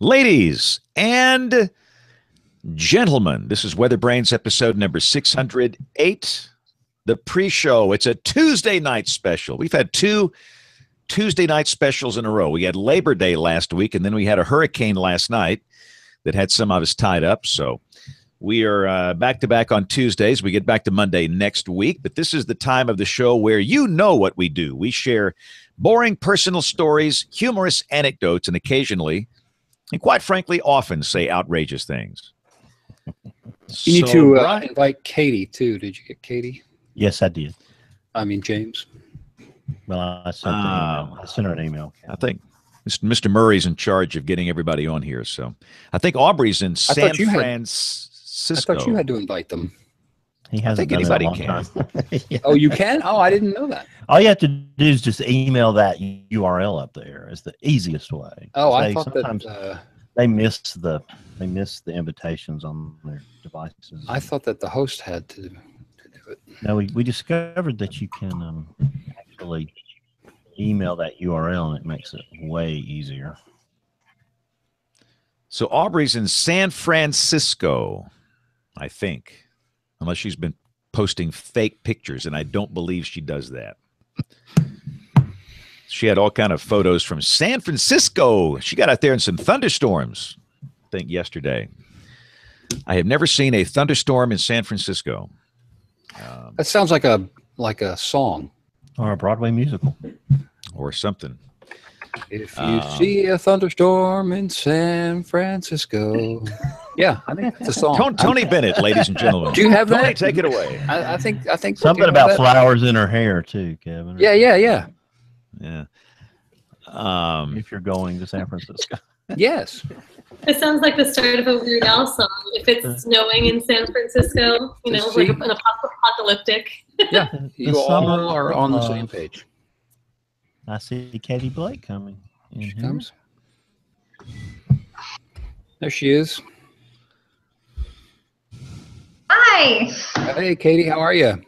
Ladies and gentlemen, this is WeatherBrains episode number 608, the pre-show. It's a Tuesday night special. We've had two Tuesday night specials in a row. We had Labor Day last week, and then we had a hurricane last night that had some of us tied up. So we are back-to-back on Tuesdays. We get back to Monday next week, but this is the time of the show where you know what we do. We share boring personal stories, humorous anecdotes, and occasionally, and quite frankly, often say outrageous things. You need to invite Katie, too. Did you get Katie? Yes, I did. I mean, James. Well, I sent her an email. I think Mr. Murray's in charge of getting everybody on here. So I think Aubrey's in San Francisco. I thought you had to invite them. He hasn't done anybody it in a long can. time. Yeah. Oh, you can? Oh, I didn't know that. All you have to do is just email that URL up there. It's the easiest way. Oh, I thought that they miss the invitations on their devices. I thought that the host had to do it. No, we discovered that you can actually email that URL, and it makes it way easier. So Aubrey's in San Francisco, I think, unless she's been posting fake pictures, and I don't believe she does that. She had all kind of photos from San Francisco. She got out there in some thunderstorms, I think, yesterday. I have never seen a thunderstorm in San Francisco. That sounds like a song. Or a Broadway musical. Or something. If you see a thunderstorm in San Francisco. Yeah, I think that's a song. Tony Bennett, ladies and gentlemen. Do you have Tony, that? take it away. I think something about flowers in her hair too, Kevin. Yeah. Yeah. If you're going to San Francisco. Yes. It sounds like the start of a Weird Al song. If it's snowing in San Francisco, you know, like an apocalyptic. Yeah, you all are on the same page. I see Katie Blake coming. She comes. There she is. Hi. Hey, Katie, how are you?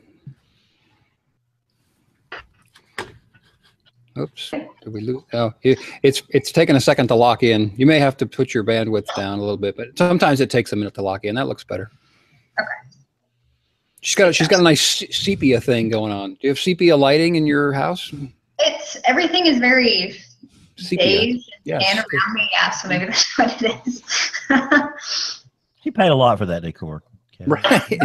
Oops, did we lose? Oh, it's taking a second to lock in. You may have to put your bandwidth down a little bit, but sometimes it takes a minute to lock in. That looks better. Okay. She's got a nice sepia thing going on. Do you have sepia lighting in your house? Everything is very Sepia. beige Yes. and around me. Yeah, so maybe that's what it is. She paid a lot for that decor, Kevin. Right.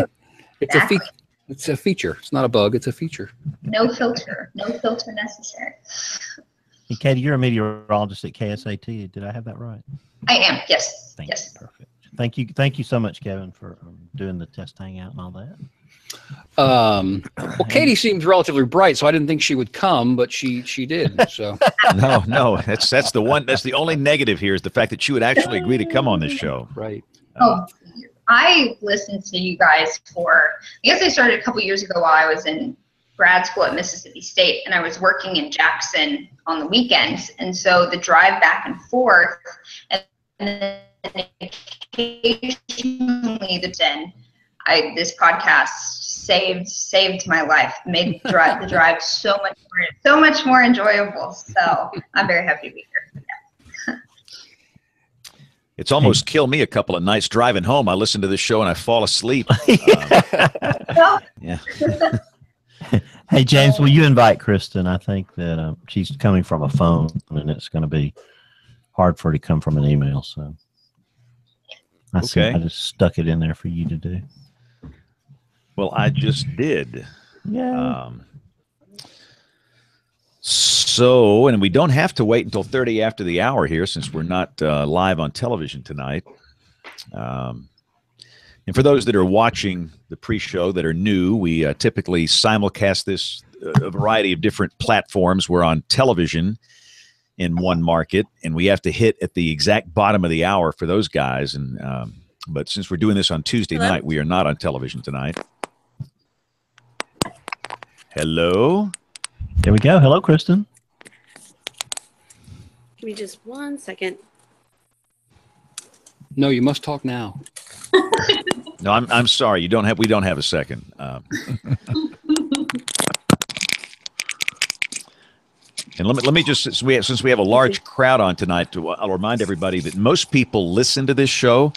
It's a feature. It's not a bug. It's a feature. No filter necessary. Hey, Katie, you're a meteorologist at KSAT. Did I have that right? I am. Yes. Thank Yes. you. Perfect. Thank you so much, Kevin, for doing the test hangout and all that. Well, Katie seems relatively bright, so I didn't think she would come, but she did. So No, that's the only negative here is the fact that she would actually agree to come on this show. right. I listened to you guys I guess I started a couple years ago while I was in grad school at Mississippi State, and I was working in Jackson on the weekends. And so the drive back and forth, and then occasionally this podcast saved my life, made the drive so much more enjoyable. So I'm very happy to be here. It's almost killed me a couple of nights driving home. I listen to this show and I fall asleep. Yeah. Hey, James, will you invite Kristen? I think that she's coming from a phone, and it's going to be hard for her to come from an email. So I just stuck it in there for you to do. Well, I just did. Yeah. So, and we don't have to wait until 30 after the hour here since we're not live on television tonight. And for those that are watching the pre-show that are new, we typically simulcast this a variety of different platforms. We're on television in one market, and we have to hit at the exact bottom of the hour for those guys. And but since we're doing this on Tuesday night, we are not on television tonight. Hello. There we go. Hello, Kristen. Give me just 1 second. No, you must talk now. No, I'm sorry. We don't have a second. And let me just, since we have a large crowd on tonight, I'll remind everybody that most people listen to this show,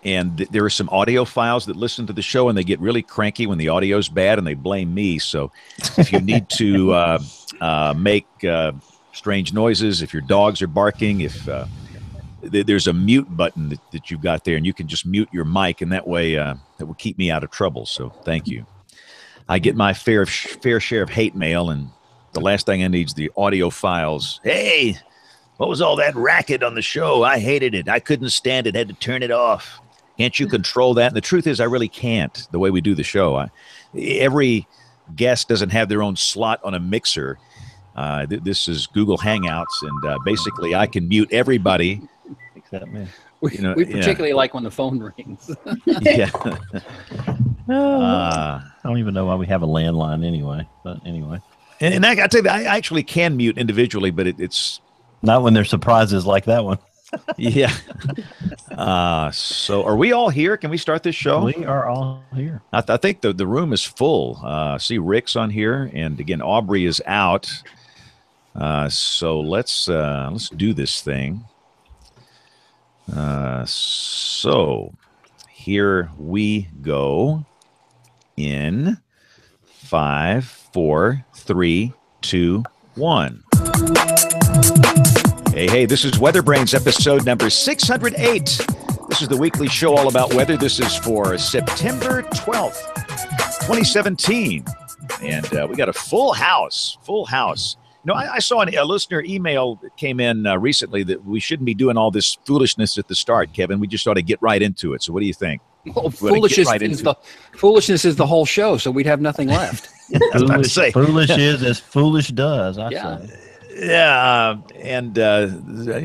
and there are some audio files that listen to the show, and they get really cranky when the audio's bad, and they blame me. So if you need to make strange noises, if your dogs are barking, if there's a mute button that you've got there, and you can just mute your mic, and that way that will keep me out of trouble. So thank you. I get my fair share of hate mail, and the last thing I need is the audio files. Hey, what was all that racket on the show? I hated it. I couldn't stand it. Had to turn it off. Can't you control that? And the truth is, I really can't, the way we do the show. Every guest doesn't have their own slot on a mixer. This is Google Hangouts, and basically I can mute everybody except me. We particularly like when the phone rings. Yeah. I don't even know why we have a landline anyway, but anyway. And I tell you, I actually can mute individually, but it's not when there's surprises like that one. Yeah. So are we all here? Can we start this show? We are all here. I think the room is full. See, Rick's on here, and again, Aubrey is out. So let's do this thing. So here we go in 5, 4, 3, 2, 1. Hey, this is WeatherBrains episode number 608. This is the weekly show all about weather. This is for September 12th, 2017. And we got a full house. You know, I saw a listener email that came in recently that we shouldn't be doing all this foolishness at the start, Kevin. We just ought to get right into it. So what do you think? Well, foolishness is the whole show, so we'd have nothing left. Foolish is as foolish does, I say. Yeah,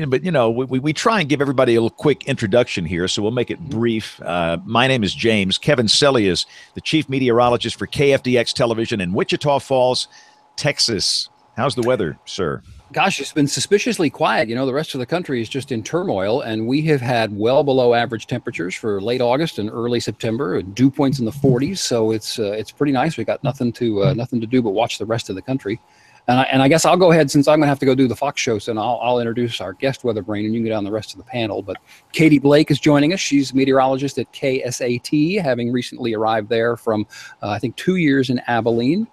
but you know, we try and give everybody a little quick introduction here, so we'll make it brief. My name is James. Kevin Selly is the chief meteorologist for KFDX Television in Wichita Falls, Texas. How's the weather, sir? Gosh, it's been suspiciously quiet. You know, the rest of the country is just in turmoil, and we have had well below average temperatures for late August and early September, dew points in the 40s. So it's pretty nice. We got nothing to do but watch the rest of the country. And I guess I'll go ahead, since I'm going to have to go do the Fox show, so I'll introduce our guest weather brain, and you can get on the rest of the panel. But Katie Blake is joining us. She's a meteorologist at KSAT, having recently arrived there from, I think, 2 years in Abilene.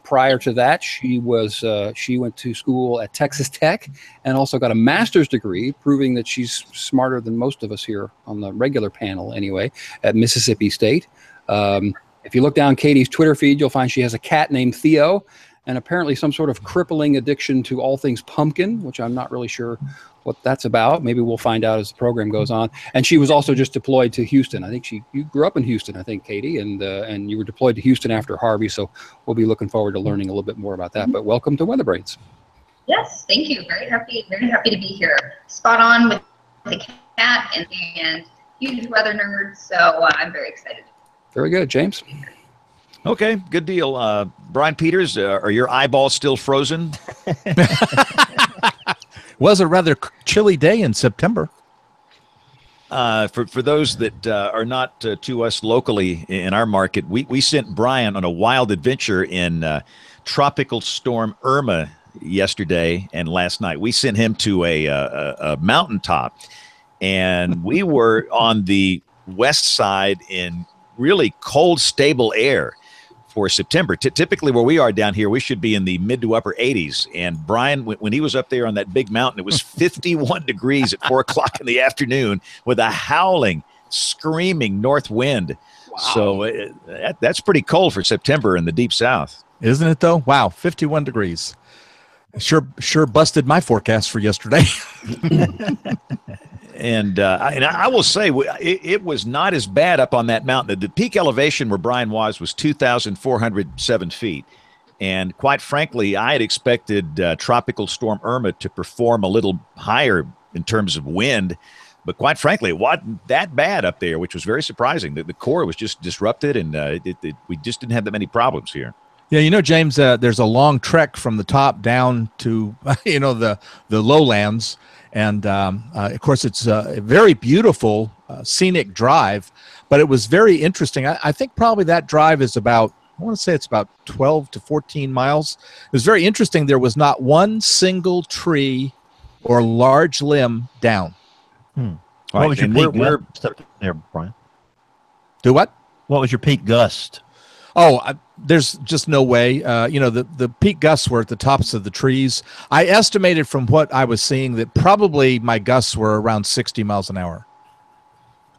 Prior to that, she went to school at Texas Tech and also got a master's degree, proving that she's smarter than most of us here on the regular panel anyway, at Mississippi State. If you look down Katie's Twitter feed, you'll find she has a cat named Theo, and apparently some sort of crippling addiction to all things pumpkin, which I'm not really sure what that's about. Maybe we'll find out as the program goes on. And she was also just deployed to Houston. I think you grew up in Houston, I think, Katie, and you were deployed to Houston after Harvey. So we'll be looking forward to learning a little bit more about that. But welcome to WeatherBrains. Yes, thank you. Very happy to be here. Spot on with the cat and huge weather nerd. So I'm very excited. Very good, James. Okay, good deal. Brian Peters, are your eyeballs still frozen? Was a rather chilly day in September. For those that are not to us locally in our market, we sent Brian on a wild adventure in Tropical Storm Irma yesterday and last night. We sent him to a mountaintop, and we were on the west side in really cold, stable air for September. Typically where we are down here, we should be in the mid to upper 80s. And Brian, when he was up there on that big mountain, it was 51 degrees at 4 o'clock in the afternoon with a howling, screaming north wind. Wow. So that's pretty cold for September in the deep south. Isn't it though? Wow, 51 degrees. Sure busted my forecast for yesterday. And I will say it was not as bad up on that mountain. The peak elevation where Brian was 2,407 feet. And quite frankly, I had expected Tropical Storm Irma to perform a little higher in terms of wind. But quite frankly, it wasn't that bad up there, which was very surprising. The core was just disrupted, and we just didn't have that many problems here. Yeah, you know, James, there's a long trek from the top down to, the lowlands. And, of course, it's a very beautiful scenic drive, but it was very interesting. I think probably that drive is about I want to say it's about 12 to 14 miles. It was very interesting. There was not one single tree or large limb down. What was your peak gust up there, Brian? Do what? What was your peak gust? Oh, there's just no way. The peak gusts were at the tops of the trees. I estimated from what I was seeing that probably my gusts were around 60 miles an hour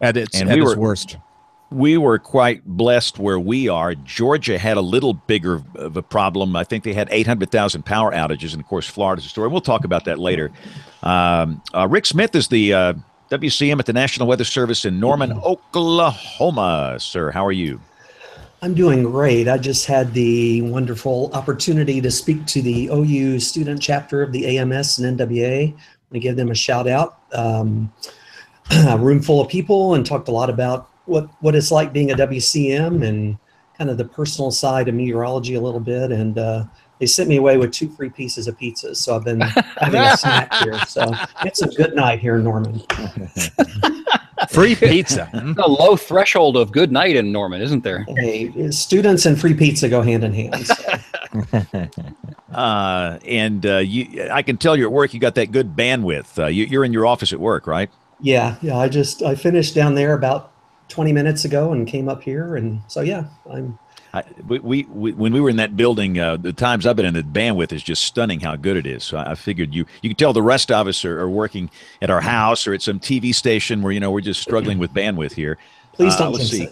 at its worst. We were quite blessed where we are. Georgia had a little bigger of a problem. I think they had 800,000 power outages, and of course, Florida's a story. We'll talk about that later. Rick Smith is the WCM at the National Weather Service in Norman, Oklahoma. Sir, how are you? I'm doing great. I just had the wonderful opportunity to speak to the OU student chapter of the AMS and NWA. I'm going to give them a shout out. A room full of people, and talked a lot about what it's like being a WCM and kind of the personal side of meteorology a little bit. And they sent me away with 2 free pieces of pizza. So I've been having a snack here. So it's a good night here in Norman. Free pizza. A low threshold of good night in Norman, isn't there? Hey, students and free pizza go hand in hand. So. I can tell you're at work. You got that good bandwidth. You're in your office at work, right? Yeah. I finished down there about 20 minutes ago and came up here, and so yeah, when we were in that building, the times I've been in, the bandwidth is just stunning how good it is. So I figured you could tell the rest of us are working at our house or at some TV station where we're just struggling with bandwidth here. Please don't let's see.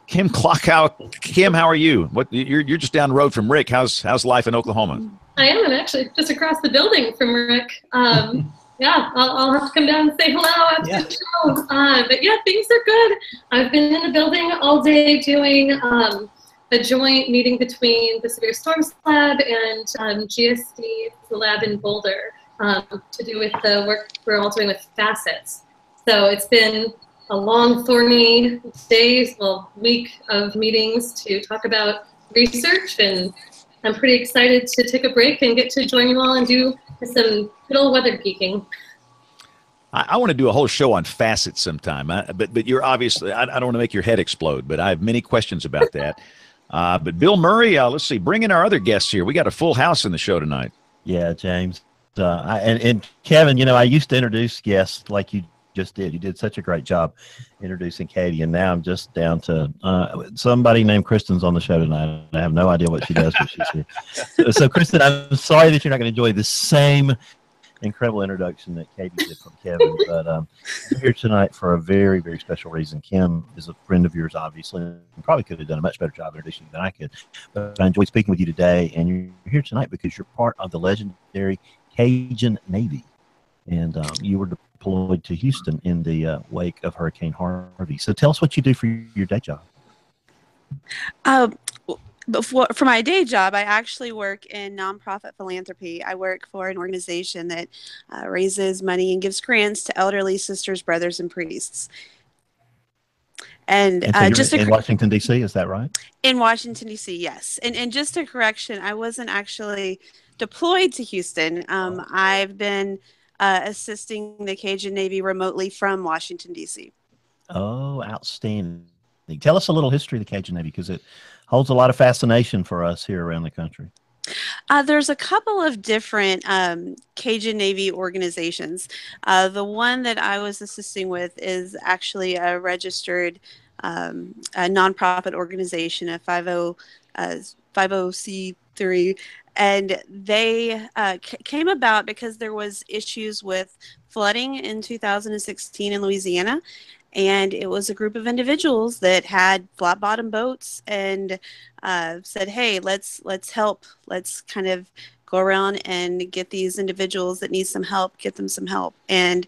Kim Clockout. Kim, how are you? What you're just down the road from Rick. How's life in Oklahoma? I am. I'm actually just across the building from Rick. Yeah, I'll have to come down and say hello after the show. But yeah, things are good. I've been in the building all day doing a joint meeting between the Severe Storms Lab and GSD, the lab in Boulder, to do with the work we're all doing with facets. So it's been a long, thorny week of meetings to talk about research, and I'm pretty excited to take a break and get to join you all and do some good old weather peaking. I want to do a whole show on facets sometime, but you're obviously, I don't want to make your head explode, but I have many questions about that. But Bill Murray, let's see, bring in our other guests here. We got a full house in the show tonight. Yeah, James. And Kevin, I used to introduce guests like you just did. You did such a great job introducing Katie, and now I'm just down to somebody named Kristen's on the show tonight. I have no idea what she does, but she's here. So Kristen, I'm sorry that you're not going to enjoy the same incredible introduction that Katie did from Kevin, but I'm here tonight for a very, very special reason. Kim is a friend of yours, obviously, and probably could have done a much better job introducing you than I could, but I enjoyed speaking with you today, and you're here tonight because you're part of the legendary Cajun Navy, and you were deployed to Houston in the wake of Hurricane Harvey. So tell us what you do for your day job. For my day job, I actually work in nonprofit philanthropy. I work for an organization that raises money and gives grants to elderly sisters, brothers, and priests. And so just in Washington, D.C., is that right? In Washington, D.C., yes. And just a correction, I wasn't actually deployed to Houston. I've been assisting the Cajun Navy remotely from Washington, D.C. Oh, outstanding. Tell us a little history of the Cajun Navy, because it holds a lot of fascination for us here around the country. There's a couple of different Cajun Navy organizations. The one that I was assisting with is actually a registered a nonprofit organization, a 50C3, and they came about because there was issues with flooding in 2016 in Louisiana. And it was a group of individuals that had flat bottom boats and said, hey, let's help. Let's kind of go around and get these individuals that need some help, get them some help. And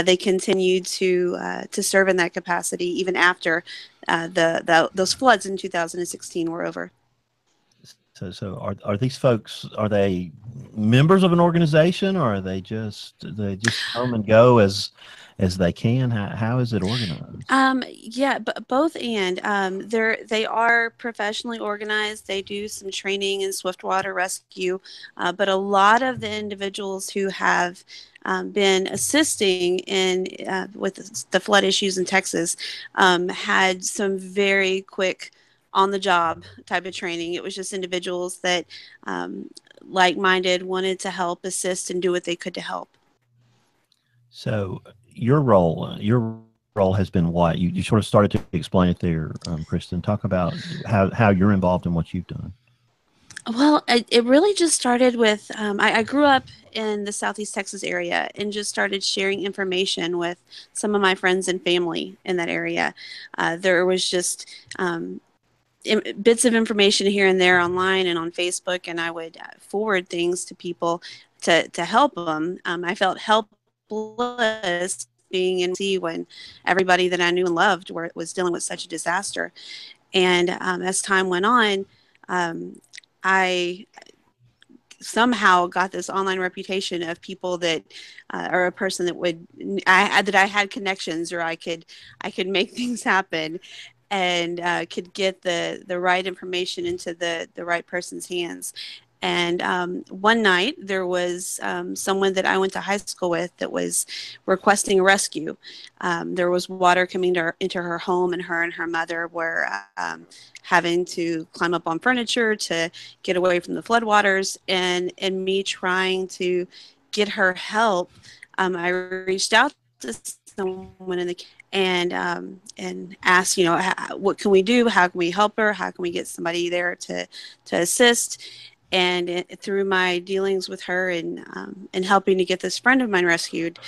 they continued to serve in that capacity even after those floods in 2016 were over. So are these folks, are they members of an organization, or are they just come and go as they can? How is it organized? Yeah, both and. They are professionally organized. They do some training in swiftwater rescue, but a lot of the individuals who have been assisting in with the flood issues in Texas had some very quick on the job type of training. It was just individuals that like-minded, wanted to help, assist, and do what they could to help. So your role has been what? You sort of started to explain it there, Kristen. Talk about how you're involved in what you've done. Well, it really just started with, I grew up in the Southeast Texas area and just started sharing information with some of my friends and family in that area. There was just bits of information here and there online and on Facebook, and I would forward things to people to help them. I felt helpless being in sea when everybody that I knew and loved was dealing with such a disaster. And as time went on, I somehow got this online reputation of people that, or a person that that I had connections, or I could make things happen, and could get the right information into the right person's hands. And one night there was someone that I went to high school with that was requesting a rescue. There was water coming into her home, and her mother were having to climb up on furniture to get away from the floodwaters. And me trying to get her help, I reached out to someone and asked, what can we do? How can we help her? How can we get somebody there to assist? And through my dealings with her and helping to get this friend of mine rescued,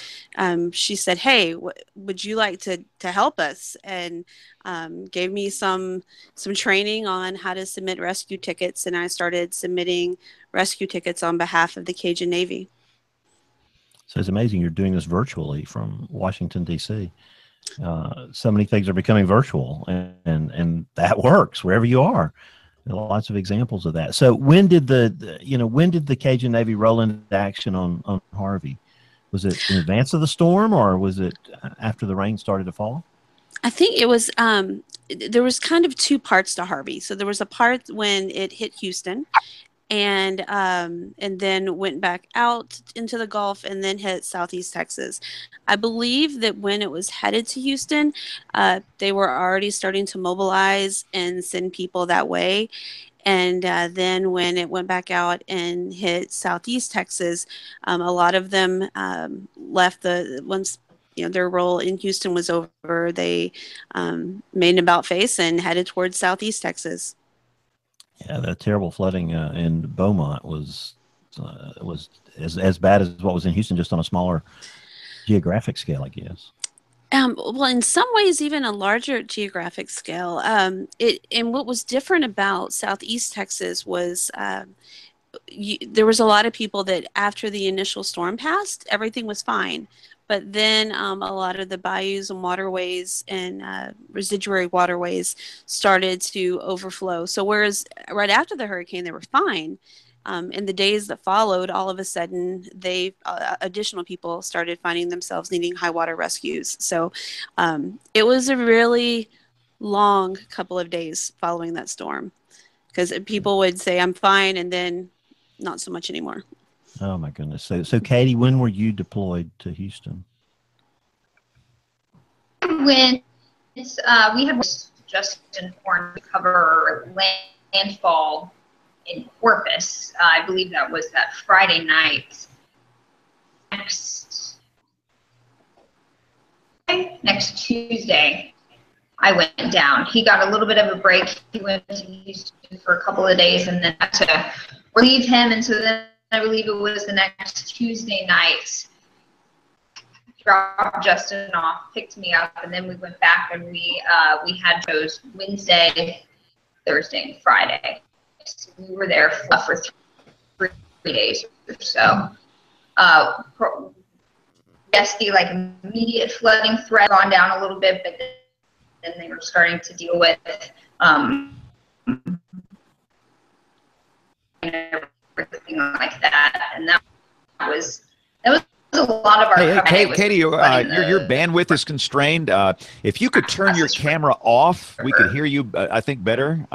she said, "Hey, would you like to help us?" And gave me some training on how to submit rescue tickets, and I started submitting rescue tickets on behalf of the Cajun Navy. So it's amazing you're doing this virtually from Washington, D.C. So many things are becoming virtual, and that works wherever you are. There are lots of examples of that. So when did the Cajun Navy roll into action on Harvey? Was it in advance of the storm, or was it after the rain started to fall? I think it was, there was kind of two parts to Harvey. So there was a part when it hit Houston, and then went back out into the Gulf and then hit Southeast Texas. I believe that when it was headed to Houston, they were already starting to mobilize and send people that way. And then when it went back out and hit Southeast Texas, a lot of them left once their role in Houston was over, they made an about face and headed towards Southeast Texas. Yeah, the terrible flooding in Beaumont was as bad as what was in Houston, just on a smaller geographic scale, I guess. Well, in some ways, even a larger geographic scale. And what was different about Southeast Texas was there was a lot of people that after the initial storm passed, everything was fine. But then a lot of the bayous and waterways and residuary waterways started to overflow. So whereas right after the hurricane, they were fine, in the days that followed, all of a sudden, additional people started finding themselves needing high water rescues. So it was a really long couple of days following that storm, because people would say, "I'm fine," and then not so much anymore. Oh my goodness! So Katie, when were you deployed to Houston? When we had just informed to cover landfall in Corpus. I believe that was that Friday night. Next Tuesday, I went down. He got a little bit of a break. He went to Houston for a couple of days, and then had to relieve him. And so then I believe it was the next Tuesday night, dropped Justin off, picked me up, and then we went back and we had shows Wednesday, Thursday, and Friday. So we were there for 3 days or so. Yes, the immediate flooding threat gone down a little bit, but then they were starting to deal with everything like that, and that was a lot of our. Hey, Katie, your bandwidth is constrained. If you could turn your camera off, we could hear you. I think better.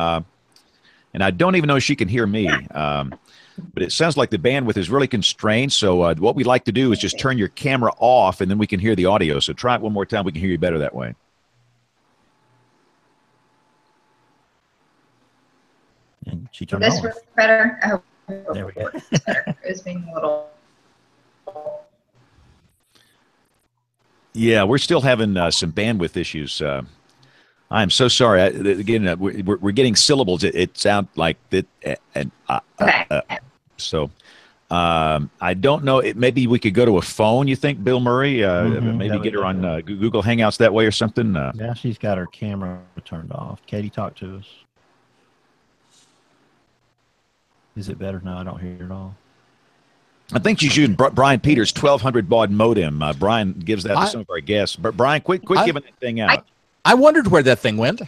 And I don't even know if she can hear me. But it sounds like the bandwidth is really constrained. So what we'd like to do is just turn your camera off, and then we can hear the audio. So try it one more time. We can hear you better that way. She turned this on. work better? I hope There we go. it's better. It was being a little. Yeah, we're still having some bandwidth issues. I'm so sorry. Again, we're getting syllables. It sounds like that. Okay. So I don't know. Maybe we could go to a phone. You think, Bill Murray? Maybe get her on Google Hangouts that way or something. Now she's got her camera turned off. Katie, talk to us. Is it better? No, I don't hear it at all. I think she's using Brian Peters' 1200 baud modem. Brian gives that to some of our guests. But Brian, quit giving that thing out. I wondered where that thing went.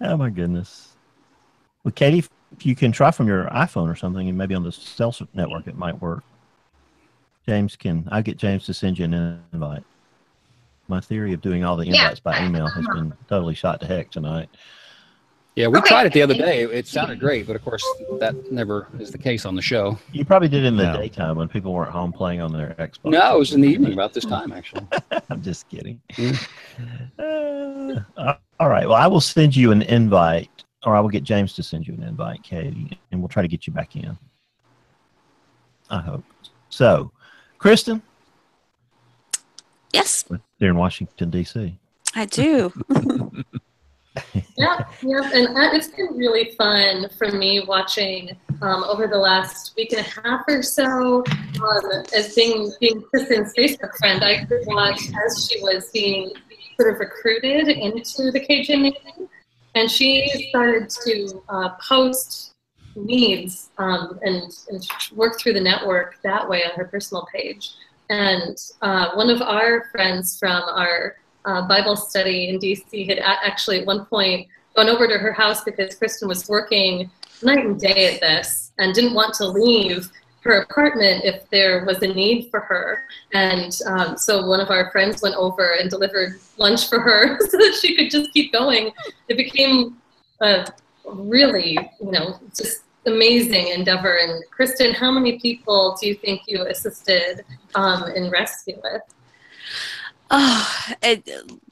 Oh my goodness. Well, Katie, if you can try from your iPhone or something, and maybe on the cell network, it might work. I'll get James to send you an invite. My theory of doing all the invites by email has been totally shot to heck tonight. Yeah, we tried it the other day. It sounded great, but of course that never is the case on the show. You probably did it in the daytime when people weren't home playing on their Xbox. No, it was in the evening about this time, actually. I'm just kidding. All right. Well, I will send you an invite, or I will get James to send you an invite, Katie, and we'll try to get you back in. I hope. So, Kristen? Yes. They're in Washington, D.C. I do. Yeah, and it's been really fun for me watching over the last week and a half or so. As being Kristen's Facebook friend, I could watch as she was being sort of recruited into the KJ meeting, and she started to post needs and work through the network that way on her personal page. And one of our friends from our Bible study in DC had actually at one point gone over to her house because Kristen was working night and day at this and didn't want to leave her apartment if there was a need for her. And so one of our friends went over and delivered lunch for her so that she could just keep going. It became a really, just amazing endeavor. And Kristen, how many people do you think you assisted in rescue with? Oh,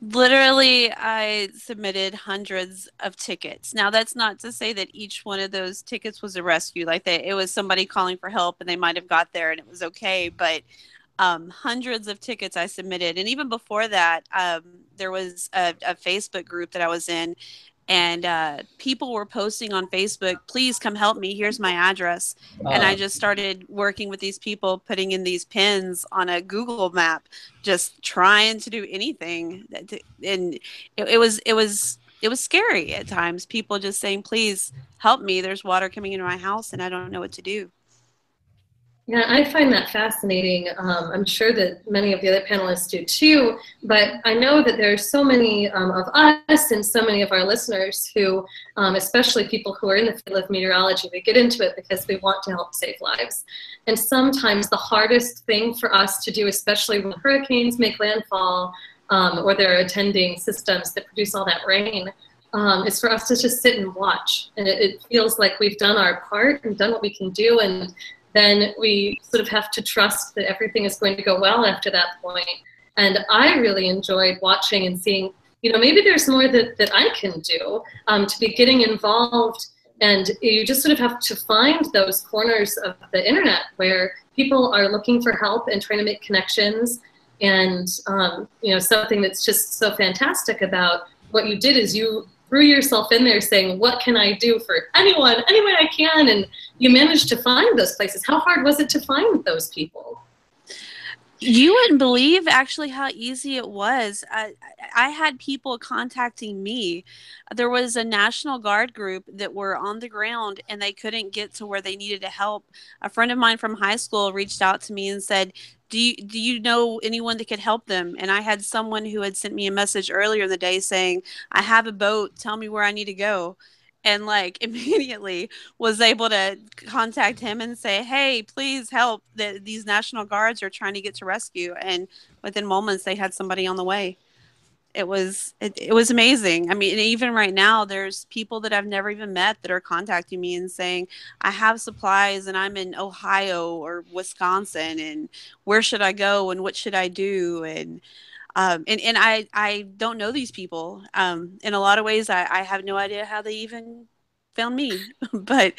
literally, I submitted hundreds of tickets. Now, that's not to say that each one of those tickets was a rescue. Like it was somebody calling for help, and they might have got there, and it was okay. But hundreds of tickets I submitted, and even before that, there was a Facebook group that I was in, and people were posting on Facebook, "Please come help me. Here's my address." And I just started working with these people, putting in these pins on a Google map, just trying to do anything. And it was scary at times. People just saying, "Please help me. There's water coming into my house, and I don't know what to do." Yeah, I find that fascinating. I'm sure that many of the other panelists do too, but I know that there are so many of us and so many of our listeners who, especially people who are in the field of meteorology, we get into it because we want to help save lives. And sometimes the hardest thing for us to do, especially when hurricanes make landfall or they're attending systems that produce all that rain, is for us to just sit and watch. And it feels like we've done our part and done what we can do, and then we sort of have to trust that everything is going to go well after that point. And I really enjoyed watching and seeing, maybe there's more that I can do to be getting involved. And you just sort of have to find those corners of the internet where people are looking for help and trying to make connections. And, something that's just so fantastic about what you did is you threw yourself in there saying, what can I do for anyone, any way I can? And you managed to find those places. How hard was it to find those people? You wouldn't believe actually how easy it was. I had people contacting me. There was a National Guard group that were on the ground and they couldn't get to where they needed to help. A friend of mine from high school reached out to me and said, do you know anyone that could help them? And I had someone who had sent me a message earlier in the day saying, I have a boat, tell me where I need to go. And immediately was able to contact him and say, hey, please help. These National Guards are trying to get to rescue. And within moments, they had somebody on the way. It was amazing. I mean, even right now, there's people that I've never even met that are contacting me and saying, I have supplies and I'm in Ohio or Wisconsin, and where should I go and what should I do? And And I don't know these people. In a lot of ways, I have no idea how they even found me. But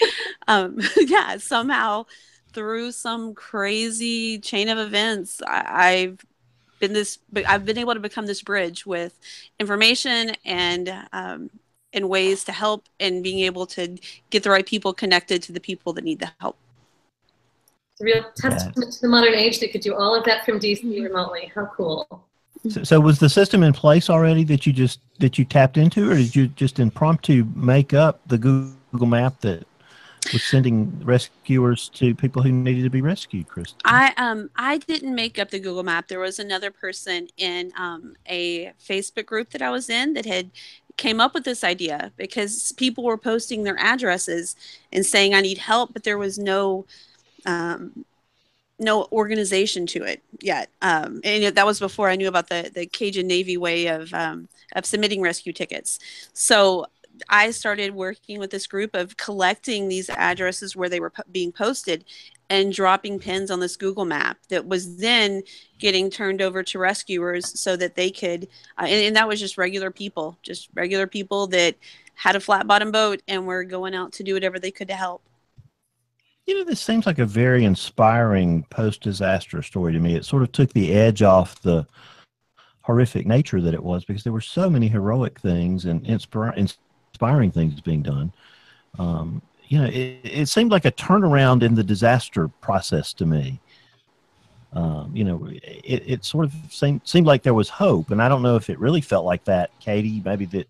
yeah, somehow through some crazy chain of events, I've been able to become this bridge with information and ways to help, and being able to get the right people connected to the people that need the help. It's a real testament to the modern age that could do all of that from DC remotely. How cool. So was the system in place already that you tapped into, or did you just impromptu make up the Google map that was sending rescuers to people who needed to be rescued, Kristen? I didn't make up the Google map. There was another person in a Facebook group that I was in that had came up with this idea, because people were posting their addresses and saying, I need help, but there was no organization to it yet. And that was before I knew about the Cajun Navy way of submitting rescue tickets. So I started working with this group of collecting these addresses where they were being posted and dropping pins on this Google map that was then getting turned over to rescuers so that they could, and that was just regular people that had a flat bottom boat and were going out to do whatever they could to help. This seems like a very inspiring post-disaster story to me. It sort of took the edge off the horrific nature that it was, because there were so many heroic things and inspiring things being done. It seemed like a turnaround in the disaster process to me. It sort of seemed like there was hope, and I don't know if it really felt like that, Katie. Maybe that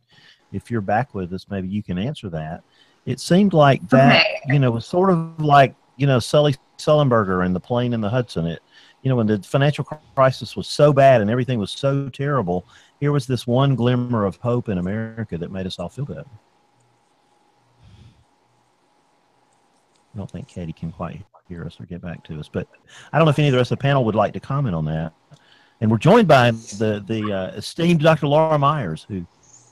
if you're back with us, maybe you can answer that. It seemed like that, was sort of like, Sully Sullenberger and the plane in the Hudson. When the financial crisis was so bad and everything was so terrible, here was this one glimmer of hope in America that made us all feel better. I don't think Katie can quite hear us or get back to us, but I don't know if any of the rest of the panel would like to comment on that. And we're joined by the esteemed Dr. Laura Myers, who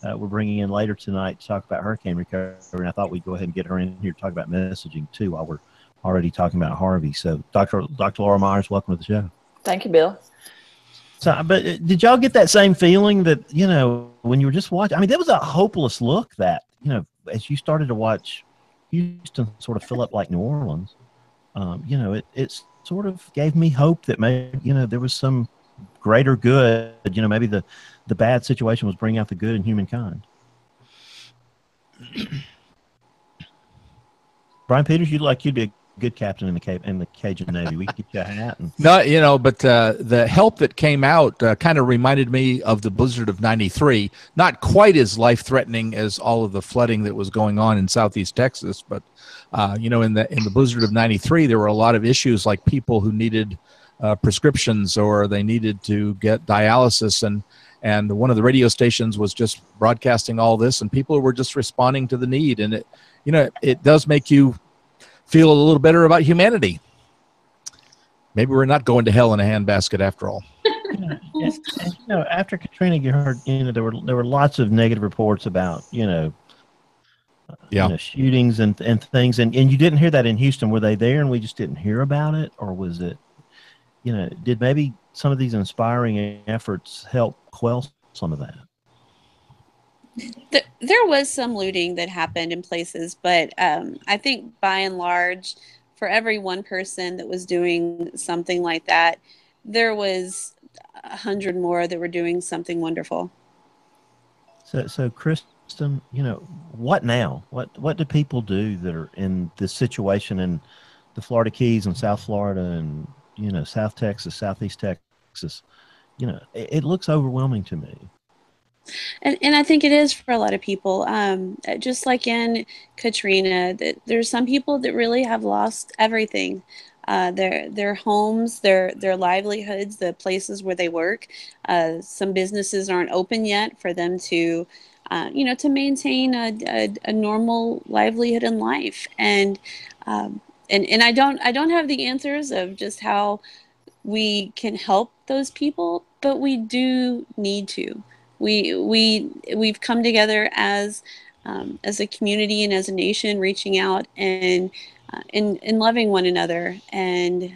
we're bringing in later tonight to talk about hurricane recovery. And I thought we'd go ahead and get her in here to talk about messaging too, while we're already talking about Harvey. So Dr. Laura Myers, welcome to the show. Thank you, Bill. So, but did y'all get that same feeling that, when you were just watching? I mean, there was a hopeless look that, as you started to watch Houston sort of fill up like New Orleans, it sort of gave me hope that maybe, there was some greater good, maybe the bad situation was bringing out the good in humankind. Brian Peters, you'd be a good captain in the Cajun Navy. We could get you a hat. No, but the help that came out kind of reminded me of the blizzard of '93. Not quite as life-threatening as all of the flooding that was going on in Southeast Texas, but in the blizzard of '93, there were a lot of issues, like people who needed prescriptions, or they needed to get dialysis, and one of the radio stations was just broadcasting all this, and people were just responding to the need. And it does make you feel a little better about humanity. Maybe we're not going to hell in a handbasket after all. After Katrina, you heard, there were lots of negative reports about, shootings and things, and you didn't hear that in Houston. Were they there and we just didn't hear about it, or was it, did maybe some of these inspiring efforts help quell some of that? There was some looting that happened in places, but I think by and large, for every one person that was doing something like that, there was 100 more that were doing something wonderful. So Kristen, what now? What do people do that are in this situation in the Florida Keys and South Florida and South Texas, Southeast Texas? It looks overwhelming to me. And I think it is for a lot of people. Just like in Katrina, there's some people that really have lost everything. Their homes, their livelihoods, the places where they work. Some businesses aren't open yet for them to maintain a normal livelihood in life. And I don't have the answers of just how we can help those people, but we do need to. We've come together as a community and as a nation, reaching out and loving one another and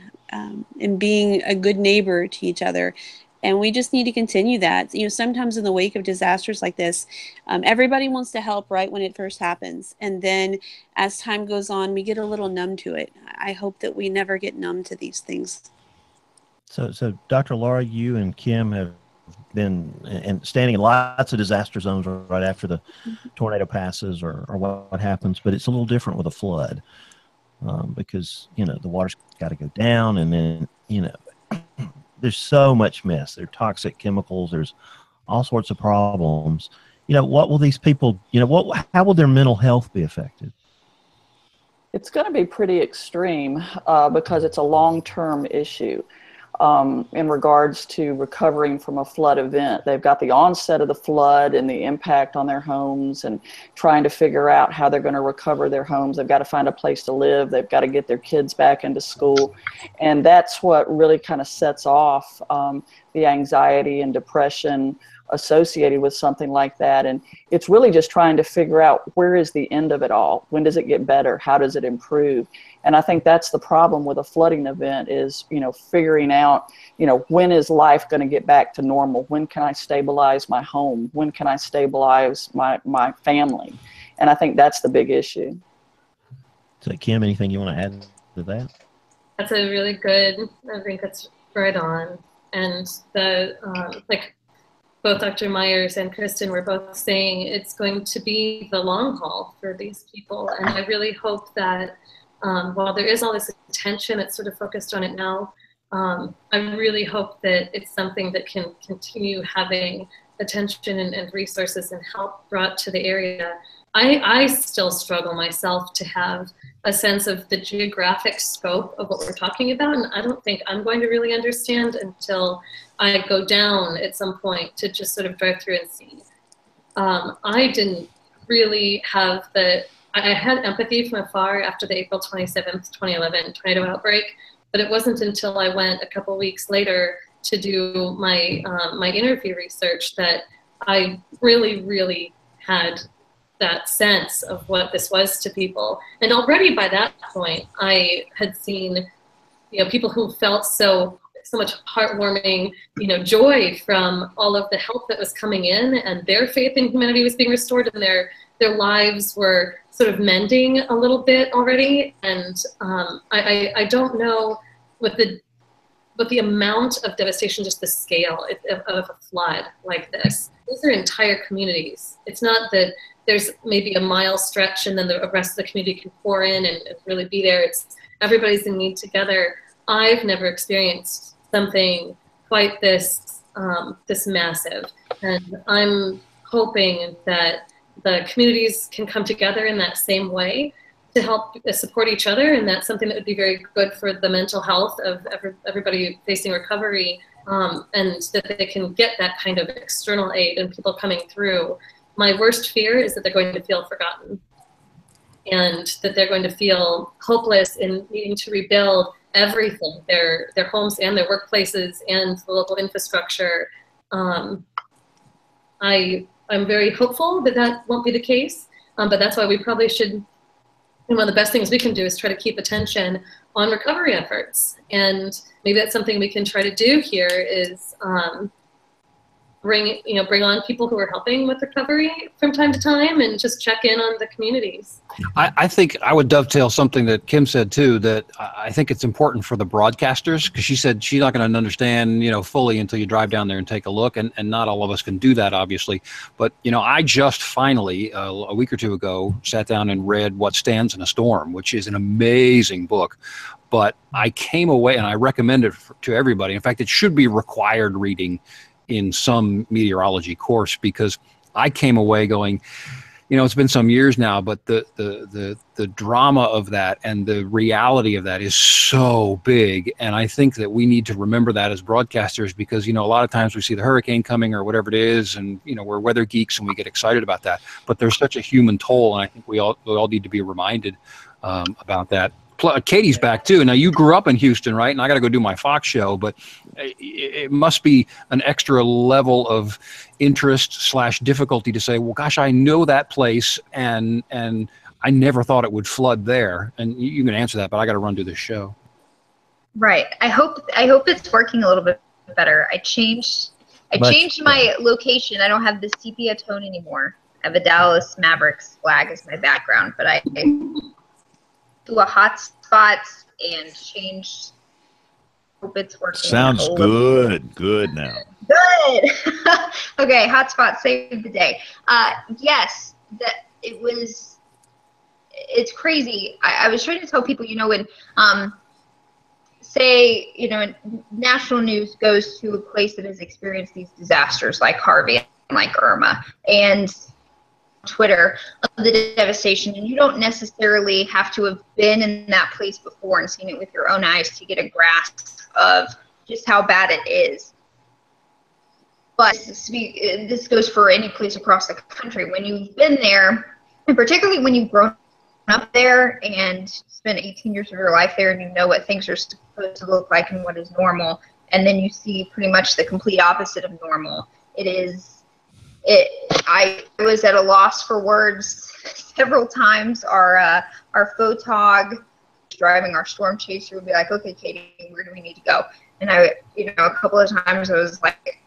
being a good neighbor to each other. And we just need to continue that. You know, sometimes in the wake of disasters like this, everybody wants to help right when it first happens. And then as time goes on, we get a little numb to it. I hope that we never get numb to these things. So Dr. Laura, you and Kim have been and standing in lots of disaster zones right after the tornado passes or what happens, but it's a little different with a flood because, you know, the water's got to go down, and then, you know, there's so much mess. There are toxic chemicals. There's all sorts of problems. You know, what will these people, you know, how will their mental health be affected? It's going to be pretty extreme because it's a long-term issue in regards to recovering from a flood event. They've got the onset of the flood and the impact on their homes and trying to figure out how they're going to recover their homes. They've got to find a place to live. They've got to get their kids back into school. And that's what really kind of sets off the anxiety and depression associated with something like that. And it's really just trying to figure out, where is the end of it all? When does it get better? How does it improve? And I think that's the problem with a flooding event is, you know, figuring out, you know, when is life going to get back to normal? When can I stabilize my home? When can I stabilize my family? And I think that's the big issue. So Kim, anything you want to add to that? That's a really good, I think that's right on. And the, like, both Dr. Myers and Kristen were both saying it's going to be the long haul for these people. And I really hope that while there is all this attention that's sort of focused on it now, I really hope that it's something that can continue having attention and resources and help brought to the area. I still struggle myself to have a sense of the geographic scope of what we're talking about, and I don't think I'm going to really understand until I go down at some point to just sort of drive through and see. I didn't really have I had empathy from afar after the April 27th, 2011 tornado outbreak, but it wasn't until I went a couple weeks later to do my, my interview research that I really, really had that sense of what this was to people. And already by that point, I had seen, you know, people who felt so much heartwarming, you know, joy from all of the help that was coming in, and their faith in humanity was being restored, and their lives were sort of mending a little bit already. And I don't know with the amount of devastation, just the scale of a flood like this. These are entire communities. It's not that there's maybe a mile stretch and then the rest of the community can pour in and really be there. It's everybody's in need together. I've never experienced something quite this this massive, and I'm hoping that the communities can come together in that same way to help support each other, and that's something that would be very good for the mental health of everybody facing recovery, and that they can get that kind of external aid and people coming through. My worst fear is that they're going to feel forgotten, and that they're going to feel hopeless in needing to rebuild everything, their homes and their workplaces and the local infrastructure. I'm very hopeful that that won't be the case, but that's why we probably should, and one of the best things we can do is try to keep attention on recovery efforts. And maybe that's something we can try to do here is bring on people who are helping with recovery from time to time and just check in on the communities. I think I would dovetail something that Kim said too, that I think it's important for the broadcasters, because she said she's not going to understand, you know, fully until you drive down there and take a look, and not all of us can do that, obviously. But, you know, I just finally, a week or two ago, sat down and read What Stands in a Storm, which is an amazing book. But I came away, and I recommend it to everybody. In fact, it should be required reading in some meteorology course, because I came away going, you know, it's been some years now, but the drama of that and the reality of that is so big. And I think that we need to remember that as broadcasters, because, you know, a lot of times we see the hurricane coming or whatever it is, and, you know, we're weather geeks and we get excited about that, but there's such a human toll. And I think we all need to be reminded about that. Katie's back too. Now, you grew up in Houston, right? And I got to go do my Fox show, but it must be an extra level of interest / difficulty to say, well, gosh, I know that place, and I never thought it would flood there. And you can answer that, but I got to run to this show. Right. I hope it's working a little bit better. I changed my location. I don't have the sepia tone anymore. I have a Dallas Mavericks flag as my background, but I do a hotspot and changed. Hope it's working. Sounds good. Good now. Good. Okay, hotspot saved the day. Yes, it's crazy. I was trying to tell people, when say, national news goes to a place that has experienced these disasters like Harvey and like Irma, and Twitter of the devastation, and you don't necessarily have to have been in that place before and seen it with your own eyes to get a grasp of just how bad it is. But this goes for any place across the country. When you've been there, and particularly when you've grown up there and spent 18 years of your life there, and you know what things are supposed to look like and what is normal, and then you see pretty much the complete opposite of normal. I was at a loss for words several times. Our photog driving our storm chaser would be like, "Okay, Katie, where do we need to go?" And a couple of times I was like,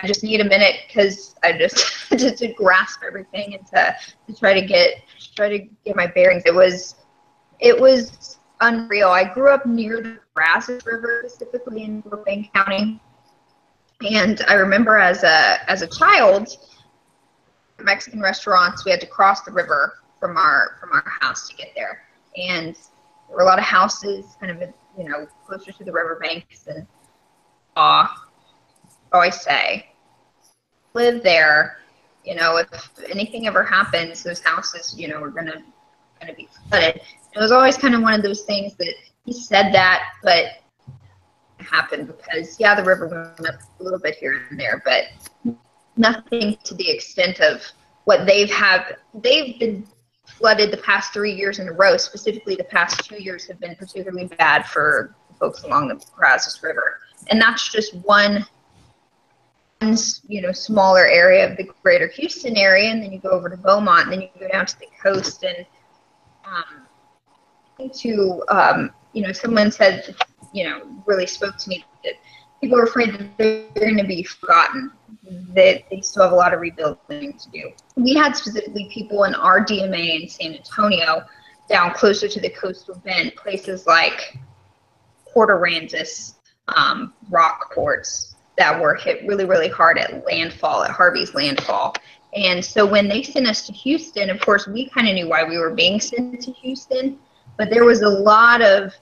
"I just need a minute," because I just to grasp everything and to try to get my bearings. It was unreal. I grew up near the Brazos River, specifically in Burbank County. And I remember as a child, Mexican restaurants, we had to cross the river from our house to get there. And there were a lot of houses kind of, closer to the riverbanks. And I say, live there. If anything ever happens, those houses, are gonna be flooded. It was always kind of one of those things that he said that, but happened because the river went up a little bit here and there, but nothing to the extent of what they've been flooded the past 3 years in a row. Specifically, the past 2 years have been particularly bad for folks along the Brazos River, and that's just one smaller area of the greater Houston area. And then you go over to Beaumont, and then you go down to the coast, and someone said, really spoke to me, that people are afraid that they're going to be forgotten, that they still have a lot of rebuilding to do. We had specifically people in our DMA in San Antonio, down closer to the coastal bend, places like Port Aransas, Rockports, that were hit really, really hard at Landfall, at Harvey's Landfall. And so when they sent us to Houston, of course, we kind of knew why we were being sent to Houston, but there was a lot of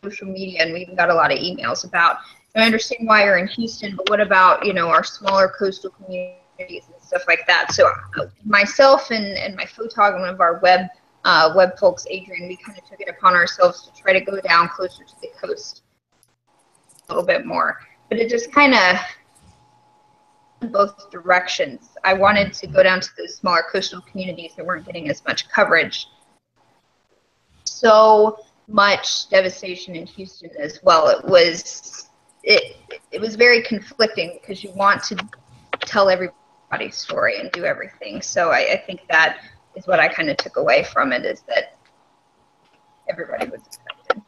social media, and we even got a lot of emails about, I understand why you're in Houston, but what about, our smaller coastal communities and stuff like that. So myself and my photog, one of our web folks, Adrian, we kind of took it upon ourselves to try to go down closer to the coast a little bit more. But it just kind of in both directions. I wanted to go down to those smaller coastal communities that weren't getting as much coverage. So much devastation in Houston as well. It was very conflicting because you want to tell everybody's story and do everything. So I think that is what I kind of took away from it, is that everybody was affected.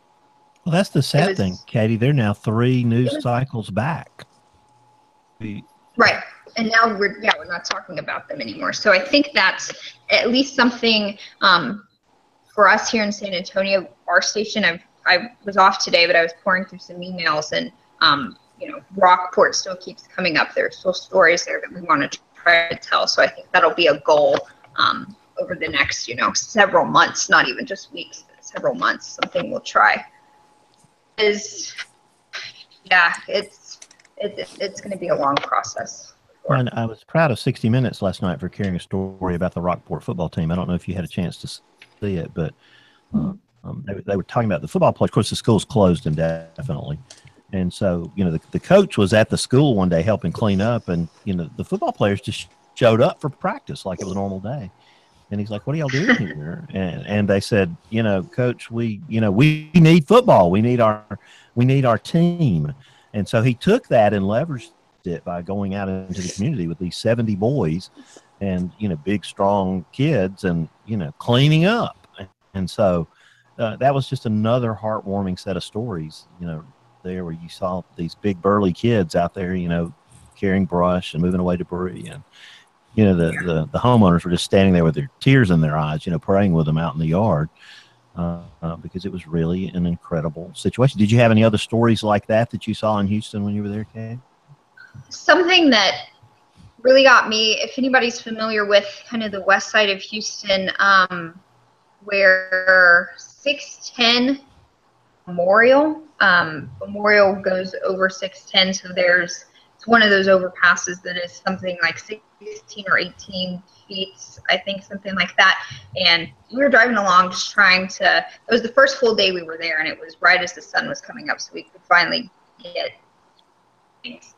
Well, that's the sad thing, Katie. They're now 3 news cycles back. Right. And now we're not talking about them anymore. So I think that's at least something for us here in San Antonio. Our station, I was off today, but I was pouring through some emails, and Rockport still keeps coming up. There's still stories there that we want to try to tell. So I think that'll be a goal over the next, several months, not even just weeks, but several months. Something we'll try. It's going to be a long process. And I was proud of 60 Minutes last night for carrying a story about the Rockport football team. I don't know if you had a chance to see it, but they were talking about the football players. Of course, the school's closed indefinitely. And so, the coach was at the school one day helping clean up, and, the football players just showed up for practice like it was a normal day. And he's like, "What are y'all doing here?" And they said, "Coach, we need football. We need our team." And so he took that and leveraged it by going out into the community with these 70 boys and, big, strong kids and, cleaning up. And so that was just another heartwarming set of stories, there where you saw these big burly kids out there, you know, carrying brush and moving away debris. And, you know, the homeowners were just standing there with their tears in their eyes, you know, praying with them out in the yard because it was really an incredible situation. Did you have any other stories like that you saw in Houston when you were there, Kay? Something that really got me, if anybody's familiar with kind of the west side of Houston, where 610 Memorial goes over 610, so it's one of those overpasses that is something like 16 or 18 feet, I think, something like that. And we were driving along just trying to, it was the first full day we were there, and it was right as the sun was coming up, so we could finally get things.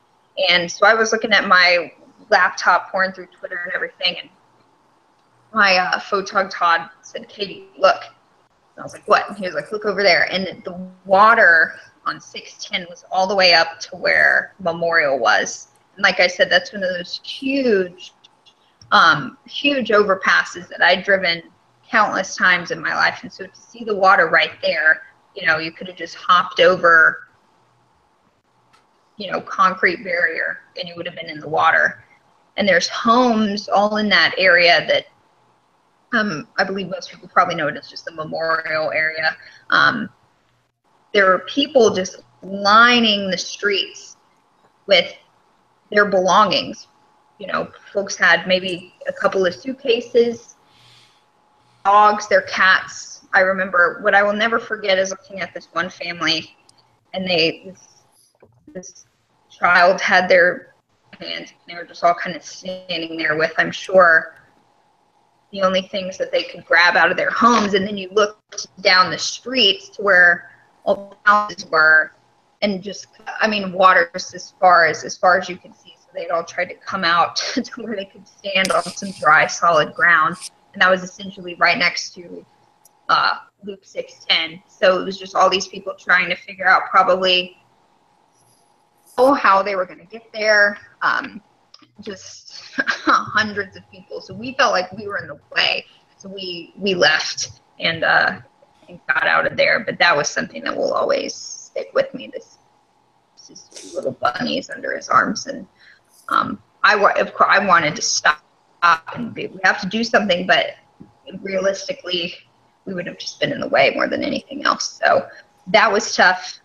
And so I was looking at my laptop, pouring through Twitter and everything, and my photog Todd said, "Katie, look." And I was like, "What?" And he was like, "Look over there." And the water on 610 was all the way up to where Memorial was. And like I said, that's one of those huge overpasses that I'd driven countless times in my life. And so to see the water right there, you know, you could have just hopped over, you know, concrete barrier and you would have been in the water. And there's homes all in that area that I believe most people probably know it as just the Memorial area. There were people just lining the streets with their belongings. You know, folks had maybe a couple of suitcases, dogs, their cats. I remember what I will never forget is looking at this one family, and this child had their hands, and they were just all kind of standing there with, I'm sure, the only things that they could grab out of their homes. And then you looked down the streets to where all the houses were, and just, I mean, water just as far as you could see. So they'd all tried to come out to where they could stand on some dry, solid ground. And that was essentially right next to Loop 610. So it was just all these people trying to figure out probably how they were going to get there. Just hundreds of people. So we felt like we were in the way. So we left and got out of there. But that was something that will always stick with me. This is two little bunnies under his arms. And I wanted to stop and we have to do something, but realistically, we would have just been in the way more than anything else. So that was tough.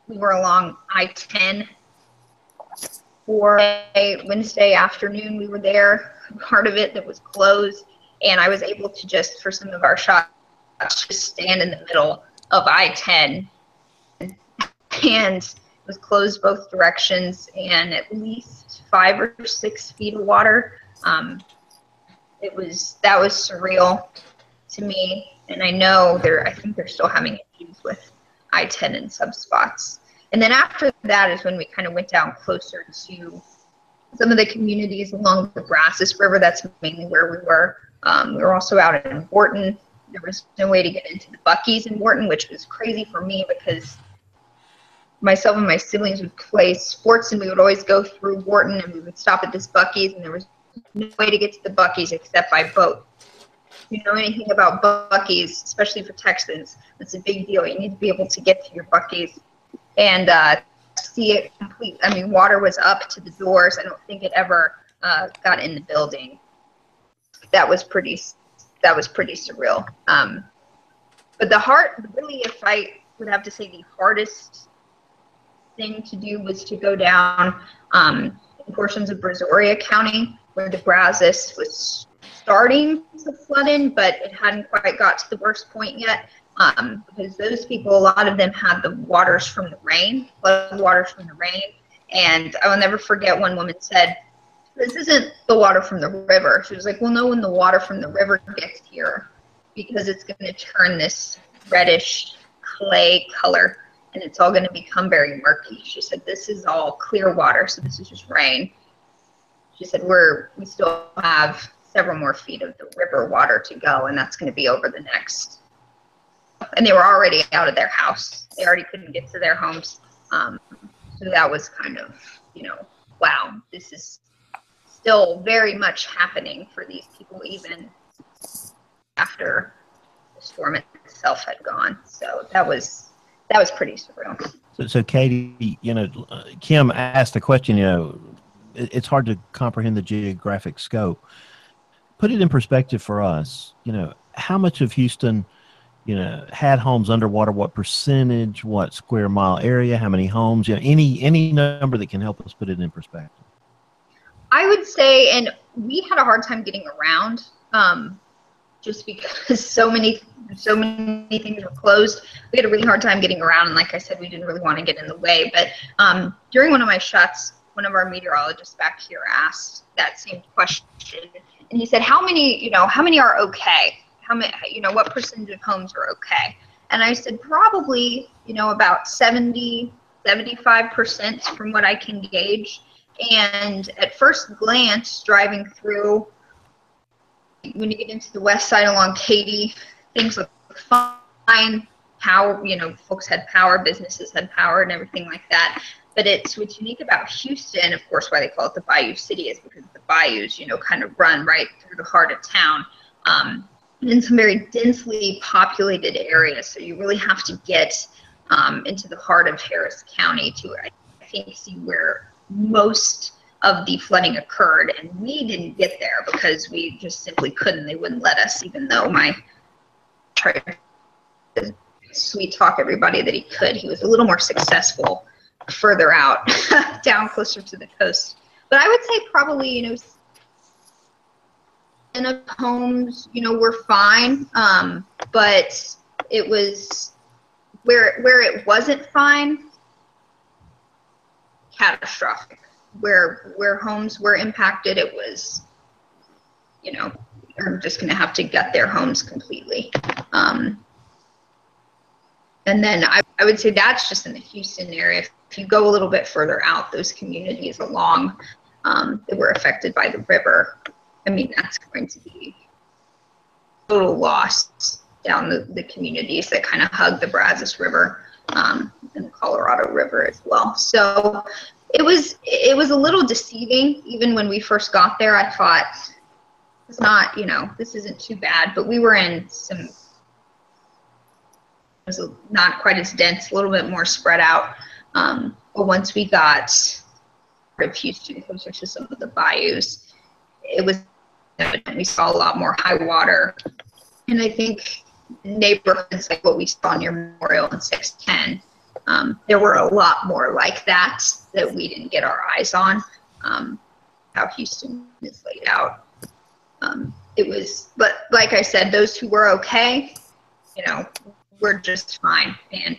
We were along I-10 for a Wednesday afternoon. We were there, part of it that was closed, and I was able to just, for some of our shots, just stand in the middle of I-10, and it was closed both directions, and at least 5 or 6 feet of water. That was surreal to me, and I know I think they're still having issues with I-10 in some spots. And then after that is when we kind of went down closer to some of the communities along the Brazos River. That's mainly where we were. We were also out in Wharton. There was no way to get into the Buc-ee's in Wharton, which was crazy for me because myself and my siblings would play sports and we would always go through Wharton and we would stop at this Buc-ee's, and there was no way to get to the Buc-ee's except by boat. If you know anything about Buc-ee's, especially for Texans, it's a big deal. You need to be able to get to your Buc-ee's and see it complete. I mean, water was up to the doors. I don't think it ever got in the building. That was pretty surreal. But really, if I would have to say the hardest thing to do was to go down in portions of Brazoria County where the Brazos was starting to flood in, but it hadn't quite got to the worst point yet. Because those people, a lot of them had the waters from the rain, flood waters from the rain. And I will never forget one woman said, "This isn't the water from the river." She was like, "We'll know when the water from the river gets here because it's going to turn this reddish clay color and it's all going to become very murky." She said, "This is all clear water, so this is just rain." She said, we still have several more feet of the river water to go, and that's going to be over the next. And they were already out of their house. They already couldn't get to their homes. So that was kind of, wow, this is still very much happening for these people even after the storm itself had gone. So that was that was pretty surreal. So Katie, Kim asked the question, it's hard to comprehend the geographic scope. Put it in perspective for us, how much of Houston, had homes underwater, what percentage, what square mile area, how many homes, any number that can help us put it in perspective. I would say, and we had a hard time getting around, just because so many things were closed. We had a really hard time getting around, and like I said, we didn't really want to get in the way. But during one of my shots, one of our meteorologists back here asked that same question, and he said, "How many are okay? How many, what percentage of homes are okay?" And I said, probably, about 70-75% from what I can gauge. And at first glance, driving through, when you get into the west side along Katy, things look fine. Power, folks had power, businesses had power, and everything like that. But what's unique about Houston, of course, why they call it the Bayou City, is because the bayous, kind of run right through the heart of town, in some very densely populated areas. So you really have to get into the heart of Harris County to, I think, see where most of the flooding occurred. And we didn't get there because we just simply couldn't. They wouldn't let us, even though my tried to sweet talk everybody that he could. He was a little more successful further out, down closer to the coast. But I would say probably, of homes, were fine, but it was where it wasn't fine, catastrophic. Where homes were impacted, it was, you're just going to have to gut their homes completely. And then I would say that's just in the Houston area. If you go a little bit further out, those communities along that were affected by the river, I mean, that's going to be total loss down the communities that kind of hug the Brazos River and the Colorado River as well. So it was a little deceiving. Even when we first got there, I thought, it's not, this isn't too bad. But we were in some, it was not quite as dense, a little bit more spread out. But once we got out of Houston, closer to some of the bayous, it was, we saw a lot more high water. And I think neighborhoods like what we saw near Memorial and 610, there were a lot more like that we didn't get our eyes on, how Houston is laid out. It was, but like I said, those who were okay, were just fine and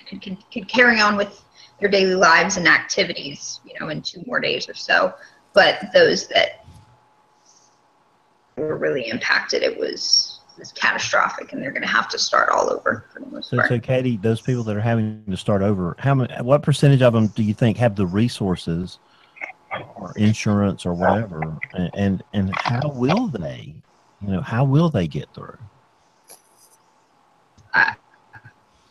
could carry on with their daily lives and activities, in 2 more days or so. But those that were really impacted, it was catastrophic, and they're going to have to start all over for the most part. So Katie, those people that are having to start over, what percentage of them do you think have the resources or insurance or whatever, and how will they, how will they get through?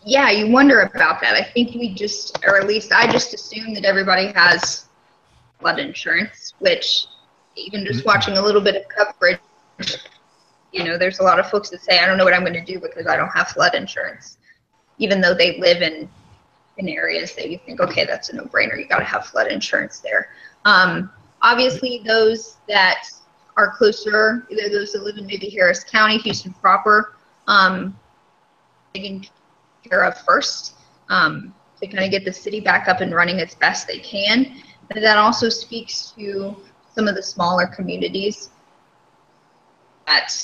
Yeah, you wonder about that. I think we just, or at least I just assume that everybody has flood insurance, which even just watching a little bit of coverage, there's a lot of folks that say, I don't know what I'm going to do because I don't have flood insurance, even though they live in areas that you think, okay, that's a no-brainer. You got to have flood insurance there. Obviously, those that are closer, either those that live in maybe Harris County, Houston proper, taken care of first to kind of get the city back up and running as best they can. And that also speaks to some of the smaller communities that,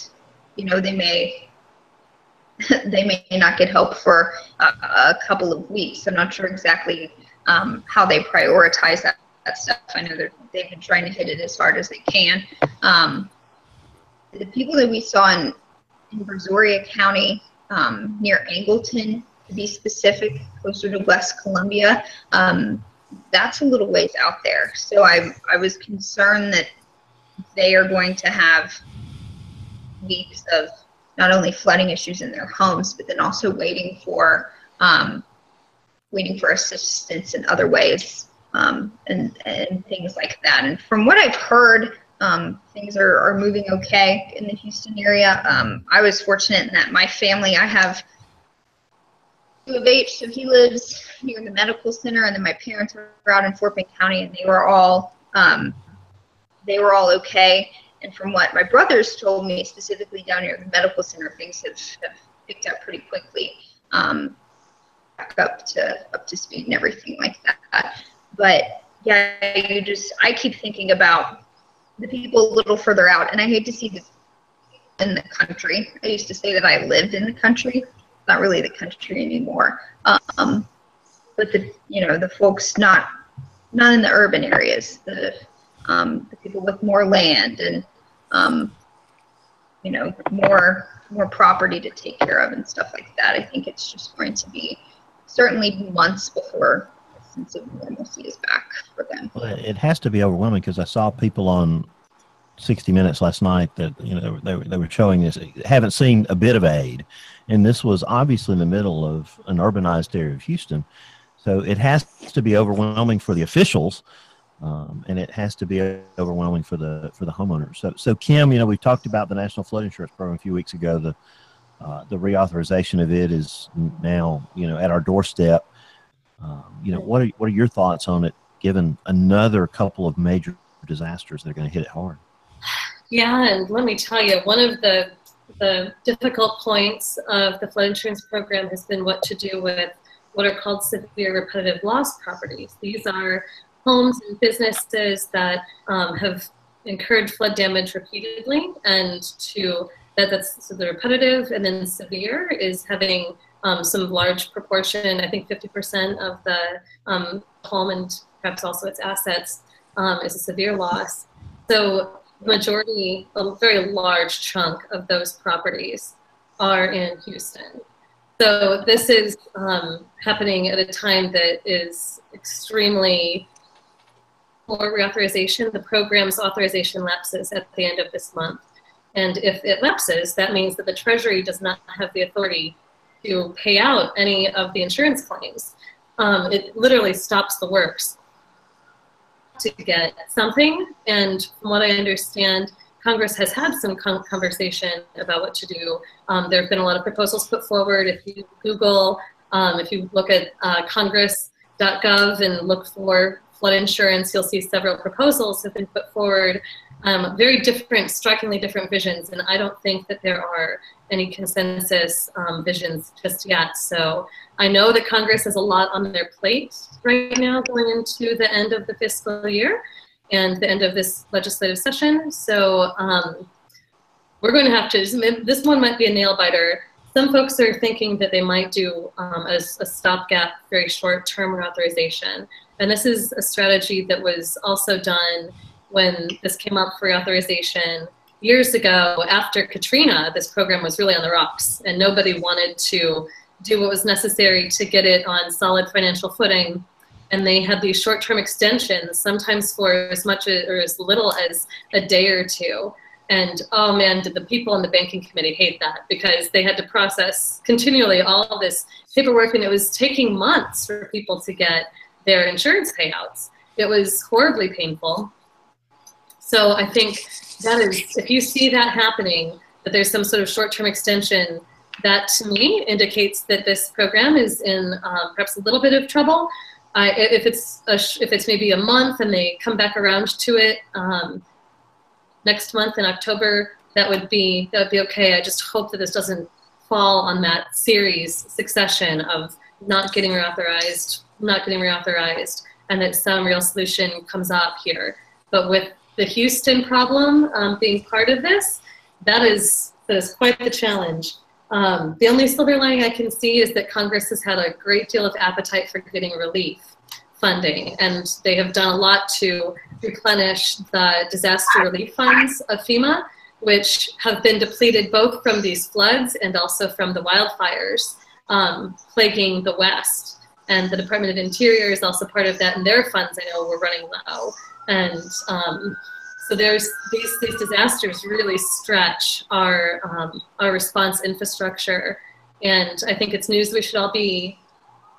they may not get help for a couple of weeks. I'm not sure exactly how they prioritize that stuff. I know they've been trying to hit it as hard as they can. The people that we saw in Brazoria County, near Angleton, to be specific, closer to West Columbia, that's a little ways out there. So I was concerned that they are going to have weeks of not only flooding issues in their homes, but then also waiting for assistance in other ways, and things like that. And from what I've heard, things are moving okay in the Houston area. I was fortunate in that my family, I have of H, so he lives near the medical center, and then my parents were out in Fort Bend County, and they were all okay. And from what my brothers told me, specifically down near the medical center, things have picked up pretty quickly, back up to speed and everything like that. But yeah, I keep thinking about the people a little further out, and I hate to see this in the country. I used to say that I lived in the country, not really the country anymore. But the folks not in the urban areas, the people with more land and more property to take care of and stuff like that. I think it's just going to be certainly months before a sense of normalcy is back for them. Well, it has to be overwhelming, because I saw people on 60 Minutes last night that they were showing this, haven't seen a bit of aid, and this was obviously in the middle of an urbanized area of Houston, so it has to be overwhelming for the officials, and it has to be overwhelming for the homeowners. So Kim, we've talked about the National Flood Insurance Program a few weeks ago. The reauthorization of it is now at our doorstep. What are your thoughts on it, given another couple of major disasters that are going to hit it hard? Yeah, and let me tell you, one of the difficult points of the flood insurance program has been what to do with what are called severe repetitive loss properties. These are homes and businesses that have incurred flood damage repeatedly, and that's so the repetitive, and then severe is having some large proportion, I think 50% of the home and perhaps also its assets is a severe loss. So majority, a very large chunk of those properties are in Houston. So this is happening at a time that is extremely more reauthorization. The program's authorization lapses at the end of this month. And if it lapses, that means that the Treasury does not have the authority to pay out any of the insurance claims. It literally stops the works to get something. And from what I understand, Congress has had some conversation about what to do. There have been a lot of proposals put forward. If you Google, if you look at congress.gov and look for flood insurance, you'll see several proposals have been put forward. Very different, strikingly different visions, and I don't think that there are any consensus visions just yet. So I know that Congress has a lot on their plate right now going into the end of the fiscal year and the end of this legislative session. So we're going to have to, this one might be a nail biter. Some folks are thinking that they might do as a stopgap, very short-term reauthorization. And this is a strategy that was also done when this came up for reauthorization years ago. After Katrina, this program was really on the rocks, and nobody wanted to do what was necessary to get it on solid financial footing. And they had these short-term extensions, sometimes for as much or as little as a day or two. And oh man, did the people in the banking committee hate that, because they had to process continually all this paperwork, and it was taking months for people to get their insurance payouts. It was horribly painful. So I think that is, if you see that happening, that there's some sort of short-term extension, that to me indicates that this program is in perhaps a little bit of trouble. If it's maybe a month and they come back around to it next month in October, that would be okay. I just hope that this doesn't fall on that succession of not getting reauthorized, and that some real solution comes up here. But with the Houston problem being part of this, that is quite the challenge. The only silver lining I can see is that Congress has had a great deal of appetite for getting relief funding, and they have done a lot to replenish the disaster relief funds of FEMA, which have been depleted both from these floods and also from the wildfires plaguing the West. And the Department of Interior is also part of that, and their funds, I know, were running low. And so there's these disasters really stretch our response infrastructure. And I think it's news we should all be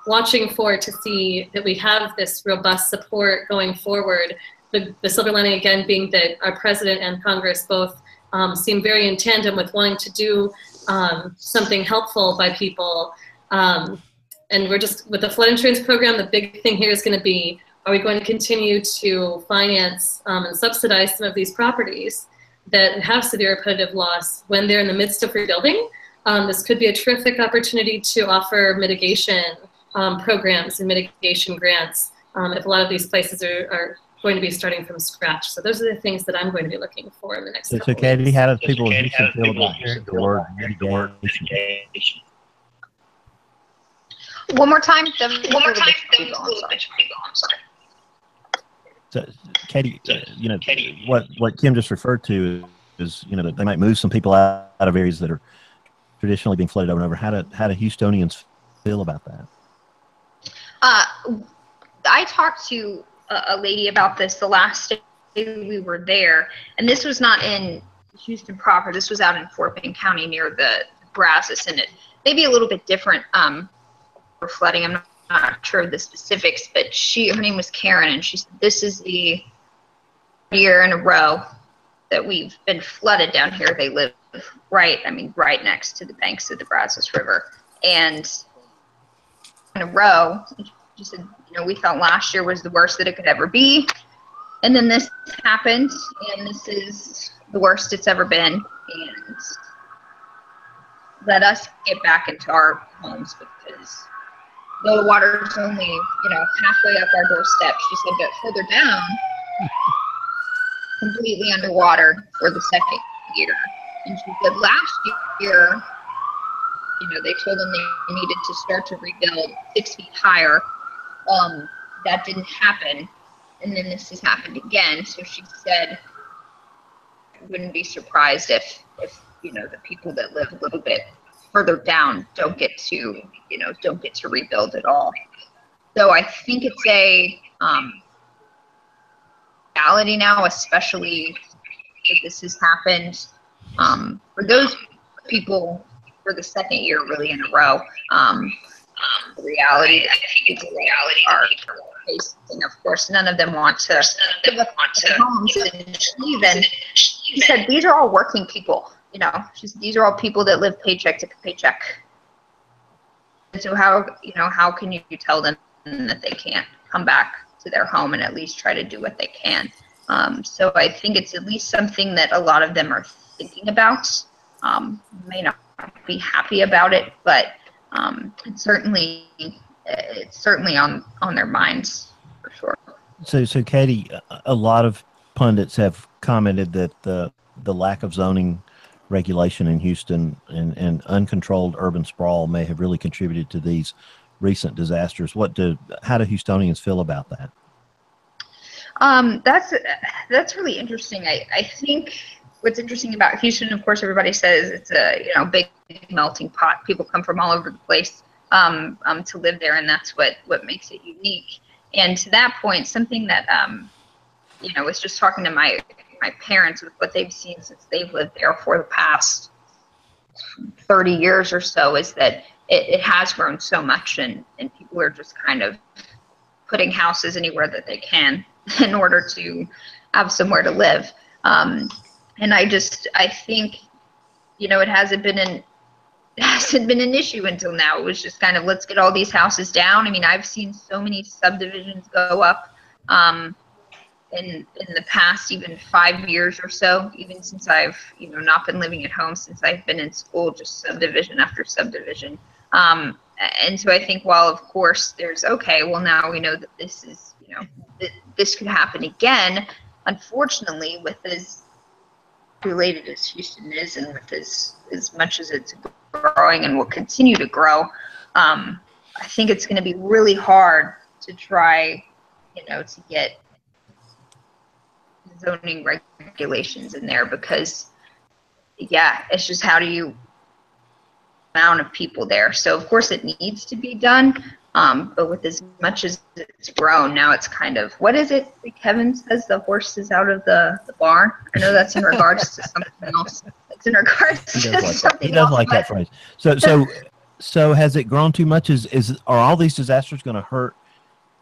watching for, to see that we have this robust support going forward. The silver lining, again, being that our president and Congress both seem very in tandem with wanting to do something helpful by people. And we're just, with the flood insurance program, the big thing here is going to be, are we going to continue to finance and subsidize some of these properties that have severe repetitive loss when they're in the midst of rebuilding? This could be a terrific opportunity to offer mitigation programs and mitigation grants if a lot of these places are going to be starting from scratch. So those are the things that I'm going to be looking for in the next couple Katie, weeks. how does people in Houston feel about hearing the word mitigation? One more time. So, Katie, what Kim just referred to is, that they might move some people out of areas that are traditionally being flooded over and over. How do Houstonians feel about that? I talked to a lady about this the last day we were there, and this was not in Houston proper. This was out in Fort Bend County near the Brazos, and it may be a little bit different for flooding. I'm not sure of the specifics, but her name was Karen, and she said this is the year in a row that we've been flooded down here. They live right next to the banks of the Brazos River, and in a row, she said, we thought last year was the worst that it could ever be, and then this happened, and this is the worst it's ever been, and let us get back into our homes, because though the water's only halfway up our doorstep, she said, but further down, completely underwater for the second year. And she said last year, they told them they needed to start to rebuild 6 feet higher. That didn't happen, and then this has happened again. So she said, I wouldn't be surprised if the people that live a little bit further down don't get to rebuild at all. So I think it's a reality now, especially if this has happened for those people for the second year really in a row. The reality, I think it's a reality are facing. Of course, none of them want to give up their homes. And she said, these are all working people. These are all people that live paycheck to paycheck. And so how can you tell them that they can't come back to their home and at least try to do what they can? So I think it's at least something that a lot of them are thinking about. May not be happy about it, but it's certainly on their minds for sure. So Katie, a lot of pundits have commented that the lack of zoning regulation in Houston and uncontrolled urban sprawl may have really contributed to these recent disasters. How do Houstonians feel about that? That's really interesting. I think what's interesting about Houston, of course, everybody says it's a big melting pot. People come from all over the place to live there, and that's what makes it unique. And to that point, something that was just talking to my parents with what they've seen since they've lived there for the past 30 years or so is that it has grown so much, and people are just kind of putting houses anywhere that they can in order to have somewhere to live. And I think, it hasn't been an issue until now. It was just kind of, let's get all these houses down. I mean, I've seen so many subdivisions go up in the past even 5 years or so, even since I've, not been living at home, since I've been in school, just subdivision after subdivision. And so I think, while of course there's, okay, well, now we know that this is, this could happen again. Unfortunately, with as related as Houston is, and with as much as it's growing and will continue to grow, I think it's going to be really hard to try, to get zoning regulations in there, because, it's just, how do you amount of people there? So of course it needs to be done, but with as much as it's grown, now it's kind of, what is it that Kevin says, the horse is out of the barn? I know that's in regards to something else. It's in regards to something else. He does like that phrase. So has it grown too much? Are all these disasters going to hurt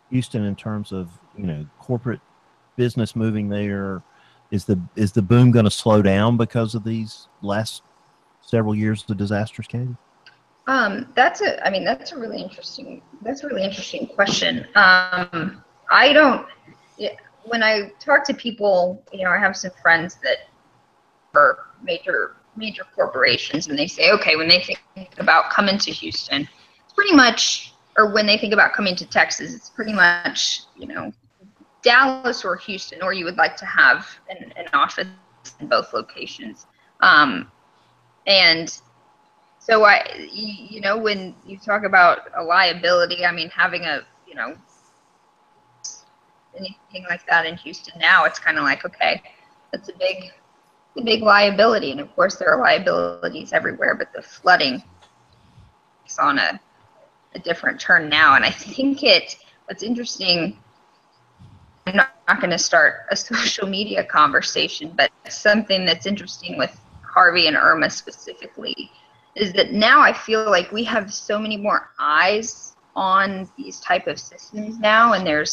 Houston in terms of corporate business moving there? Is the boom going to slow down because of these last several years of disasters, Katie? That's a really interesting question. I don't, when I talk to people, I have some friends that are major corporations, and they say, okay, when they think about coming to Houston, it's pretty much, or when they think about coming to Texas, it's pretty much, Dallas or Houston, or you would like to have an office in both locations. And so when you talk about a liability, having anything like that in Houston now, it's kind of like, okay, that's a big liability. And of course there are liabilities everywhere, but the flooding is on a different turn now. And I think what's interesting, I'm not going to start a social media conversation, but something that's interesting with Harvey and Irma specifically is that now I feel like we have so many more eyes on these type of systems now, and there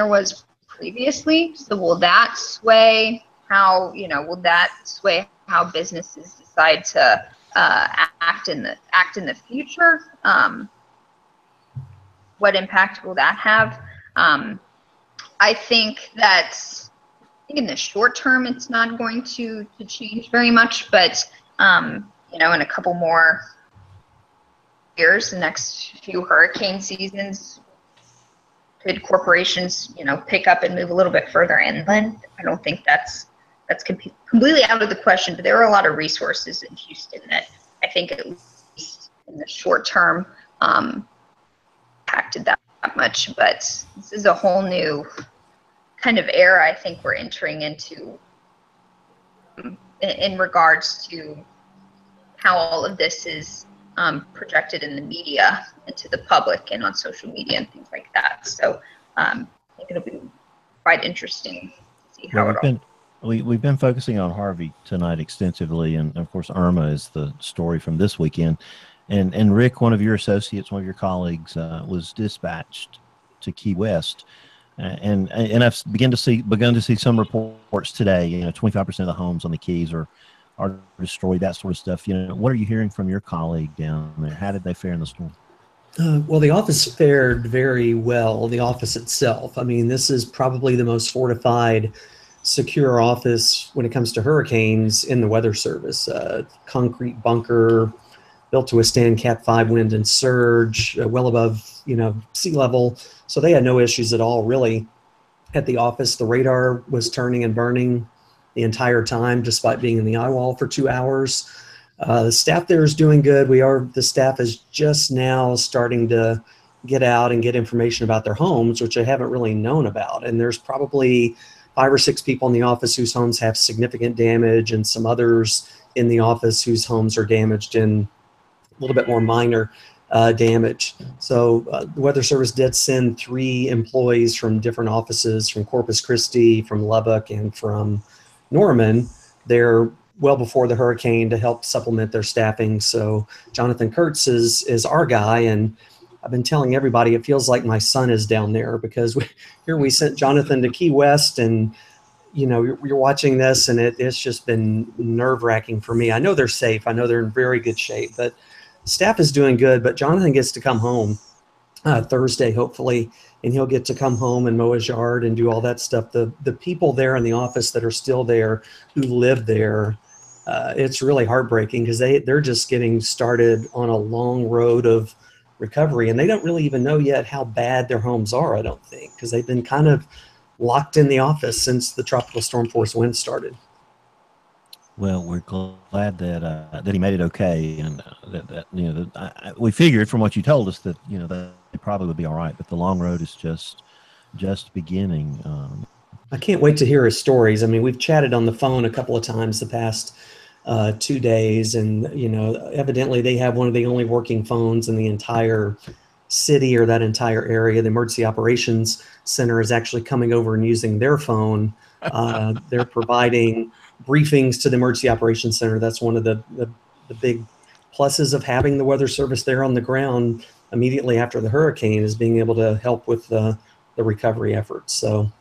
was previously. So will that sway how businesses decide to act in the future? What impact will that have? I think in the short term, it's not going to change very much, but in a couple more years, the next few hurricane seasons, could corporations, pick up and move a little bit further inland? I don't think that's completely out of the question, but there are a lot of resources in Houston that I think, at least in the short term, impacted that much. But this is a whole new kind of era I think we're entering into in regards to how all of this is projected in the media and to the public and on social media and things like that. So I think it'll be quite interesting to see how we've been focusing on Harvey tonight extensively, and of course Irma is the story from this weekend. And Rick, one of your associates, one of your colleagues, was dispatched to Key West, and I've begun to see some reports today. 25% of the homes on the Keys are destroyed, that sort of stuff. What are you hearing from your colleague down there? How did they fare in the storm? Well, the office fared very well. The office itself. This is probably the most fortified, secure office when it comes to hurricanes in the Weather Service. Concrete bunker, built to withstand Cat 5 wind and surge, well above sea level. So they had no issues at all, really, at the office. The radar was turning and burning the entire time, despite being in the eye wall for 2 hours. The staff there is doing good. The staff is just now starting to get out and get information about their homes, which I haven't really known about. And there's probably 5 or 6 people in the office whose homes have significant damage, and some others in the office whose homes are damaged in a little bit more minor damage. So the Weather Service did send 3 employees from different offices, from Corpus Christi, from Lubbock, and from Norman, there well before the hurricane to help supplement their staffing. So Jonathan Kurtz is our guy, and I've been telling everybody it feels like my son is down there, because we sent Jonathan to Key West, and you're watching this, and it's just been nerve-wracking for me. I know they're safe. I know they're in very good shape, but staff is doing good. But Jonathan gets to come home Thursday, hopefully, and he'll get to come home and mow his yard and do all that stuff. The people there in the office that are still there, who live there, it's really heartbreaking, because they're just getting started on a long road of recovery, and they don't really even know yet how bad their homes are, I don't think, because they've been kind of locked in the office since the tropical storm force wind started. Well, we're glad that he made it okay, and we figured from what you told us that they probably would be all right, but the long road is just beginning. I can't wait to hear his stories. We've chatted on the phone a couple of times the past 2 days, and evidently they have one of the only working phones in the entire city or that entire area. The Emergency Operations Center is actually coming over and using their phone. They're providing briefings to the Emergency Operations Center. That's one of the big pluses of having the Weather Service there on the ground immediately after the hurricane, is being able to help with the recovery efforts. So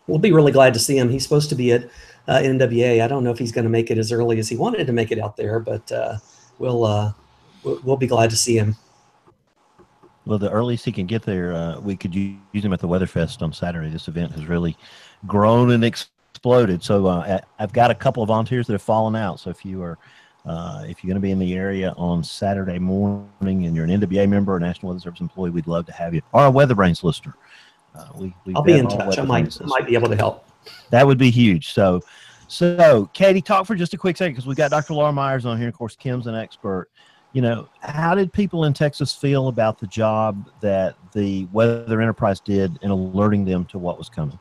we'll be really glad to see him. He's supposed to be at NWA. I don't know if he's going to make it as early as he wanted to make it out there, but we'll we'll be glad to see him. Well, the earliest he can get there, we could use him at the WeatherFest on Saturday. This event has really grown and exploded. So I've got a couple of volunteers that have fallen out. So if you're going to be in the area on Saturday morning and you're an NWA member or National Weather Service employee, we'd love to have you. Or a WeatherBrains listener. I'll be in touch. I might be able to help. That would be huge. So Katie, talk for just a quick second because we've got Dr. Laura Myers on here. Of course, Kim's an expert. You know, how did people in Texas feel about the job that the Weather Enterprise did in alerting them to what was coming?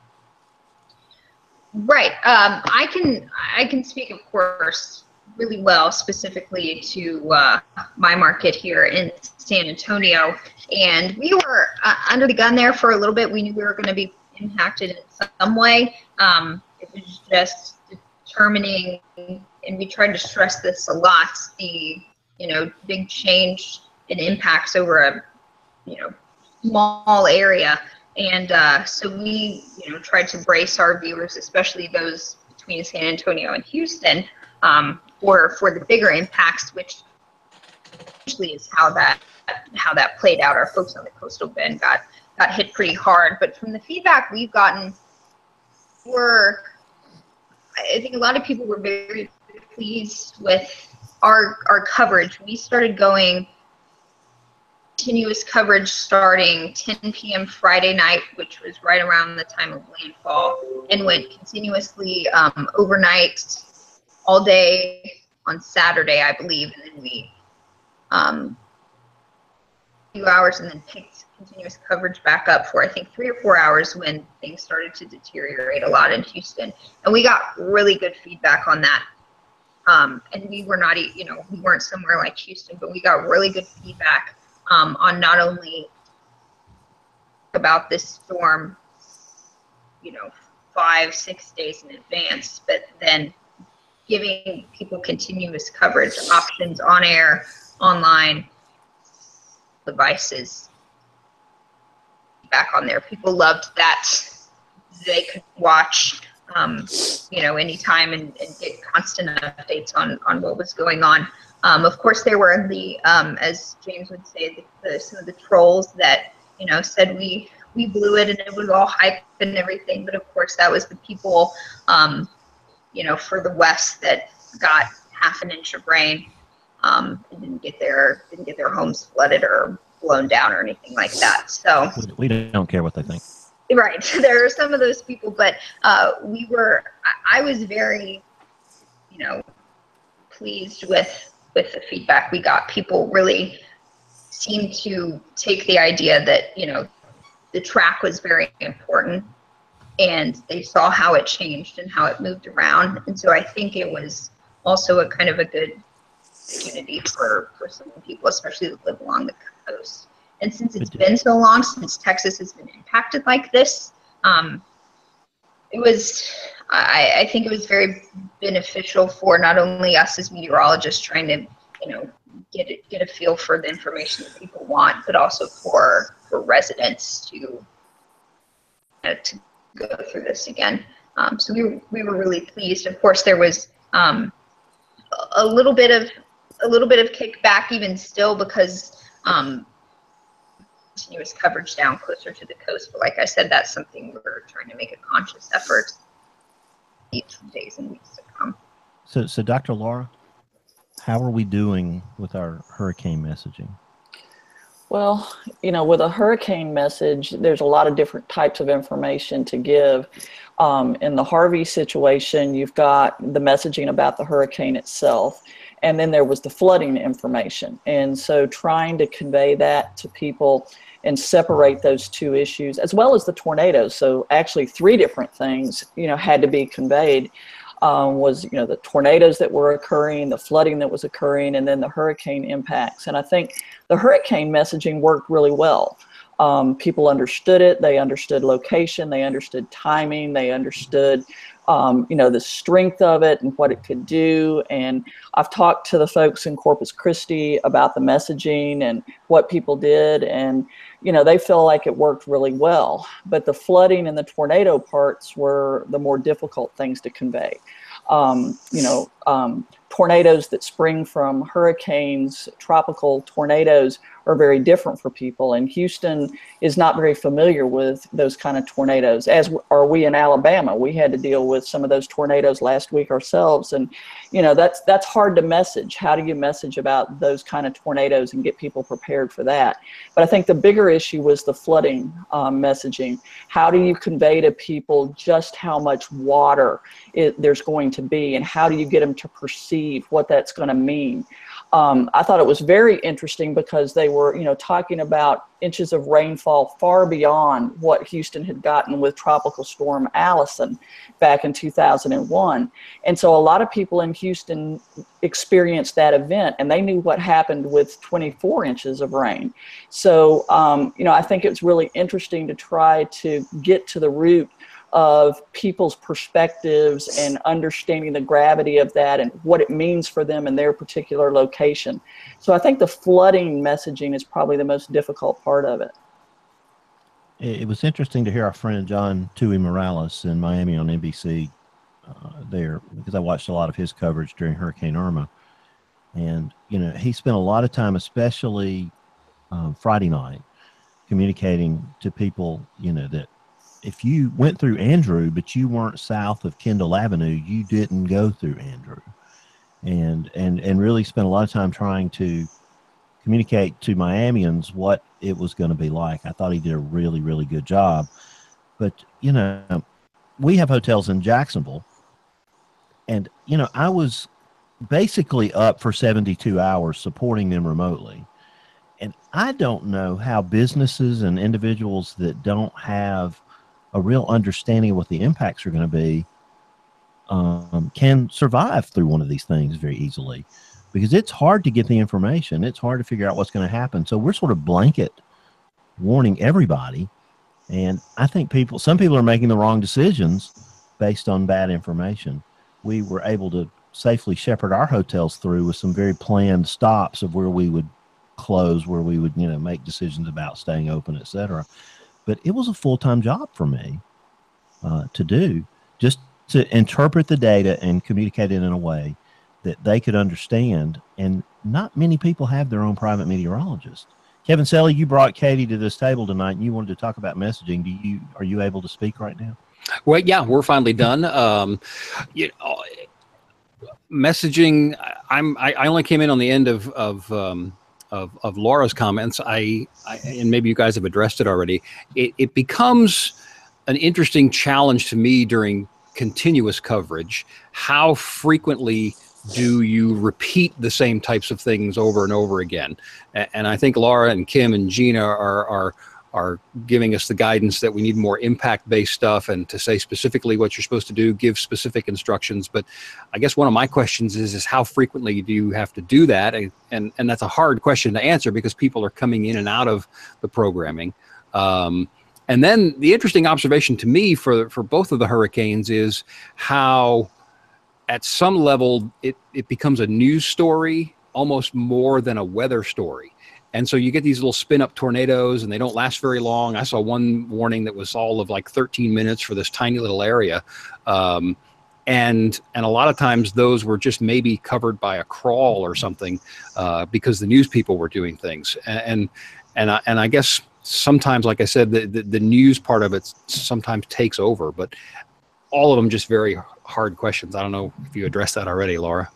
Right. I can speak, of course, really well, specifically to my market here in San Antonio. And we were under the gun there for a little bit. We knew we were going to be impacted in some way. It was just determining, and we tried to stress this a lot, the big change and impacts over a small area. And so we tried to brace our viewers, especially those between San Antonio and Houston, for the bigger impacts, which actually is how that played out. Our folks on the coastal bend got hit pretty hard. But from the feedback we've gotten, I think a lot of people were very pleased with our coverage. We started going continuous coverage starting 10 p.m. Friday night, which was right around the time of landfall, and went continuously overnight, all day on Saturday, I believe, and then we few hours, and then picked continuous coverage back up for I think 3 or 4 hours when things started to deteriorate a lot in Houston, and we got really good feedback on that. And we were not, we weren't somewhere like Houston, but we got really good feedback on not only about this storm, 5-6 days in advance, but then giving people continuous coverage options on air, online, devices back on there. People loved that they could watch anytime and get constant updates on what was going on. Of course, there were the, as James would say, some of the trolls that, said we blew it and it was all hype and everything. But of course, that was the people, for the West that got half an inch of rain and didn't get their homes flooded or blown down or anything like that. So we don't care what they think. Right. There are some of those people, but I was very, pleased with the feedback we got. People really seemed to take the idea that, the track was very important, and they saw how it changed and how it moved around. And so I think it was also a kind of a good opportunity for some people, especially that live along the coast. And since it's been so long since Texas has been impacted like this, I think it was very beneficial for not only us as meteorologists trying to, get a feel for the information that people want, but also for residents to go through this again. So we were really pleased. Of course, there was a little bit of kickback even still because continuous coverage down closer to the coast. But like I said, that's something we're trying to make a conscious effort each days and weeks to come. So Dr. Laura, how are we doing with our hurricane messaging? Well, with a hurricane message, there's a lot of different types of information to give. In the Harvey situation, you've got the messaging about the hurricane itself, and then there was the flooding information. And so trying to convey that to people and separate those two issues, as well as the tornadoes. So actually 3 different things, had to be conveyed. Was the tornadoes that were occurring, the flooding that was occurring, and then the hurricane impacts. And I think the hurricane messaging worked really well. People understood it. They understood location. They understood timing. They understood, the strength of it and what it could do. And I've talked to the folks in Corpus Christi about the messaging and what people did. And, they feel like it worked really well. But the flooding and the tornado parts were the more difficult things to convey. tornadoes that spring from hurricanes, tropical tornadoes, are very different for people. And Houston is not very familiar with those kind of tornadoes, as are we in Alabama. We had to deal with some of those tornadoes last week ourselves. And, you know, that's hard to message. How do you message about those kind of tornadoes and get people prepared for that? But I think the bigger issue was the flooding messaging. How do you convey to people just how much water there's going to be, and how do you get them to perceive what that's going to mean? I thought it was very interesting because they were, you know, talking about inches of rainfall far beyond what Houston had gotten with Tropical Storm Allison back in 2001. And so a lot of people in Houston experienced that event, and they knew what happened with 24 inches of rain. So, you know, I think it's really interesting to try to get to the root of people's perspectives and understanding the gravity of that and what it means for them in their particular location. So I think the flooding messaging is probably the most difficult part of it. It was interesting to hear our friend John Tui Morales in Miami on NBC there, because I watched a lot of his coverage during Hurricane Irma. And, you know, he spent a lot of time, especially Friday night, communicating to people, you know, that if you went through Andrew, but you weren't south of Kendall Avenue, you didn't go through Andrew. And really spent a lot of time trying to communicate to Miamians what it was going to be like. I thought he did a really, really good job. But, you know, we have hotels in Jacksonville, and, you know, I was basically up for 72 hours supporting them remotely. And I don't know how businesses and individuals that don't have a real understanding of what the impacts are going to be can survive through one of these things very easily, because it's hard to get the information. It's hard to figure out what's going to happen. So we're sort of blanket warning everybody. And I think some people are making the wrong decisions based on bad information. We were able to safely shepherd our hotels through with some very planned stops of where we would close, where we would, you know, make decisions about staying open, et cetera. But it was a full-time job for me to do, just to interpret the data and communicate it in a way that they could understand. And not many people have their own private meteorologist. Kevin Selly, you brought Katie to this table tonight, and you wanted to talk about messaging. Are you able to speak right now? Well, yeah, we're finally done. You know, messaging. I only came in on the end of Laura's comments. And maybe you guys have addressed it already. It becomes an interesting challenge to me during continuous coverage. How frequently do you repeat the same types of things over and over again? And I think Laura and Kim and Gina are giving us the guidance that we need more impact-based stuff, and to say specifically what you're supposed to do, give specific instructions. But I guess one of my questions is how frequently do you have to do that? And that's a hard question to answer, because people are coming in and out of the programming. And then the interesting observation to me for both of the hurricanes is how at some level it becomes a news story almost more than a weather story. And so you get these little spin-up tornadoes, and they don't last very long. I saw one warning that was all of like 13 minutes for this tiny little area. And a lot of times those were just maybe covered by a crawl or something because the news people were doing things. And I guess sometimes, like I said, the news part of it sometimes takes over, but all of them just very hard questions. I don't know if you addressed that already, Laura.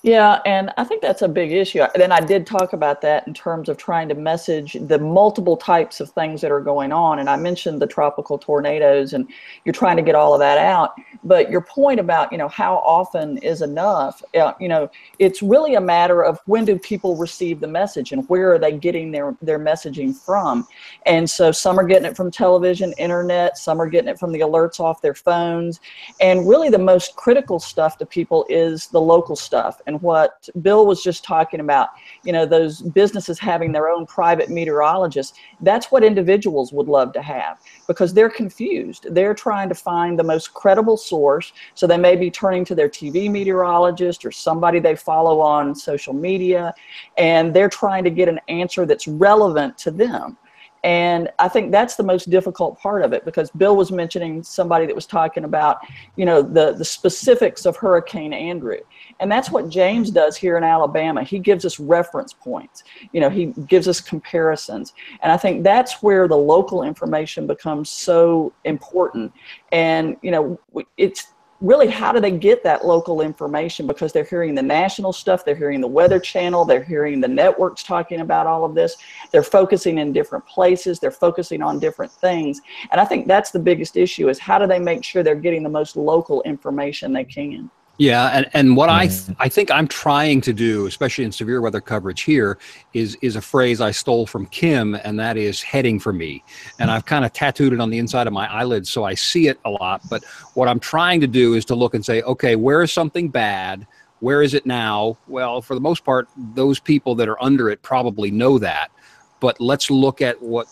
Yeah, and I think that's a big issue. And I did talk about that in terms of trying to message the multiple types of things that are going on. And I mentioned the tropical tornadoes, and you're trying to get all of that out. But your point about, you know, how often is enough, you know, it's really a matter of when do people receive the message and where are they getting their messaging from. And so some are getting it from television, internet, some are getting it from the alerts off their phones. And really the most critical stuff to people is the local stuff. And what Bill was just talking about, you know, those businesses having their own private meteorologists, that's what individuals would love to have, because they're confused. They're trying to find the most credible source. So they may be turning to their TV meteorologist or somebody they follow on social media, and they're trying to get an answer that's relevant to them. And I think that's the most difficult part of it, because Bill was mentioning somebody that was talking about, you know, the specifics of Hurricane Andrew. And that's what James does here in Alabama. He gives us reference points. You know, he gives us comparisons. And I think that's where the local information becomes so important. And, you know, it's really, how do they get that local information? Because they're hearing the national stuff, they're hearing the Weather Channel, they're hearing the networks talking about all of this. They're focusing in different places, they're focusing on different things. And I think that's the biggest issue, is how do they make sure they're getting the most local information they can? Yeah, and what I think I'm trying to do, especially in severe weather coverage here, is a phrase I stole from Kim, and that is heading for me. And I've kind of tattooed it on the inside of my eyelids so I see it a lot. But what I'm trying to do is to look and say, okay, where is something bad? Where is it now? Well, for the most part, those people that are under it probably know that. But let's look at what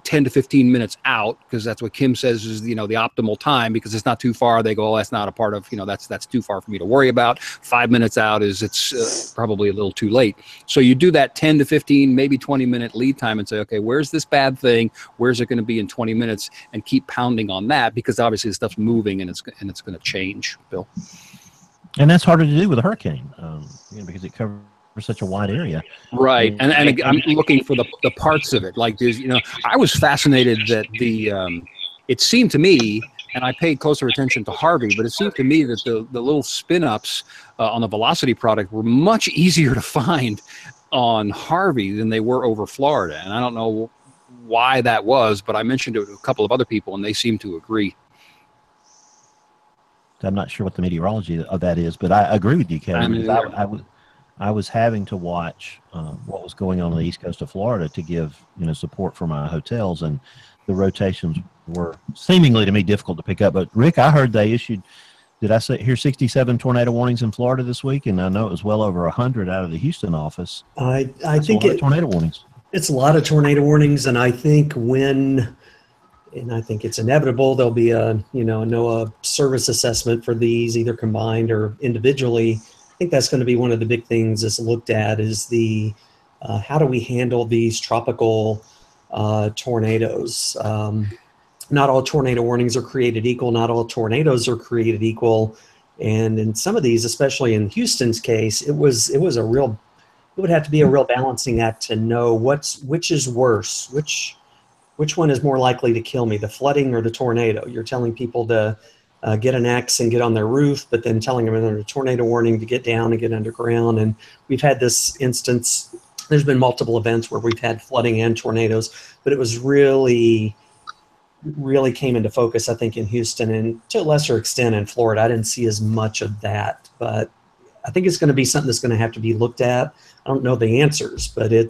10 to 15 minutes out, because that's what Kim says is, you know, the optimal time, because it's not too far. They go, oh, that's not a part of, you know, that's too far for me to worry about. 5 minutes out is it's probably a little too late. So you do that 10 to 15, maybe 20-minute lead time and say, okay, where's this bad thing? Where's it going to be in 20 minutes? And keep pounding on that, because obviously the stuff's moving and it's going to change, Bill. And that's harder to do with a hurricane, you know, because it covers such a wide area. Right. And I'm looking for the parts of it. Like there's, you know, I was fascinated that it seemed to me, and I paid closer attention to Harvey, but it seemed to me that the little spin-ups on the velocity product were much easier to find on Harvey than they were over Florida. And I don't know why that was, but I mentioned it to a couple of other people and they seemed to agree. I'm not sure what the meteorology of that is, but I agree with you, Kevin. I was having to watch what was going on the east coast of Florida to give, you know, support for my hotels, and the rotations were seemingly to me difficult to pick up. But Rick, I heard they issued, did I hear 67 tornado warnings in Florida this week? And I know it was well over 100 out of the Houston office. I think tornado warnings. It's a lot of tornado warnings, and I think I think it's inevitable there'll be a NOAA service assessment for these, either combined or individually. I think that's going to be one of the big things that's looked at, is the how do we handle these tropical tornadoes? Not all tornado warnings are created equal. Not all tornadoes are created equal. And in some of these, especially in Houston's case, it would have to be a real balancing act to know which is worse, which one is more likely to kill me, the flooding or the tornado. You're telling people to get an axe and get on their roof, but then telling them under a tornado warning to get down and get underground. And we've had this instance, there's been multiple events where we've had flooding and tornadoes, but it was really came into focus, I think, in Houston, and to a lesser extent in Florida. I didn't see as much of that, but I think it's going to be something that's going to have to be looked at. I don't know the answers, but I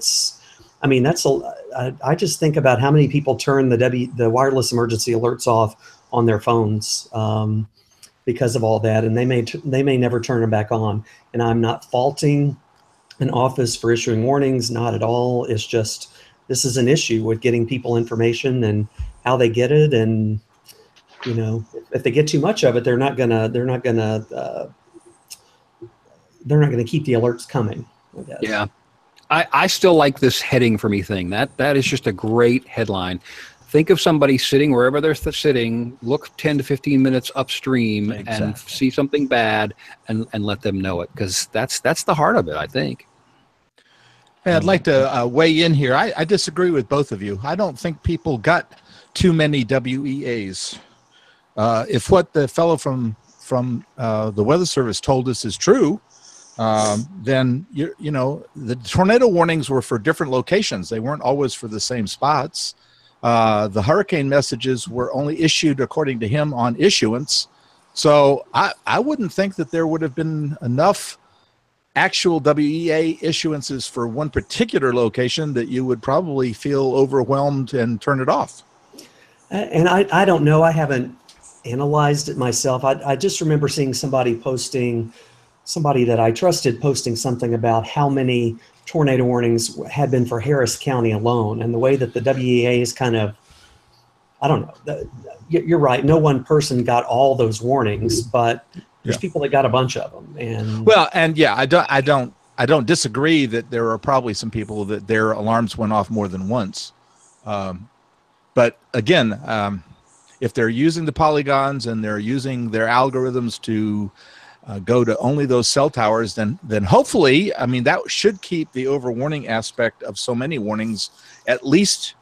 just think about how many people turn the wireless emergency alerts off on their phones because of all that, and they may never turn them back on. And I'm not faulting an office for issuing warnings, not at all. It's just, this is an issue with getting people information and how they get it. And you know, if they get too much of it, they're not gonna keep the alerts coming, I guess. Yeah. I still like this heading for me thing. That is just a great headline. Think of somebody sitting wherever they're sitting, look 10 to 15 minutes upstream and see something bad and let them know it, because that's the heart of it, I think. Hey, I'd like to weigh in here. I disagree with both of you. I don't think people got too many WEAs. If what the fellow from the Weather Service told us is true, then you know, the tornado warnings were for different locations. They weren't always for the same spots. The hurricane messages were only issued, according to him, on issuance. So I wouldn't think that there would have been enough actual WEA issuances for one particular location that you would probably feel overwhelmed and turn it off. And I don't know. I haven't analyzed it myself. I just remember seeing somebody that I trusted posting something about how many tornado warnings had been for Harris County alone, and the way that the WEA is kind of, I don't know. You're right. No one person got all those warnings, but there's people that got a bunch of them. And yeah, I don't disagree that there are probably some people that their alarms went off more than once. But again, if they're using the polygons and they're using their algorithms to go to only those cell towers, then hopefully, I mean, that should keep the overwarning aspect of so many warnings at least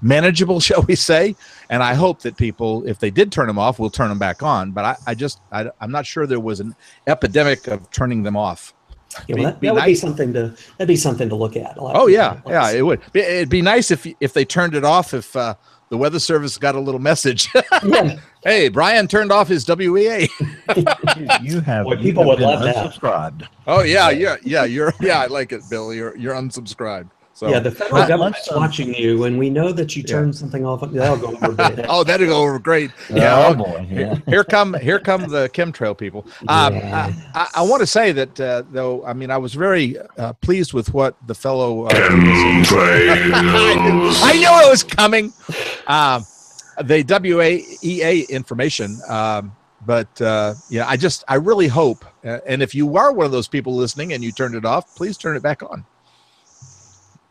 manageable, shall we say. And I hope that people, if they did turn them off, will turn them back on. But I'm not sure there was an epidemic of turning them off. Yeah, well, that would be something to look at. Oh yeah, it would. It'd be nice if they turned it off. If the Weather Service got a little message. Yeah. Hey, Brian turned off his WEA. you have. Boy, people would love that. Unsubscribed. Oh yeah. I like it, Bill. You're unsubscribed. So, yeah, the federal government's watching you, and we know that you turn something off. That'll go over great. Oh, that'll go over great. Yeah. Oh boy. Yeah. Here come the chemtrail people. I want to say that though, I mean, I was very pleased with what the fellow. I knew it was coming. The WEA information. But yeah, I really hope, and if you are one of those people listening and you turned it off, please turn it back on.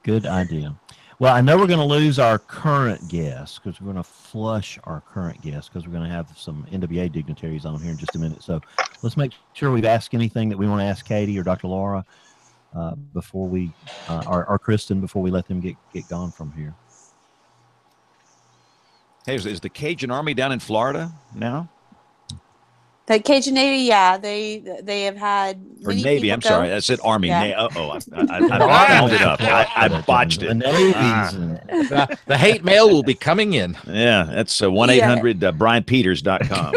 Good idea. Well, I know we're going to lose our current guest because we're going to flush our current guest because we're going to have some NWA dignitaries on here in just a minute. So let's make sure we've asked anything that we want to ask Katie or Dr. Laura before we, or Kristen, before we let them get gone from here. Hey, is the Cajun Army down in Florida now? The Cajun Navy, yeah, they have had. Or Navy, I'm sorry. I said Army. Yeah. I fouled it up. I botched it. The hate mail will be coming in. Yeah, that's 1-800-BrianPeters.com.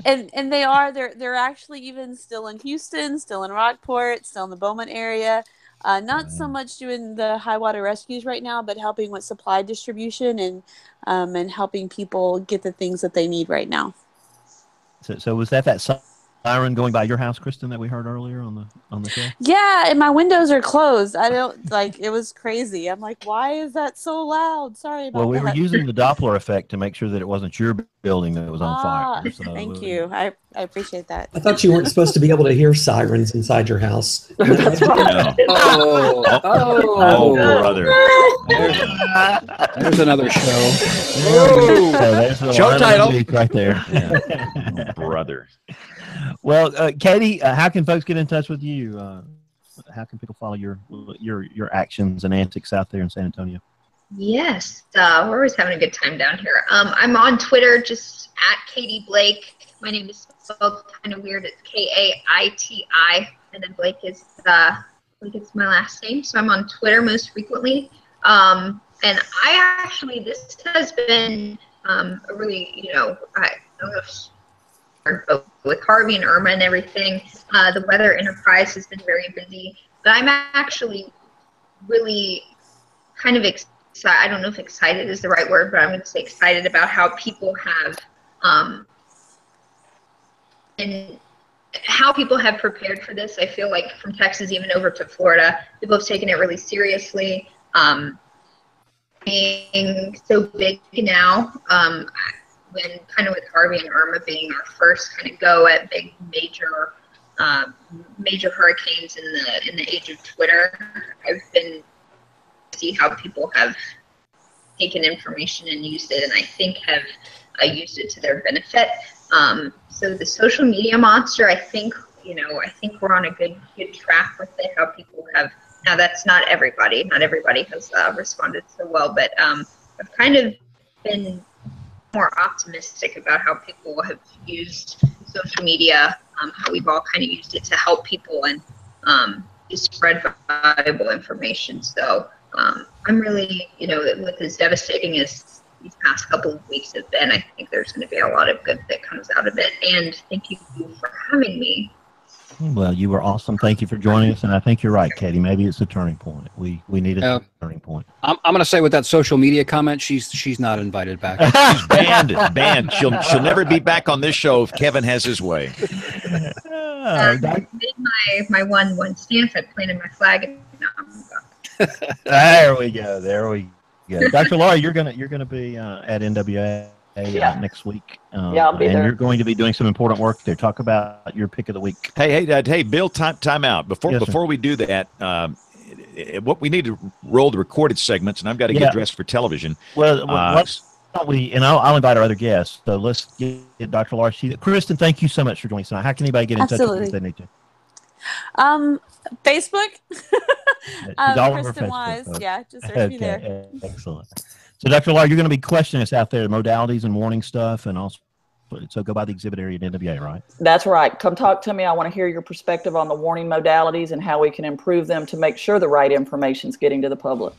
and they're actually even still in Houston, still in Rockport, still in the Beaumont area. Not so much doing the high water rescues right now, but helping with supply distribution and helping people get the things that they need right now. So was that siren going by your house, Kristen, that we heard earlier on the show? Yeah, and my windows are closed. I don't it was crazy. I'm like, why is that so loud? Sorry about that. Well, we were using the Doppler effect to make sure that it wasn't your building that was on fire. So thank you. I appreciate that. I thought you weren't supposed to be able to hear sirens inside your house. That's right. Oh, brother. There's another show. So there's the show title right there. Yeah. Oh, brother. Well, Katie, how can folks get in touch with you? How can people follow your actions and antics out there in San Antonio? Yes, we're always having a good time down here. I'm on Twitter, just at Katie Blake. My name is spelled kind of weird. It's Kaiti, and then Blake is my last name. So I'm on Twitter most frequently. And this has been a really, I don't know if with Harvey and Irma and everything, the Weather Enterprise has been very busy. But I'm actually really kind of excited. I don't know if excited is the right word, but I'm going to say excited about how people have and how people have prepared for this. I feel like from Texas even over to Florida, people have taken it really seriously. Being so big now, when kind of with Harvey and Irma being our first kind of go at big major hurricanes in the age of Twitter, I've been see how people have taken information and used it, and I think have used it to their benefit. So the social media monster, I think we're on a good track with it. How people have, now that's not everybody has responded so well, but I've kind of been more optimistic about how people have used social media, how we've all kind of used it to help people and to spread valuable information. So I'm really, with as devastating as these past couple of weeks have been, I think there's going to be a lot of good that comes out of it. And thank you for having me. Well, you were awesome. Thank you for joining us. And I think you're right, Katie. Maybe it's a turning point. We need a turning point. I'm going to say with that social media comment, she's not invited back. She's banned. She'll never be back on this show if Kevin has his way. I made my one stance. I planted my flag. And now I'm gone. There we go. Dr. Laura, you're gonna be at NWA next week. I'll be there. And you're going to be doing some important work there. Talk about your pick of the week. Hey, Bill, time out. Before we do that, what we need to roll the recorded segments, and I've got to get dressed for television. Well, I'll invite our other guests. So let's get Dr. Larson. Kristen, thank you so much for joining us tonight. How can anybody get in touch with you if they need to? Facebook. Kristen Facebook. Wise. Okay. Yeah, just search me there. Excellent. So, Dr. Larson, you're going to be questioning us out there, modalities and warning stuff, and also, so go by the exhibit area at NWA, right? That's right. Come talk to me. I want to hear your perspective on the warning modalities and how we can improve them to make sure the right information is getting to the public.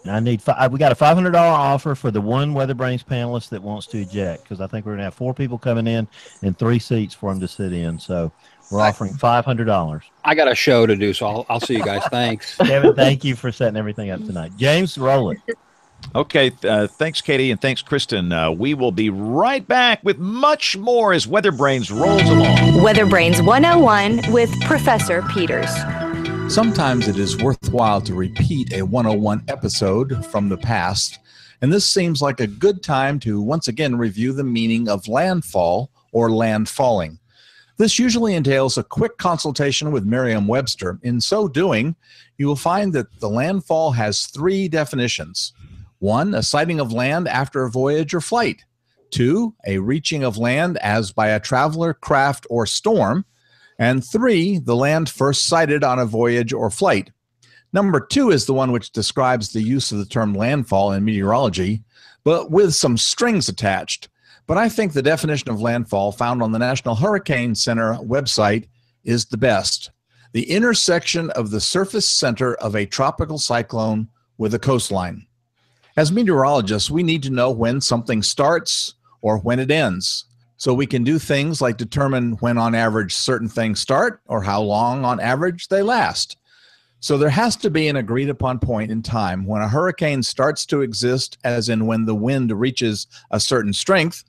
We got a $500 offer for the one WeatherBrains panelist that wants to eject, because I think we're going to have 4 people coming in and 3 seats for them to sit in. So we're offering $500. I got a show to do, so I'll see you guys. Thanks. Kevin, thank you for setting everything up tonight. James, roll it. Okay, thanks, Katie, and thanks, Kristen. We will be right back with much more as WeatherBrains rolls along. WeatherBrains 101 with Professor Peters. Sometimes it is worthwhile to repeat a 101 episode from the past, and this seems like a good time to once again review the meaning of landfall or landfalling. This usually entails a quick consultation with Merriam-Webster. In so doing, you will find that the landfall has 3 definitions. 1, a sighting of land after a voyage or flight. 2, a reaching of land as by a traveler, craft, or storm. And 3, the land first sighted on a voyage or flight. Number 2 is the one which describes the use of the term landfall in meteorology, but with some strings attached. But I think the definition of landfall found on the National Hurricane Center website is the best. The intersection of the surface center of a tropical cyclone with a coastline. As meteorologists, we need to know when something starts or when it ends. So we can do things like determine when on average certain things start or how long on average they last. So there has to be an agreed upon point in time when a hurricane starts to exist, as in when the wind reaches a certain strength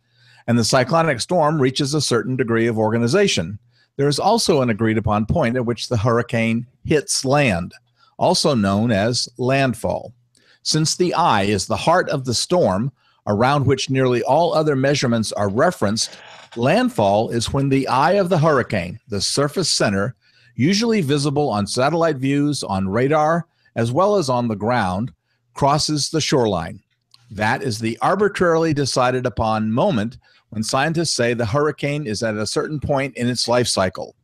and the cyclonic storm reaches a certain degree of organization. There is also an agreed upon point at which the hurricane hits land, also known as landfall. Since the eye is the heart of the storm, around which nearly all other measurements are referenced, landfall is when the eye of the hurricane, the surface center, usually visible on satellite views, on radar, as well as on the ground, crosses the shoreline. That is the arbitrarily decided upon moment when scientists say the hurricane is at a certain point in its life cycle.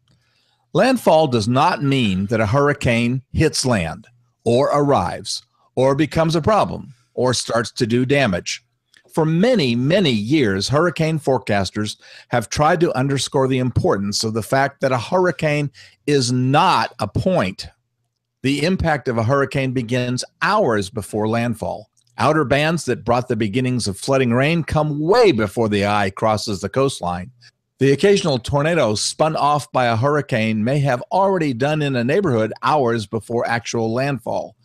Landfall does not mean that a hurricane hits land, or arrives, or becomes a problem, or starts to do damage. For many, many years, hurricane forecasters have tried to underscore the importance of the fact that a hurricane is not a point. The impact of a hurricane begins hours before landfall. Outer bands that brought the beginnings of flooding rain come way before the eye crosses the coastline. The occasional tornado spun off by a hurricane may have already done in a neighborhood hours before actual landfall.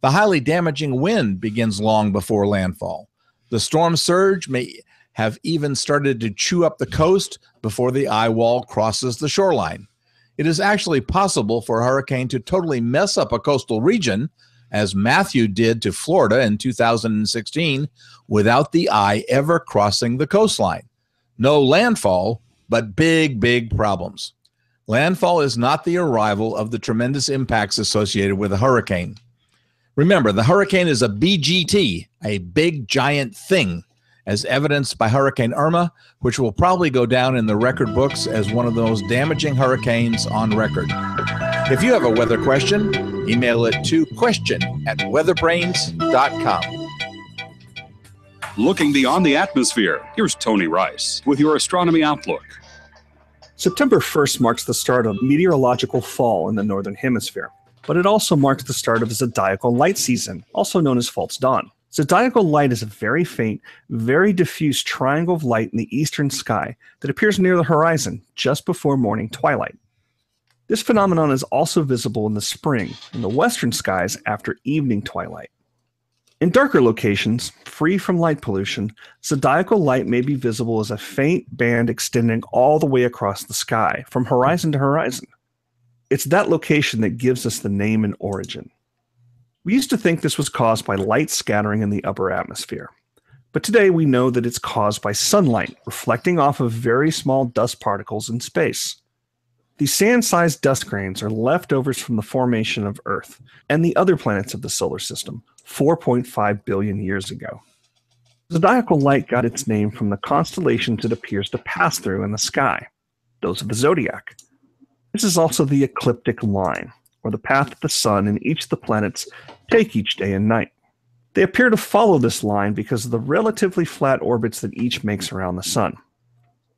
The highly damaging wind begins long before landfall. The storm surge may have even started to chew up the coast before the eye wall crosses the shoreline. It is actually possible for a hurricane to totally mess up a coastal region, as Matthew did to Florida in 2016, without the eye ever crossing the coastline. No landfall, but big, big problems. Landfall is not the arrival of the tremendous impacts associated with a hurricane. Remember, the hurricane is a BGT, a big giant thing, as evidenced by Hurricane Irma, which will probably go down in the record books as one of the most damaging hurricanes on record. If you have a weather question, email it to question@weatherbrains.com. Looking beyond the atmosphere, here's Tony Rice with your astronomy outlook. September 1st marks the start of meteorological fall in the Northern Hemisphere, but it also marks the start of zodiacal light season, also known as false dawn. Zodiacal light is a very faint, very diffuse triangle of light in the eastern sky that appears near the horizon just before morning twilight. This phenomenon is also visible in the spring in the western skies after evening twilight. In darker locations, free from light pollution, zodiacal light may be visible as a faint band extending all the way across the sky, from horizon to horizon. It's that location that gives us the name and origin. We used to think this was caused by light scattering in the upper atmosphere, but today we know that it's caused by sunlight reflecting off of very small dust particles in space. These sand-sized dust grains are leftovers from the formation of Earth and the other planets of the solar system 4.5 billion years ago. Zodiacal light got its name from the constellations it appears to pass through in the sky, those of the zodiac. This is also the ecliptic line, or the path that the sun and each of the planets take each day and night. They appear to follow this line because of the relatively flat orbits that each makes around the sun.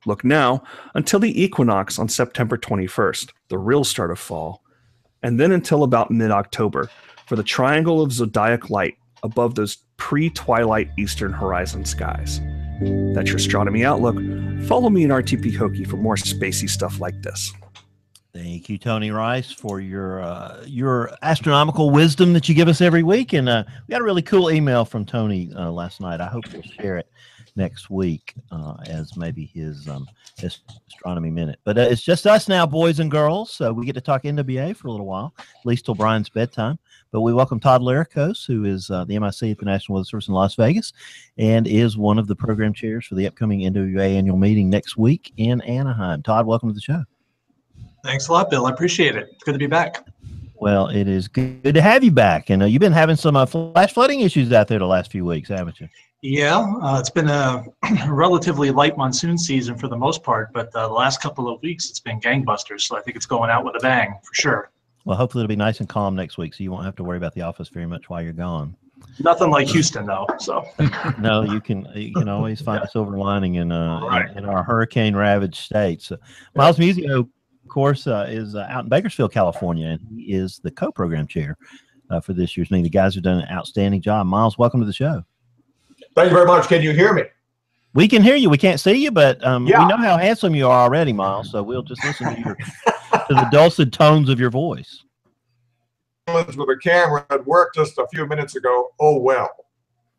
Look now until the equinox on September 21st, the real start of fall, and then until about mid-October for the triangle of zodiac light above those pre-twilight eastern horizon skies. That's your astronomy outlook. Follow me in RTP Hokie for more spacey stuff like this. Thank you, Tony Rice, for your astronomical wisdom that you give us every week. And we got a really cool email from Tony last night. I hope we'll share it next week as maybe his astronomy minute. But it's just us now, boys and girls. So we get to talk NWA for a little while, at least till Brian's bedtime. But we welcome Todd Laricos, who is the MIC at the National Weather Service in Las Vegas and is one of the program chairs for the upcoming NWA Annual Meeting next week in Anaheim. Todd, welcome to the show. Thanks a lot, Bill. I appreciate it. It's good to be back. Well, it is good to have you back. And you've been having some flash flooding issues out there the last few weeks, haven't you? Yeah, it's been a relatively light monsoon season for the most part, but the last couple of weeks it's been gangbusters, so I think it's going out with a bang for sure. Well, hopefully it'll be nice and calm next week, so you won't have to worry about the office very much while you're gone. Nothing like Houston, though. So no, you can always find a silver lining in our hurricane-ravaged states. Miles Musio, of course, is out in Bakersfield, California, and he is the co-program chair for this year's meeting. The guys have done an outstanding job. Miles, welcome to the show. Thank you very much. Can you hear me? We can hear you. We can't see you, but we know how handsome you are already, Miles. So we'll just listen to the dulcet tones of your voice. With a camera at work just a few minutes ago. Oh well.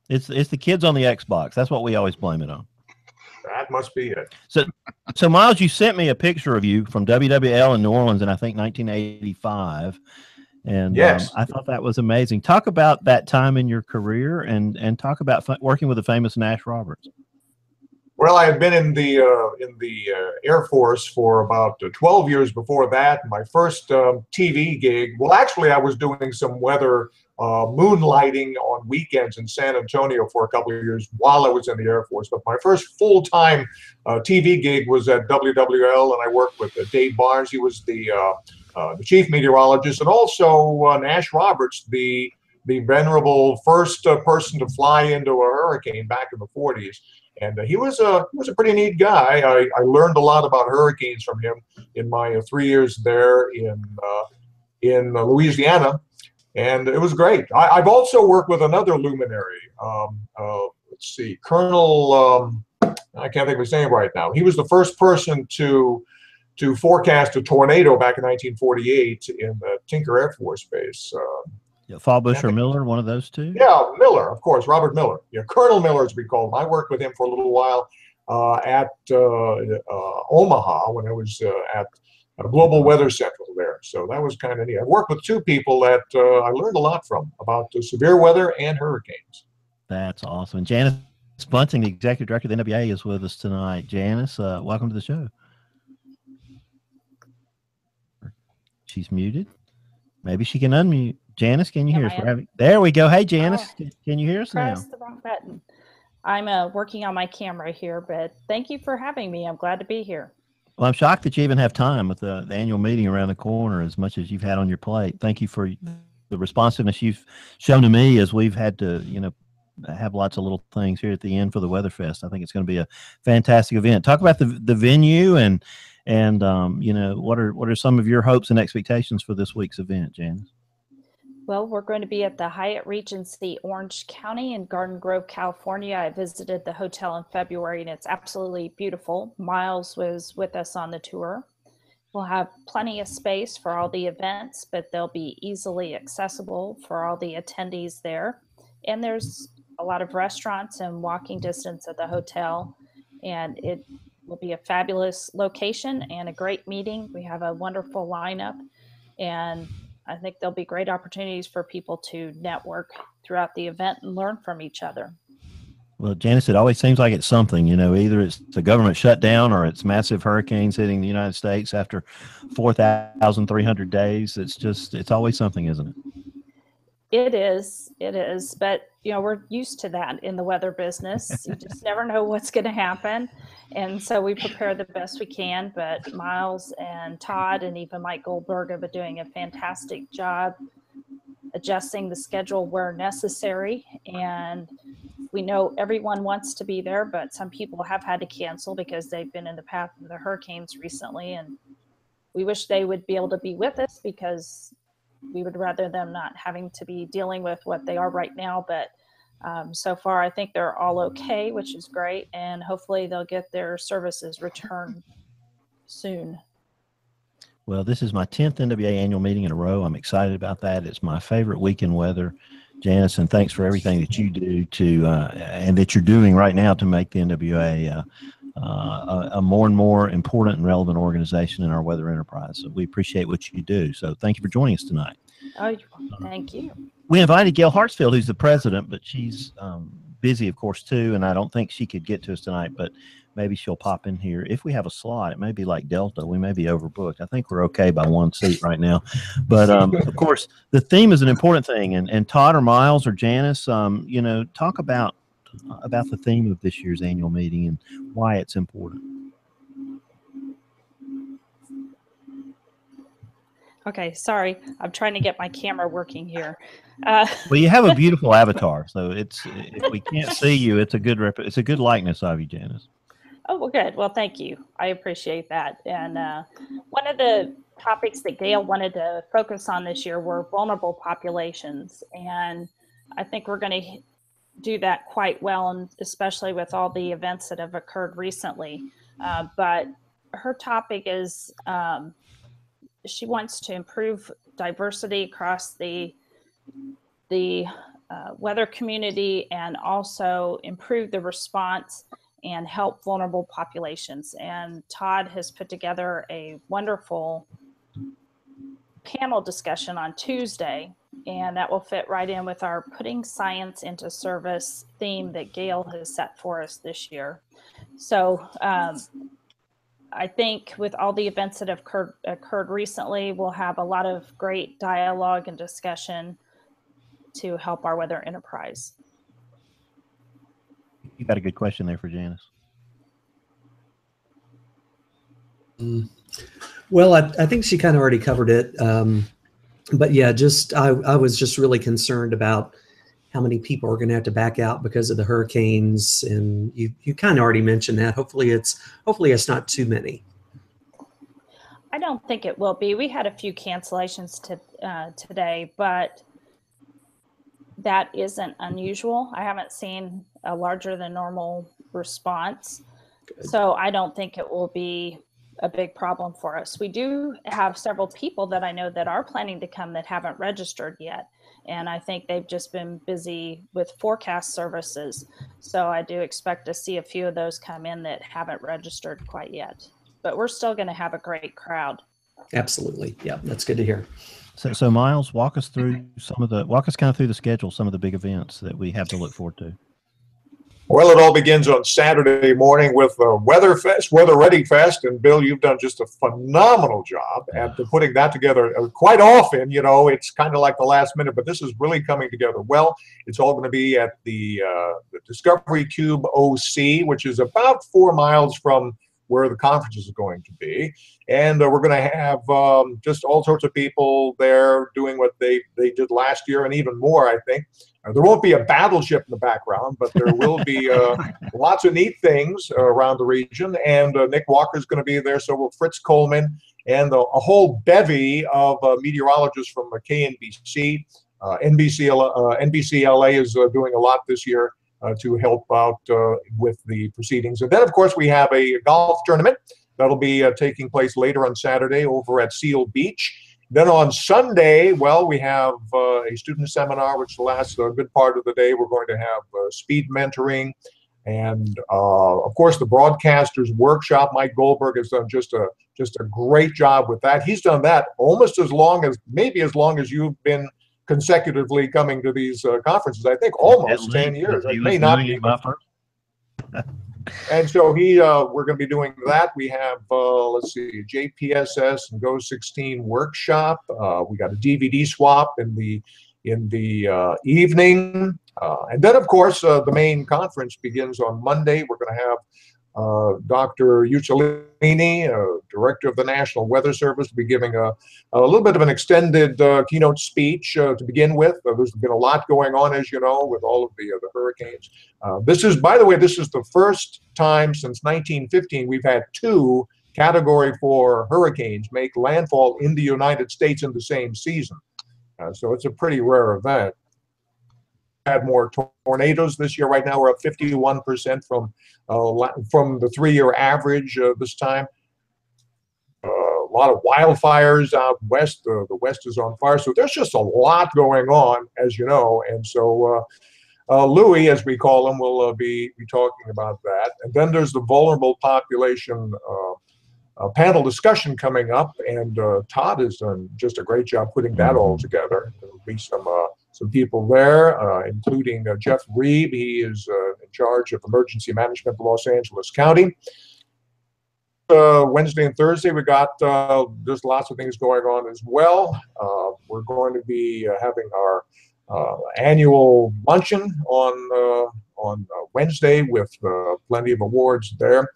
It's the kids on the Xbox. That's what we always blame it on. That must be it. So Miles, you sent me a picture of you from WWL in New Orleans in I think 1985. And yes. I thought that was amazing. Talk about that time in your career and talk about working with the famous Nash Roberts. Well, I had been in the Air Force for about 12 years before that. My first TV gig, well, actually, I was doing some weather moonlighting on weekends in San Antonio for a couple of years while I was in the Air Force. But my first full-time TV gig was at WWL, and I worked with Dave Barnes. He was the chief meteorologist, and also Nash Roberts, the venerable first person to fly into a hurricane back in the 40s. And he was a pretty neat guy. I learned a lot about hurricanes from him in my 3 years there in Louisiana, and it was great. I've also worked with another luminary. Let's see, Colonel. I can't think of his name right now. He was the first person to forecast a tornado back in 1948 in the Tinker Air Force Base. Fallbush or Miller, one of those two? Yeah, Miller, of course, Robert Miller. Yeah, Colonel Miller, as we call him. I worked with him for a little while at Omaha when I was at Global Weather Central there. So that was kind of neat. I worked with two people that I learned a lot from about severe weather and hurricanes. That's awesome. Janice Bunting, the executive director of the NWA, is with us tonight. Janice, welcome to the show. She's muted. Maybe she can unmute. Janice, can you hear us? There we go. Hey, Janice, can you hear us now? Press the wrong button. I'm working on my camera here, but thank you for having me. I'm glad to be here. Well, I'm shocked that you even have time with the annual meeting around the corner as much as you've had on your plate. Thank you for the responsiveness you've shown to me as we've had to, have lots of little things here at the end for the WeatherFest. I think it's going to be a fantastic event. Talk about the venue and what are some of your hopes and expectations for this week's event, Janice? Well, we're going to be at the Hyatt Regency Orange County in Garden Grove, California. I visited the hotel in February and it's absolutely beautiful. Miles was with us on the tour. We'll have plenty of space for all the events, but they'll be easily accessible for all the attendees there. And there's a lot of restaurants and walking distance at the hotel, and it will be a fabulous location and a great meeting. We have a wonderful lineup, and I think there'll be great opportunities for people to network throughout the event and learn from each other. Well, Janice, it always seems like it's something, you know, either it's a government shutdown or it's massive hurricanes hitting the United States after 4,300 days. It's always something, isn't it? It is. But, you know, we're used to that in the weather business. You just never know what's going to happen. And so we prepare the best we can. But Miles and Todd and even Mike Goldberg have been doing a fantastic job adjusting the schedule where necessary. And we know everyone wants to be there, but some people have had to cancel because they've been in the path of the hurricanes recently. And we wish they would be able to be with us because we would rather them not having to be dealing with what they are right now. But so far, I think they're all okay, which is great. And hopefully they'll get their services returned soon. Well, this is my 10th NWA annual meeting in a row. I'm excited about that. It's my favorite weekend weather. Janice, and thanks for everything that you do and that you're doing right now to make the NWA a more and more important and relevant organization in our weather enterprise. So we appreciate what you do. So thank you for joining us tonight. Oh, thank you. We invited Gail Hartsfield, who's the president, but she's busy, of course, too, and I don't think she could get to us tonight, but maybe she'll pop in here. If we have a slot, it may be like Delta. We may be overbooked. I think we're okay by one seat right now. But, of course, the theme is an important thing. And Todd or Miles or Janice, you know, talk about the theme of this year's annual meeting and why it's important. Okay, sorry. I'm trying to get my camera working here. Well, you have a beautiful avatar, so if we can't see you, it's a good likeness of you, Janice. Oh, well, good. Well, thank you. I appreciate that. And one of the topics that Gail wanted to focus on this year were vulnerable populations. And I think we're going to do that quite well, and especially with all the events that have occurred recently. But her topic is she wants to improve diversity across the weather community and also improve the response and help vulnerable populations. And Todd has put together a wonderful panel discussion on Tuesday, and that will fit right in with our Putting Science into Service theme that Gail has set for us this year. So I think with all the events that have occurred recently, we'll have a lot of great dialogue and discussion to help our weather enterprise. You got a good question there for Janice. Well, I think she kind of already covered it. But yeah, I was just really concerned about how many people are going to have to back out because of the hurricanes. And you kind of already mentioned that. Hopefully it's not too many. I don't think it will be. We had a few cancellations today, but that isn't unusual. I haven't seen a larger than normal response. Good. So I don't think it will be a big problem for us. We do have several people that I know that are planning to come that haven't registered yet. And I think they've just been busy with forecast services. So I do expect to see a few of those come in that haven't registered quite yet. But we're still going to have a great crowd. Absolutely. Yeah, that's good to hear. So Miles, walk us kind of through the schedule, some of the big events that we have to look forward to. Well, it all begins on Saturday morning with Weather Ready Fest. And Bill, you've done just a phenomenal job at putting that together. Quite often, you know, it's kind of like the last minute, but this is really coming together well. It's all going to be at the Discovery Cube OC, which is about 4 miles from where the conference is going to be. And we're going to have just all sorts of people there doing what they did last year and even more, I think. There won't be a battleship in the background, but there will be lots of neat things around the region. And Nick Walker's going to be there, so will Fritz Coleman, and a whole bevy of meteorologists from KNBC. NBCLA is doing a lot this year to help out with the proceedings. And then, of course, we have a golf tournament that'll be taking place later on Saturday over at Seal Beach. Then on Sunday, well, we have a student seminar, which lasts a good part of the day. We're going to have speed mentoring. And, of course, the broadcasters workshop. Mike Goldberg has done just a great job with that. He's done that almost maybe as long as you've been consecutively coming to these conferences. I think almost 10 years. It may not be. And so we're going to be doing that. We have, let's see, JPSS and Go 16 workshop. We got a DVD swap in the evening. And then, of course, the main conference begins on Monday. We're going to have Dr. Uccellini, Director of the National Weather Service, will be giving a little bit of an extended keynote speech to begin with. There's been a lot going on, as you know, with all of the hurricanes. This is, by the way, this is the first time since 1915 we've had 2 Category 4 hurricanes make landfall in the United States in the same season. So it's a pretty rare event. Had more tornadoes this year. Right now we're up 51% from the 3-year average this time. A lot of wildfires out west. The west is on fire. So there's just a lot going on, as you know. And so Louis, as we call him, will be talking about that. And then there's the vulnerable population panel discussion coming up, and Todd has done just a great job putting that all together. There will be some people there, including Jeff Reeb. He is in charge of emergency management for Los Angeles County. Wednesday and Thursday, we got there's lots of things going on as well. We're going to be having our annual luncheon on Wednesday with plenty of awards there.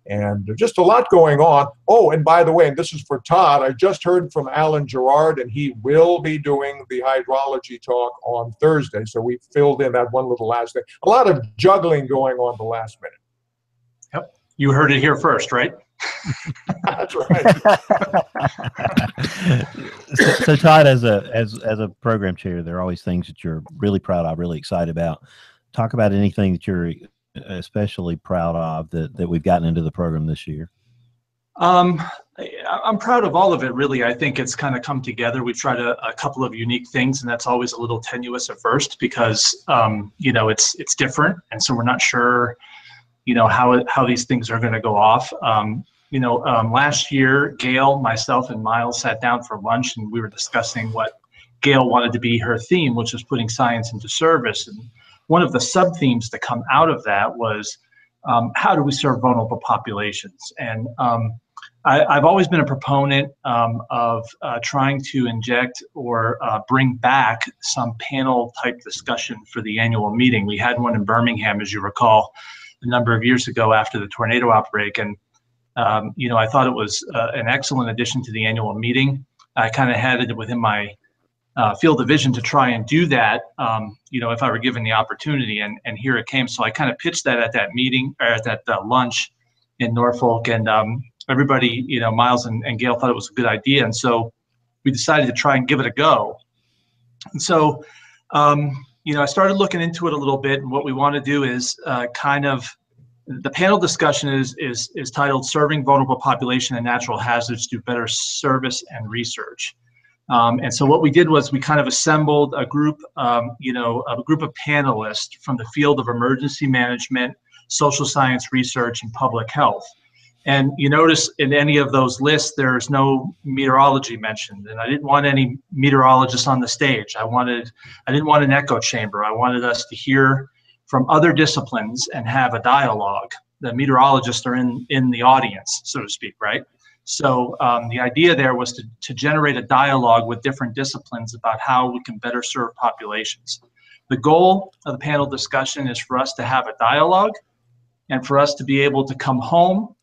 And just a lot going on. Oh, and by the way, and this is for Todd, I just heard from Alan Gerard, and he will be doing the hydrology talk on Thursday. So we filled in that one little last thing. A lot of juggling going on the last minute. Yep. You heard it here first, right? That's right. So Todd, as a program chair, there are always things that you're really proud of, really excited about. Talk about anything that you're especially proud of that we've gotten into the program this year. I'm proud of all of it, really. I think it's kind of come together. We've tried a couple of unique things, and that's always a little tenuous at first because you know, it's different, and so we're not sure, you know, how these things are going to go off. You know, last year, Gail, myself, and Miles sat down for lunch, and we were discussing what Gail wanted to be her theme, which was putting science into service. And one of the sub-themes to come out of that was how do we serve vulnerable populations? And I've always been a proponent of trying to inject or bring back some panel type discussion for the annual meeting. We had one in Birmingham, as you recall, a number of years ago after the tornado outbreak. And you know, I thought it was an excellent addition to the annual meeting. I kind of had it within my field of vision to try and do that, you know, if I were given the opportunity, and here it came. So I kind of pitched that at that meeting, or at that lunch in Norfolk, and everybody, you know, Miles and Gail thought it was a good idea, and so we decided to try and give it a go. And so, you know, I started looking into it a little bit, and what we want to do is kind of, the panel discussion is titled "Serving Vulnerable Population and Natural Hazards Through Better Service and Research." And so what we did was we kind of assembled a group, you know, a group of panelists from the field of emergency management, social science research, and public health. And you notice in any of those lists, there's no meteorology mentioned. And I didn't want any meteorologists on the stage. I didn't want an echo chamber. I wanted us to hear from other disciplines and have a dialogue. The meteorologists are in the audience, so to speak, right? So the idea there was to generate a dialogue with different disciplines about how we can better serve populations. The goal of the panel discussion is for us to have a dialogue and for us to be able to come home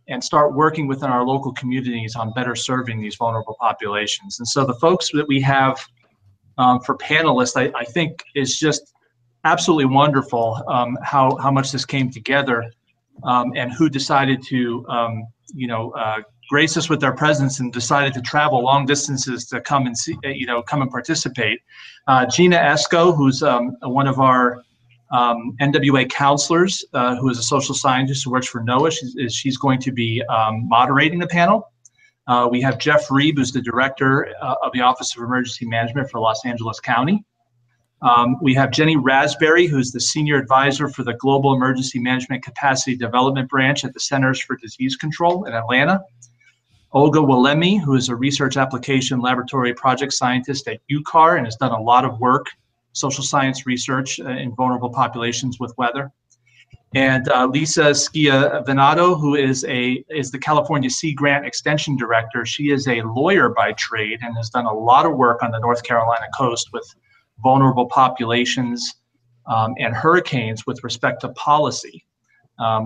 and start working within our local communities on better serving these vulnerable populations. And so the folks that we have for panelists, I think is just absolutely wonderful how much this came together and who decided to, you know, grace us with their presence and decided to travel long distances to come and see, you know, come and participate. Gina Esco, who's one of our NWA counselors, who is a social scientist who works for NOAA, she's going to be moderating the panel. We have Jeff Reeb, who's the director of the Office of Emergency Management for Los Angeles County. We have Jenny Raspberry, who's the senior advisor for the Global Emergency Management Capacity Development Branch at the Centers for Disease Control in Atlanta. Olga Wilemi, who is a research application laboratory project scientist at UCAR and has done a lot of work, social science research in vulnerable populations with weather. And Lisa Schiavinato, who is the California Sea Grant Extension Director. She is a lawyer by trade and has done a lot of work on the North Carolina coast with vulnerable populations and hurricanes with respect to policy,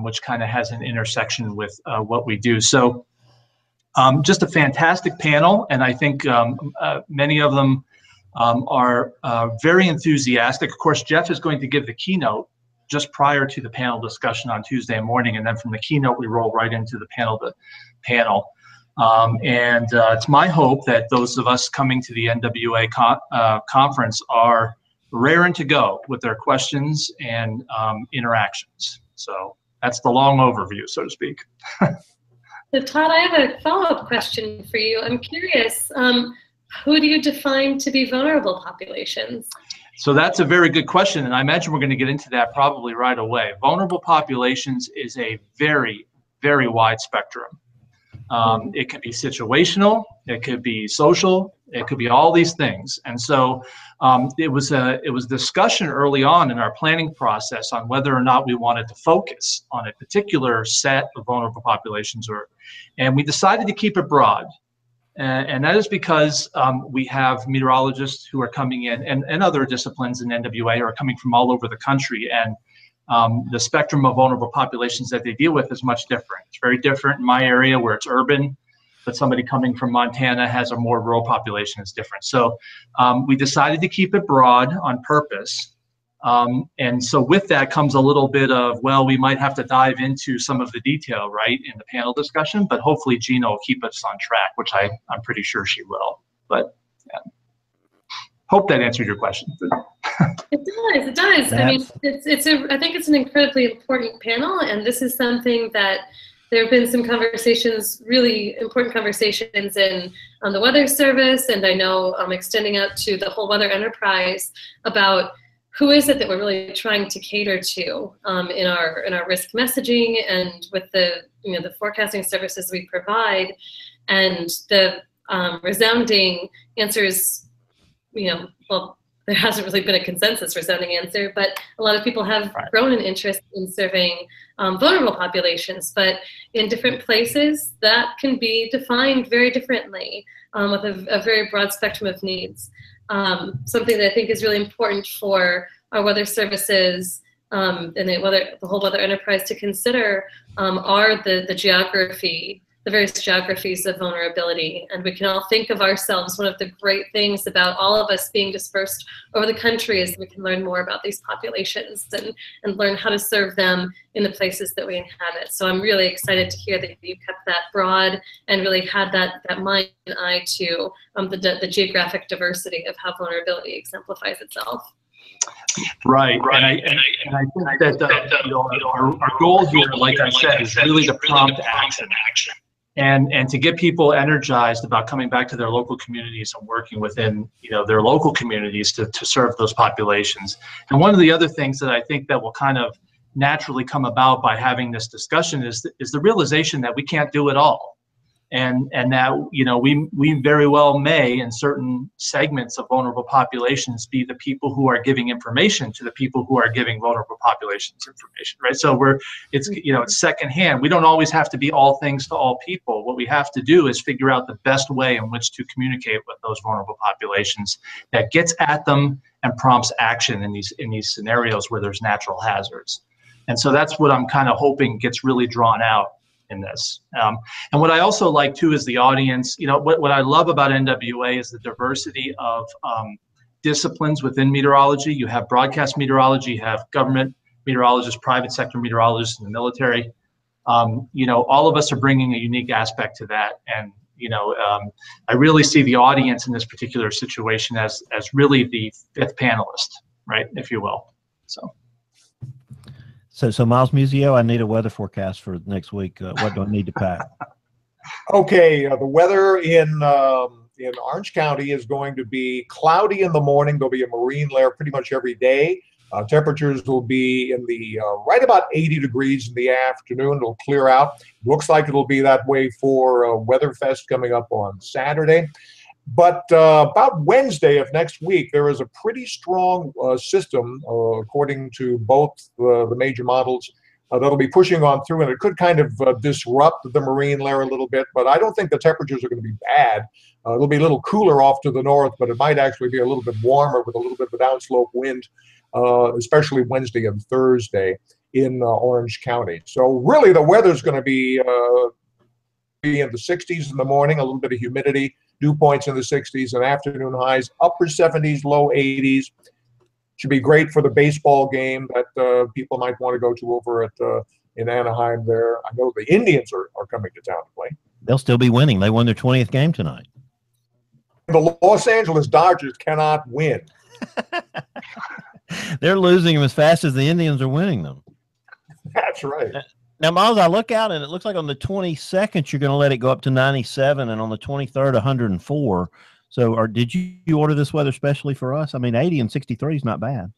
which kind of has an intersection with what we do. So just a fantastic panel, and I think many of them are very enthusiastic. Of course, Jeff is going to give the keynote just prior to the panel discussion on Tuesday morning, and then from the keynote we roll right into the panel. And it's my hope that those of us coming to the NWA conference are raring to go with their questions and interactions. So that's the long overview, so to speak. So Todd, I have a follow-up question for you. I'm curious, who do you define to be vulnerable populations? So that's a very good question, and I imagine we're going to get into that probably right away. Vulnerable populations is a very, very wide spectrum. It could be situational, it could be social, it could be all these things. And so it was discussion early on in our planning process on whether or not we wanted to focus on a particular set of vulnerable populations, and we decided to keep it broad. And that is because we have meteorologists who are coming in, and other disciplines in NWA are coming from all over the country, and the spectrum of vulnerable populations that they deal with is much different. It's very different in my area where it's urban, but somebody coming from Montana has a more rural population that's different. So we decided to keep it broad on purpose. And so with that comes a little bit of, well, we might have to dive into some of the detail, right, in the panel discussion, but hopefully Gina will keep us on track, which I'm pretty sure she will. But yeah. Hope that answered your question. It does. I mean, I think it's an incredibly important panel, and this is something that there have been some conversations, really important conversations on the Weather Service, and I know extending out to the whole weather enterprise about who is it that we're really trying to cater to in our risk messaging and with the the forecasting services we provide, and the resounding answer is well, there hasn't really been a consensus resounding answer, but a lot of people have grown an interest in serving vulnerable populations, but in different places that can be defined very differently with a very broad spectrum of needs. Something that I think is really important for our weather services and the whole weather enterprise to consider are the various geographies of vulnerability. And we can all think of ourselves, one of the great things about all of us being dispersed over the country is we can learn more about these populations and learn how to serve them in the places that we inhabit. So I'm really excited to hear that you kept that broad and really had that mind and eye to the geographic diversity of how vulnerability exemplifies itself. Right, and I think that our goal here, like I said, is really to prompt action. And to get people energized about coming back to their local communities and working within their local communities to serve those populations. And one of the other things that I think that will kind of naturally come about by having this discussion is the realization that we can't do it all, and that we very well may in certain segments of vulnerable populations be the people who are giving information to the people who are giving vulnerable populations information, right? So it's secondhand. We don't always have to be all things to all people. What we have to do is figure out the best way in which to communicate with those vulnerable populations that gets at them and prompts action in these scenarios where there's natural hazards. And so that's what I'm kind of hoping gets really drawn out in this. And what I also like too is the audience. What I love about NWA is the diversity of disciplines within meteorology. You have broadcast meteorology, you have government meteorologists, private sector meteorologists in the military. All of us are bringing a unique aspect to that. And I really see the audience in this particular situation as really the fifth panelist, right, if you will. So Miles Musio, I need a weather forecast for next week. What do I need to pack? Okay, the weather in Orange County is going to be cloudy in the morning. There'll be a marine layer pretty much every day. Temperatures will be in the right about 80 degrees in the afternoon. It'll clear out. Looks like it'll be that way for WeatherFest coming up on Saturday. But about Wednesday of next week, there is a pretty strong system, according to both the major models, that'll be pushing on through, and it could kind of disrupt the marine layer a little bit, but I don't think the temperatures are going to be bad. It'll be a little cooler off to the north, but it might actually be a little bit warmer with a little bit of a downslope wind, especially Wednesday and Thursday in Orange County. So really the weather's going to be in the 60s in the morning, a little bit of humidity, dew points in the 60s, and afternoon highs, upper 70s, low 80s. Should be great for the baseball game that people might want to go to over at in Anaheim there. I know the Indians are coming to town to play. They'll still be winning. They won their 20th game tonight. The Los Angeles Dodgers cannot win. They're losing them as fast as the Indians are winning them. That's right. Now, Miles, I look out and it looks like on the 22nd, you're going to let it go up to 97, and on the 23rd, 104. So did you order this weather specially for us? I mean, 80 and 63 is not bad.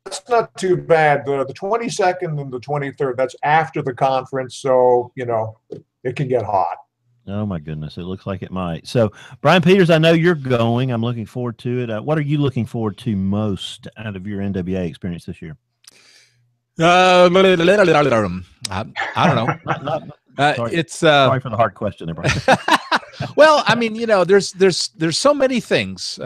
That's not too bad. The 22nd and the 23rd, that's after the conference. So, it can get hot. Oh, my goodness. It looks like it might. So, Brian Peters, I know you're going. I'm looking forward to it. What are you looking forward to most out of your NWA experience this year? I don't know. Sorry for the hard question there, Brian. Well, I mean, there's so many things.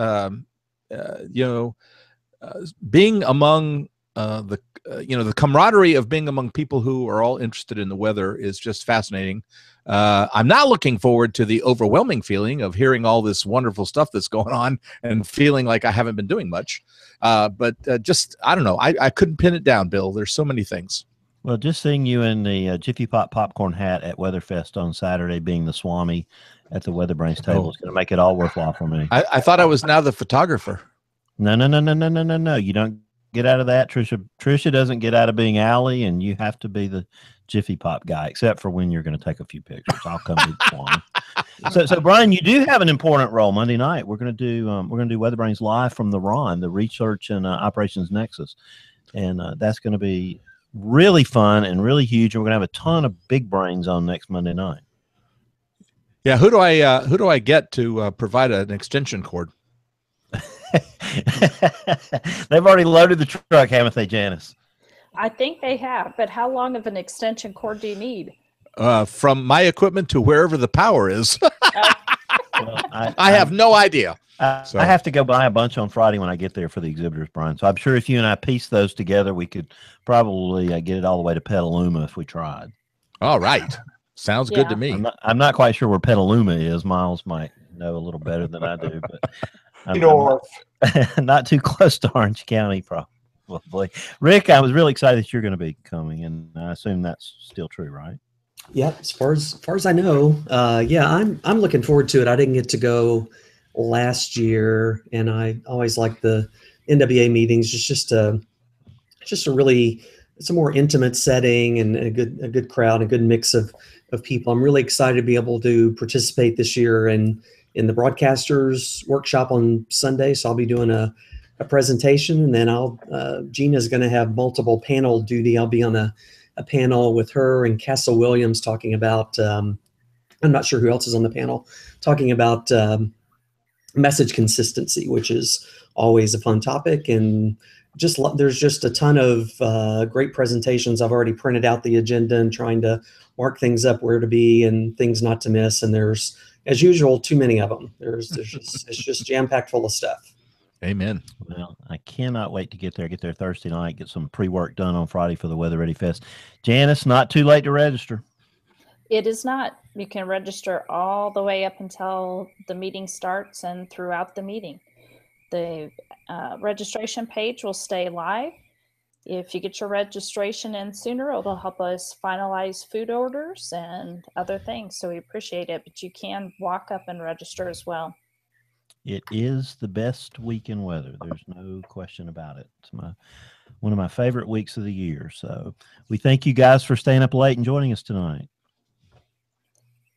Being among the camaraderie of being among people who are all interested in the weather is just fascinating. I'm not looking forward to the overwhelming feeling of hearing all this wonderful stuff that's going on and feeling like I haven't been doing much. But I don't know. I couldn't pin it down, Bill. There's so many things. Well, just seeing you in the Jiffy Pop popcorn hat at Weatherfest on Saturday, being the Swami at the WeatherBrains table, is going to make it all worthwhile for me. I thought I was now the photographer. No. You don't get out of that. Trisha doesn't get out of being Allie, and you have to be the Jiffy Pop guy, except for when you're going to take a few pictures. I'll come be the Swami. So Brian, you do have an important role Monday night. We're going to do WeatherBrains live from the RON, the Research and Operations Nexus, and that's going to be really fun and really huge. And we're going to have a ton of big brains on next Monday night. Yeah, who do I get to provide an extension cord? They've already loaded the truck, haven't they, Janice? I think they have, but how long of an extension cord do you need? From my equipment to wherever the power is. Well, I have no idea. I have to go buy a bunch on Friday when I get there for the exhibitors, Brian. So I'm sure if you and I piece those together, we could probably get it all the way to Petaluma if we tried. All right. Sounds good to me. I'm not quite sure where Petaluma is. Miles might know a little better than I do, but I'm not too close to Orange County, probably. Rick, I was really excited that you're going to be coming, and I assume that's still true, right? Yeah, as far as I know, I'm looking forward to it. I didn't get to go last year, and I always like the NWA meetings. It's just a really, it's a more intimate setting and a good crowd, a good mix of people. I'm really excited to be able to participate this year in the broadcasters workshop on Sunday. So I'll be doing a presentation, and then Gina's going to have multiple panel duty. I'll be on a panel with her and Castle Williams talking about, I'm not sure who else is on the panel, talking about message consistency, which is always a fun topic. And there's just a ton of great presentations. I've already printed out the agenda and trying to mark things up where to be and things not to miss. And there's, as usual, too many of them. It's just jam-packed full of stuff. Amen. Well, I cannot wait to get there Thursday night, get some pre-work done on Friday for the Weather Ready Fest. Janice, not too late to register. It is not. You can register all the way up until the meeting starts and throughout the meeting. The registration page will stay live. If you get your registration in sooner, it'll help us finalize food orders and other things. So we appreciate it, but you can walk up and register as well. It is the best week in weather. There's no question about it. It's one of my favorite weeks of the year. So we thank you guys for staying up late and joining us tonight.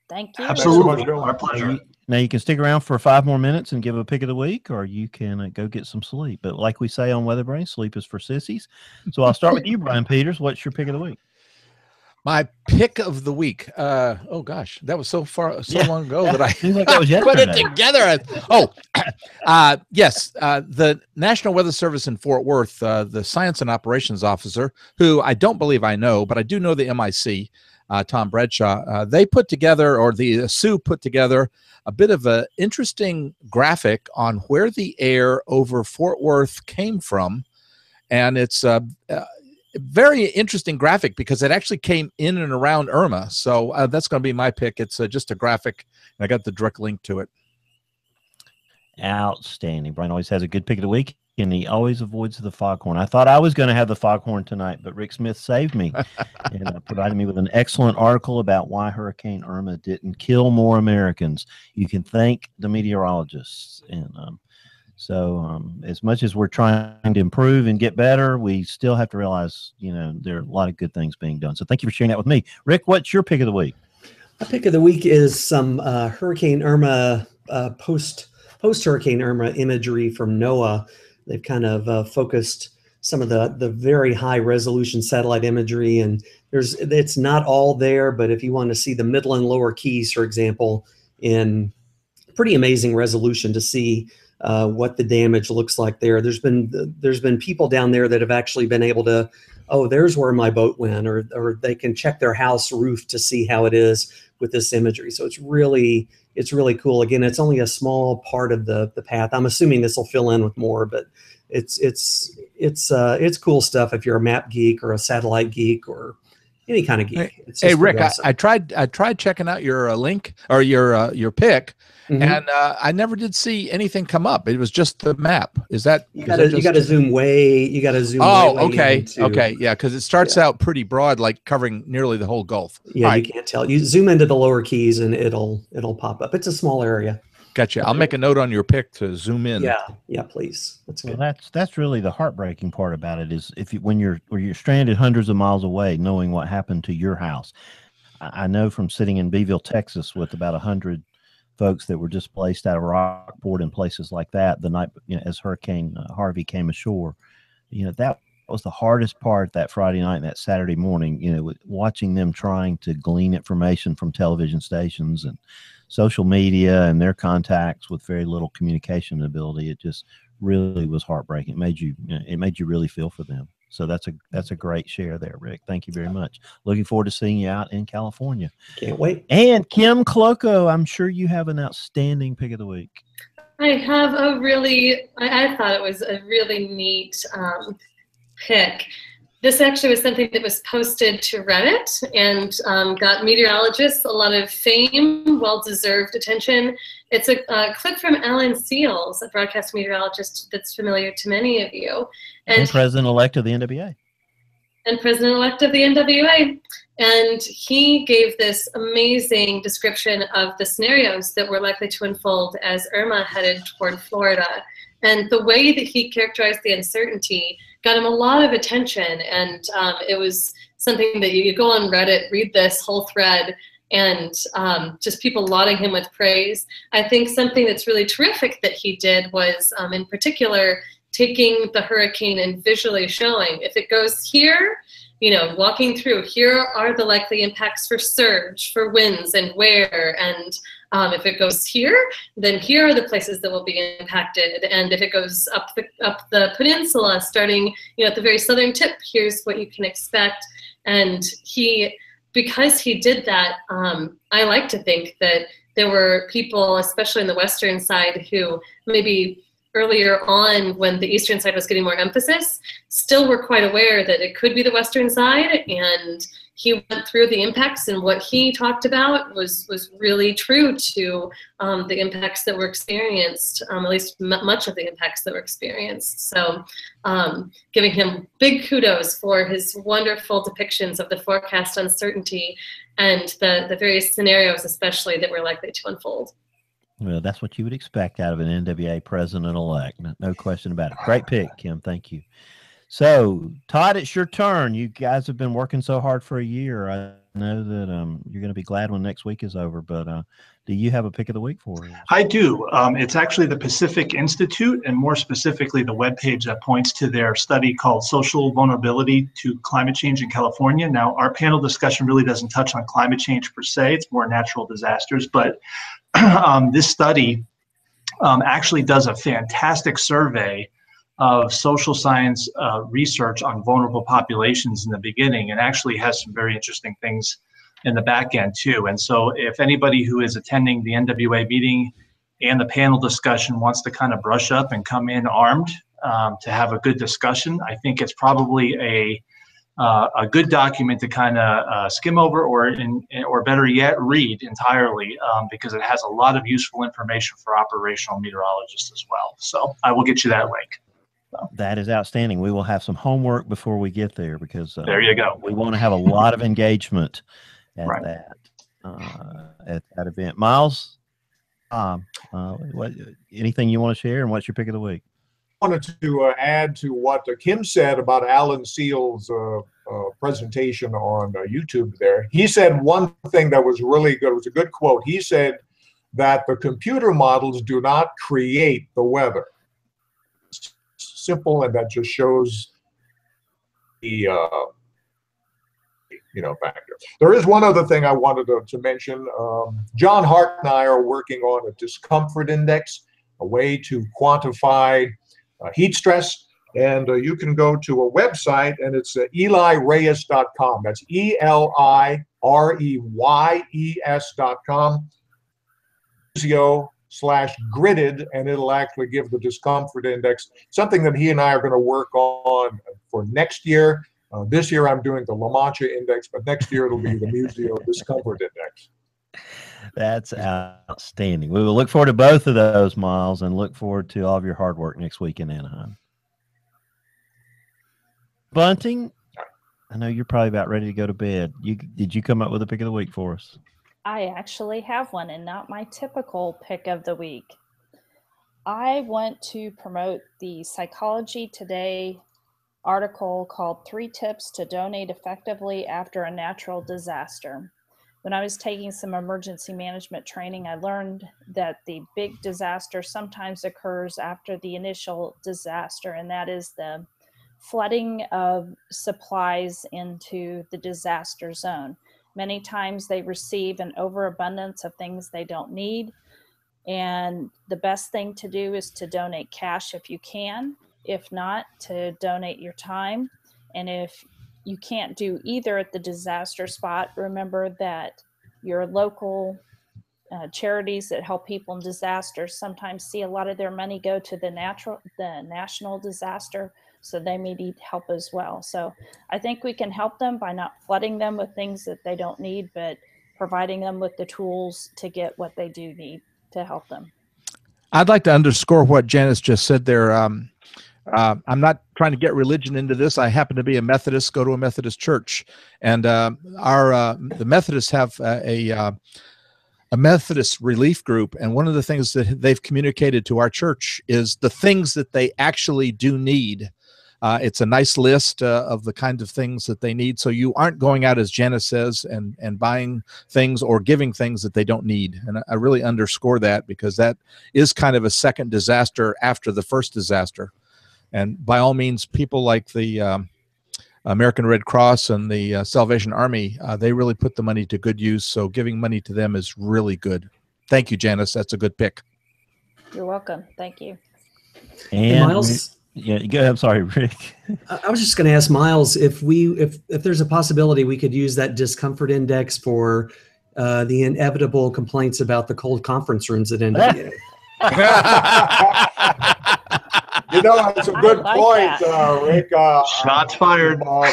Thank you. Absolutely. Our pleasure. Now you can stick around for 5 more minutes and give a pick of the week, or you can go get some sleep. But like we say on WeatherBrains, sleep is for sissies. So I'll start with you, Brian Peters. What's your pick of the week? My pick of the week. Oh gosh, that was so long ago that I Seems like that was put it yesterday. together. Yes. The National Weather Service in Fort Worth, the Science and Operations Officer, who I don't believe I know, but I do know the MIC, Tom Bradshaw. They put together, or the Sue put together, a bit of an interesting graphic on where the air over Fort Worth came from, and it's very interesting graphic because it actually came in and around Irma. So that's going to be my pick. It's just a graphic, and I got the direct link to it. Outstanding. Brian always has a good pick of the week, and he always avoids the foghorn. I thought I was going to have the foghorn tonight, but Rick Smith saved me and provided me with an excellent article about why Hurricane Irma didn't kill more Americans. You can thank the meteorologists. And So as much as we're trying to improve and get better, we still have to realize, there are a lot of good things being done. So thank you for sharing that with me. Rick, what's your pick of the week? My pick of the week is some Hurricane Irma post-Hurricane Irma imagery from NOAA. They've kind of focused some of the very high resolution satellite imagery, and it's not all there, but if you want to see the middle and lower Keys, for example, in pretty amazing resolution to see what the damage looks like there. There's been people down there that have actually been able to, there's where my boat went, or they can check their house roof to see how it is with this imagery. So it's really cool. Again, it's only a small part of the path. I'm assuming this will fill in with more, but it's cool stuff if you're a map geek or a satellite geek or any kind of geek. Hey Rick, awesome. I tried checking out your link or your pick. Mm-hmm. And I never did see anything come up. It was just the map. Is that you got to zoom way? You got to zoom. Oh, way okay, yeah, because it starts out pretty broad, like covering nearly the whole Gulf. Yeah, you can't tell. You zoom into the lower Keys, and it'll pop up. It's a small area. Gotcha. I'll make a note on your pick to zoom in. Yeah, please. That's good. Well, that's really the heartbreaking part about it is when you're stranded hundreds of miles away, knowing what happened to your house. I know from sitting in Beeville, Texas, with about 100 folks that were displaced out of Rockport and places like that the night, as Hurricane Harvey came ashore, that was the hardest part that Friday night and that Saturday morning, watching them trying to glean information from television stations and social media and their contacts with very little communication ability. It just really was heartbreaking. It made you really feel for them. So that's a great share there, Rick. Thank you very much. Looking forward to seeing you out in California. Can't wait. And Kim Cloco, I'm sure you have an outstanding pick of the week. I have I thought it was a really neat pick. This actually was something that was posted to Reddit and got meteorologists a lot of fame, well-deserved attention. It's a clip from Alan Seals, a broadcast meteorologist that's familiar to many of you. And president-elect of the NWA. And president-elect of the NWA. And he gave this amazing description of the scenarios that were likely to unfold as Irma headed toward Florida. And the way that he characterized the uncertainty got him a lot of attention. And it was something that you go on Reddit, read this whole thread, and just people lauding him with praise. I think something that's really terrific that he did was, in particular, taking the hurricane and visually showing if it goes here, walking through, here are the likely impacts for surge, for winds, and where, and if it goes here, then here are the places that will be impacted. And if it goes up the peninsula, starting at the very southern tip, here's what you can expect. And because he did that, I like to think that there were people, especially in the western side, who maybe earlier on, when the eastern side was getting more emphasis, still were quite aware that it could be the western side. And he went through the impacts, and what he talked about was really true to the impacts that were experienced, at least much of the impacts that were experienced. So giving him big kudos for his wonderful depictions of the forecast uncertainty and the various scenarios, especially, that were likely to unfold. Well, that's what you would expect out of an NWA president-elect. No question about it. Great pick, Kim. Thank you. So, Todd, it's your turn. You guys have been working so hard for a year. know that you're going to be glad when next week is over, but do you have a pick of the week for us? I do. It's actually the Pacific Institute, and more specifically, the webpage that points to their study called Social Vulnerability to Climate Change in California. Now, our panel discussion really doesn't touch on climate change per se. It's more natural disasters, but this study actually does a fantastic survey of social science research on vulnerable populations in the beginning, and actually has some very interesting things in the back end too. And so if anybody who is attending the NWA meeting and the panel discussion wants to kind of brush up and come in armed to have a good discussion, I think it's probably a good document to kind of skim over, or better yet, read entirely, because it has a lot of useful information for operational meteorologists as well. So I will get you that link. So. That is outstanding. We will have some homework before we get there, because there you go. We want to have a lot of engagement at that event. Miles, anything you want to share, and what's your pick of the week? I wanted to add to what Kim said about Alan Seal's presentation on YouTube there. He said one thing that was really good. It was a good quote. He said that the computer models do not create the weather. It's simple, and that just shows the factor. There is one other thing I wanted to mention. John Hart and I are working on a discomfort index, a way to quantify heat stress, and you can go to a website, and it's elireyes.com. That's ELIREYES.com. /gridded, and it'll actually give the discomfort index, something that he and I are going to work on for next year. This year I'm doing the La Mancha index, but next year it'll be the Museo discomfort index. That's outstanding. We will look forward to both of those, Miles, and look forward to all of your hard work next week in Anaheim. Bunting, I know you're probably about ready to go to bed. Did you come up with a pick of the week for us? I actually have one, and not my typical pick of the week. I want to promote the Psychology Today article called 3 Tips to Donate Effectively After a Natural Disaster. When I was taking some emergency management training, I learned that the big disaster sometimes occurs after the initial disaster, and that is the flooding of supplies into the disaster zone. Many times they receive an overabundance of things they don't need, and the best thing to do is to donate cash if you can. If not, to donate your time. And if you can't do either at the disaster spot, remember that your local charities that help people in disasters sometimes see a lot of their money go to the national disaster, so they may need help as well. So I think we can help them by not flooding them with things that they don't need, but providing them with the tools to get what they do need to help them. I'd like to underscore what Janice just said there. I'm not trying to get religion into this. I happen to be a Methodist, go to a Methodist church, and the Methodists have a Methodist relief group, and one of the things that they've communicated to our church is the things that they actually do need. It's a nice list of the kinds of things that they need, so you aren't going out, as Janice says, and buying things or giving things that they don't need. And I really underscore that, because that is kind of a second disaster after the first disaster. And by all means, people like the American Red Cross and the Salvation Army, they really put the money to good use, so giving money to them is really good. Thank you, Janice. That's a good pick. You're welcome. Thank you. And Miles? Yeah, go ahead. I'm sorry, Rick. I was just going to ask Miles if there's a possibility we could use that discomfort index for the inevitable complaints about the cold conference rooms at NWA. That's a good point, Rick. Shots fired. I'm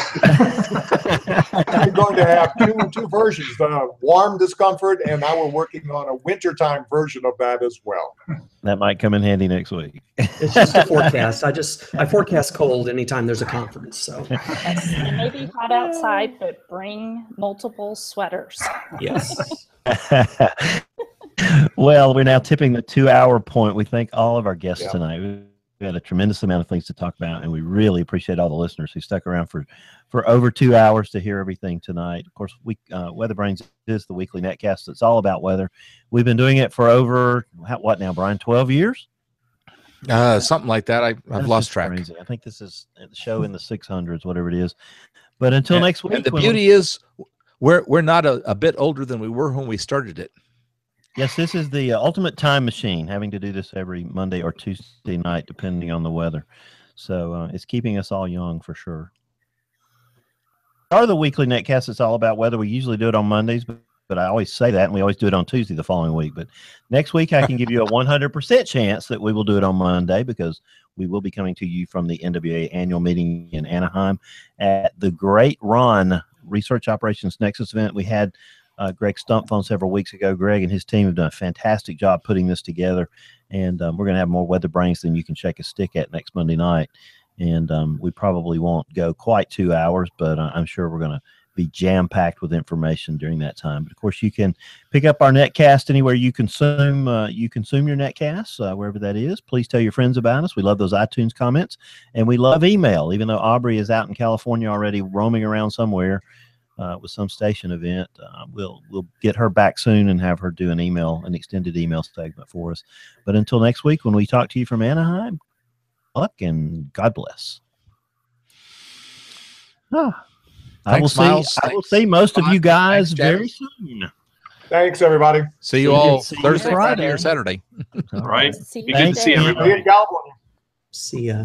going to have two versions, warm discomfort, and now we're working on a wintertime version of that as well. That might come in handy next week. It's just a forecast. I forecast cold anytime there's a conference. So it may be hot outside, but bring multiple sweaters. Yes. Well, we're now tipping the 2-hour point. We thank all of our guests tonight. We had a tremendous amount of things to talk about, and we really appreciate all the listeners who stuck around for over 2 hours to hear everything tonight. Of course, WeatherBrains is the weekly netcast that's all about weather. We've been doing it for over, what now, Brian, 12 years? Something like that. I've lost track. Crazy. I think this is the show in the 600s, whatever it is. But until next week. And the beauty is we're not a bit older than we were when we started it. Yes, this is the ultimate time machine, having to do this every Monday or Tuesday night, depending on the weather. So it's keeping us all young for sure. Are the weekly netcasts, it's all about weather. We usually do it on Mondays, but I always say that, and we always do it on Tuesday the following week. But next week, I can give you a 100% chance that we will do it on Monday, because we will be coming to you from the NWA Annual Meeting in Anaheim at the Great Ron Research Operations Nexus event. We had Greg Stumpf on several weeks ago. Greg and his team have done a fantastic job putting this together, and we're going to have more weather brains than you can shake a stick at next Monday night. And we probably won't go quite 2 hours, but I'm sure we're going to be jam-packed with information during that time. But of course, you can pick up our netcast anywhere you consume your netcasts, wherever that is. Please tell your friends about us. We love those iTunes comments, and we love email. Even though Aubrey is out in California already roaming around somewhere with some station event, we'll get her back soon and have her do an extended email segment for us. But until next week, when we talk to you from Anaheim, luck and God bless. I will see most of you guys very soon. Thanks, everybody. See you all Thursday, Friday, or Saturday. All right. See Be good to see everybody. See ya.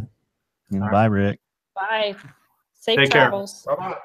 Bye, Rick. Bye. Safe Take care. travels. Bye-bye.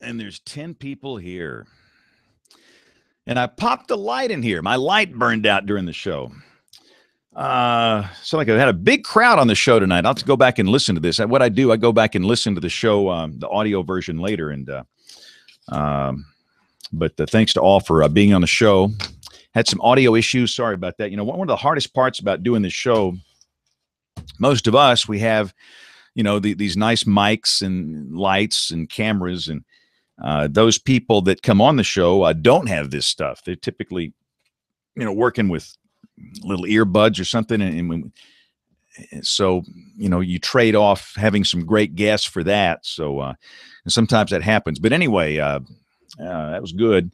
And there's 10 people here. And I popped the light in here. My light burned out during the show. So like I had a big crowd on the show tonight. I'll have to go back and listen to this. What I do, I go back and listen to the show, the audio version later. And but thanks to all for being on the show. Had some audio issues. Sorry about that. You know, one of the hardest parts about doing this show, most of us, we have, you know, these nice mics and lights and cameras, and those people that come on the show don't have this stuff. They're typically, you know, working with little earbuds or something, and so, you know, you trade off having some great guests for that. So and sometimes that happens. But anyway, that was good.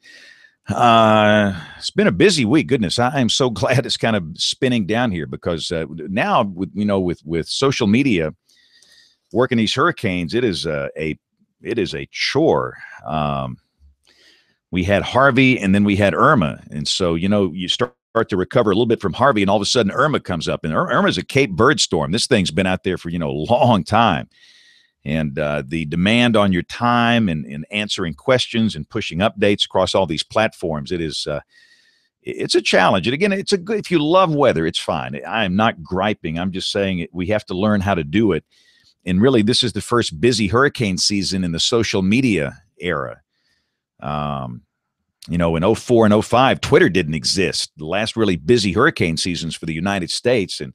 It's been a busy week. Goodness, I am so glad it's kind of spinning down here, because now with social media, working these hurricanes, it is a chore. We had Harvey, and then we had Irma, and so, you know, you start to recover a little bit from Harvey, and all of a sudden Irma comes up, and Irma's a Cape Bird storm. This thing's been out there for, you know, a long time, and the demand on your time and answering questions and pushing updates across all these platforms, it's a challenge. And again, it's a good, if you love weather, it's fine. I am not griping. I'm just saying we have to learn how to do it. And really, this is the first busy hurricane season in the social media era. You know, in 04 and 05, Twitter didn't exist. The last really busy hurricane seasons for the United States. And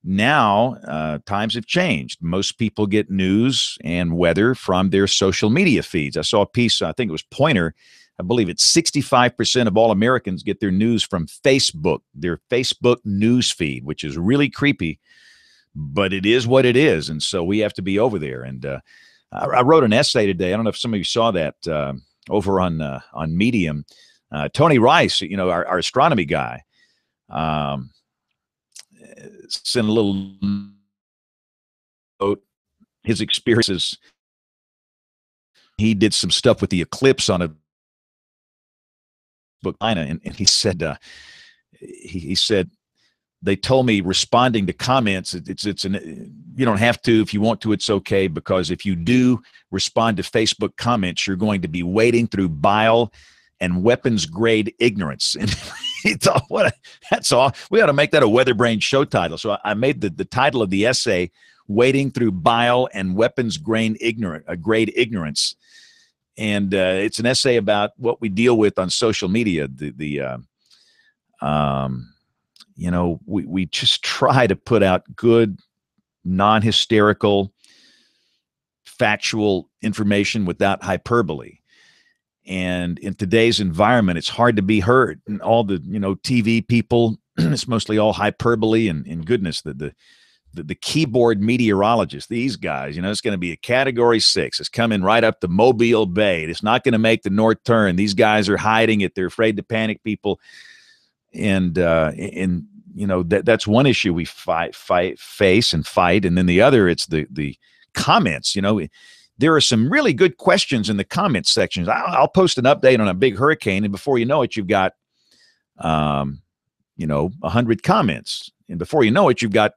now times have changed. Most people get news and weather from their social media feeds. I saw a piece, I think it was Pointer. I believe it's 65% of all Americans get their news from Facebook, their Facebook news feed, which is really creepy. But it is what it is, and so we have to be over there. And I wrote an essay today. I don't know if some of you saw that over on Medium. Tony Rice, you know, our astronomy guy, sent a little note, his experiences. He did some stuff with the eclipse on a book, and he said, he said, they told me responding to comments, you don't have to. If you want to, it's okay, because if you do respond to Facebook comments, you're going to be wading through bile and weapons grade ignorance. And he thought, that's all. We ought to make that a WeatherBrains show title. So I made the title of the essay, Wading Through Bile and Weapons Grade Ignorance. And it's an essay about what we deal with on social media. You know, we just try to put out good, non-hysterical, factual information without hyperbole. And in today's environment, it's hard to be heard. And all the, you know, TV people, it's mostly all hyperbole and goodness. The keyboard meteorologists, these guys, you know, it's going to be a Category 6. It's coming right up the Mobile Bay. It's not going to make the north turn. These guys are hiding it. They're afraid to panic people. And you know, that's one issue we face. And then the other, it's the comments. You know, there are some really good questions in the comments sections. I'll post an update on a big hurricane, and before you know it, you've got you know, 100 comments, and before you know it, you've got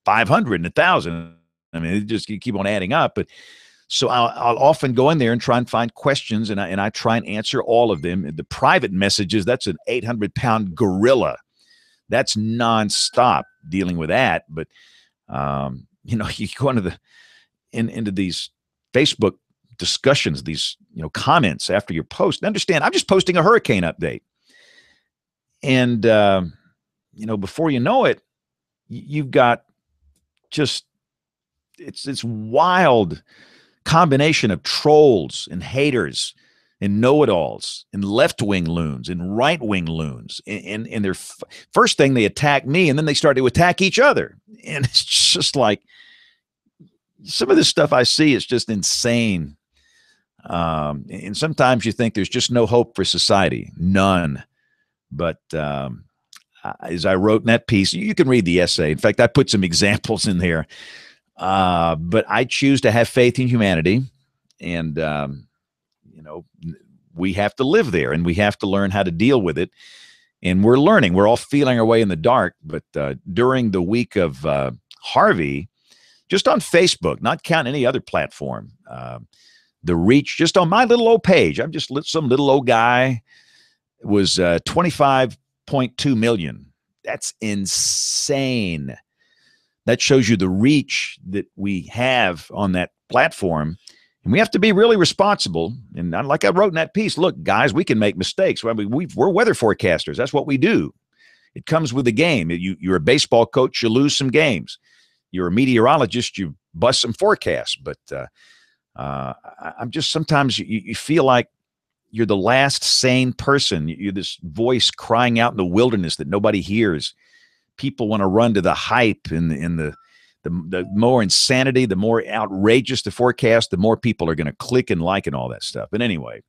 500 and 1,000. I mean, you keep on adding up. But so I'll often go in there and try and find questions, and I try and answer all of them. The private messages, that's an 800-pound gorilla. That's nonstop dealing with that. But you know, you go into these Facebook discussions, these, you know, comments after your post. And understand, I'm just posting a hurricane update, and you know, before you know it, you've got just it's wild combination of trolls and haters and know-it-alls and left-wing loons and right-wing loons, and their first thing, they attack me, and then they start to attack each other. And it's just like, some of this stuff I see is just insane. And sometimes you think there's just no hope for society. None. But as I wrote in that piece, you can read the essay. In fact, I put some examples in there. But I choose to have faith in humanity, and you know, we have to live there, and we have to learn how to deal with it. And we're learning. We're all feeling our way in the dark. But during the week of Harvey, just on Facebook, not counting any other platform, The reach, just on my little old page, I'm just some little old guy, was 25.2 million. That's insane. That shows you the reach that we have on that platform. And we have to be really responsible. And like I wrote in that piece, look, guys, we can make mistakes. I mean, we're weather forecasters. That's what we do. It comes with the game. You're a baseball coach, you lose some games. You're a meteorologist, you bust some forecasts. But I'm just, sometimes you feel like you're the last sane person. You're this voice crying out in the wilderness that nobody hears. People want to run to the hype and the more insanity, the more outrageous the forecast, the more people are going to click and like and all that stuff. But anyway,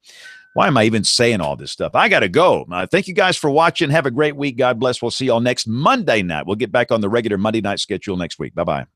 why am I even saying all this stuff? I got to go. Thank you guys for watching. Have a great week. God bless. We'll see y'all next Monday night. We'll get back on the regular Monday night schedule next week. Bye-bye.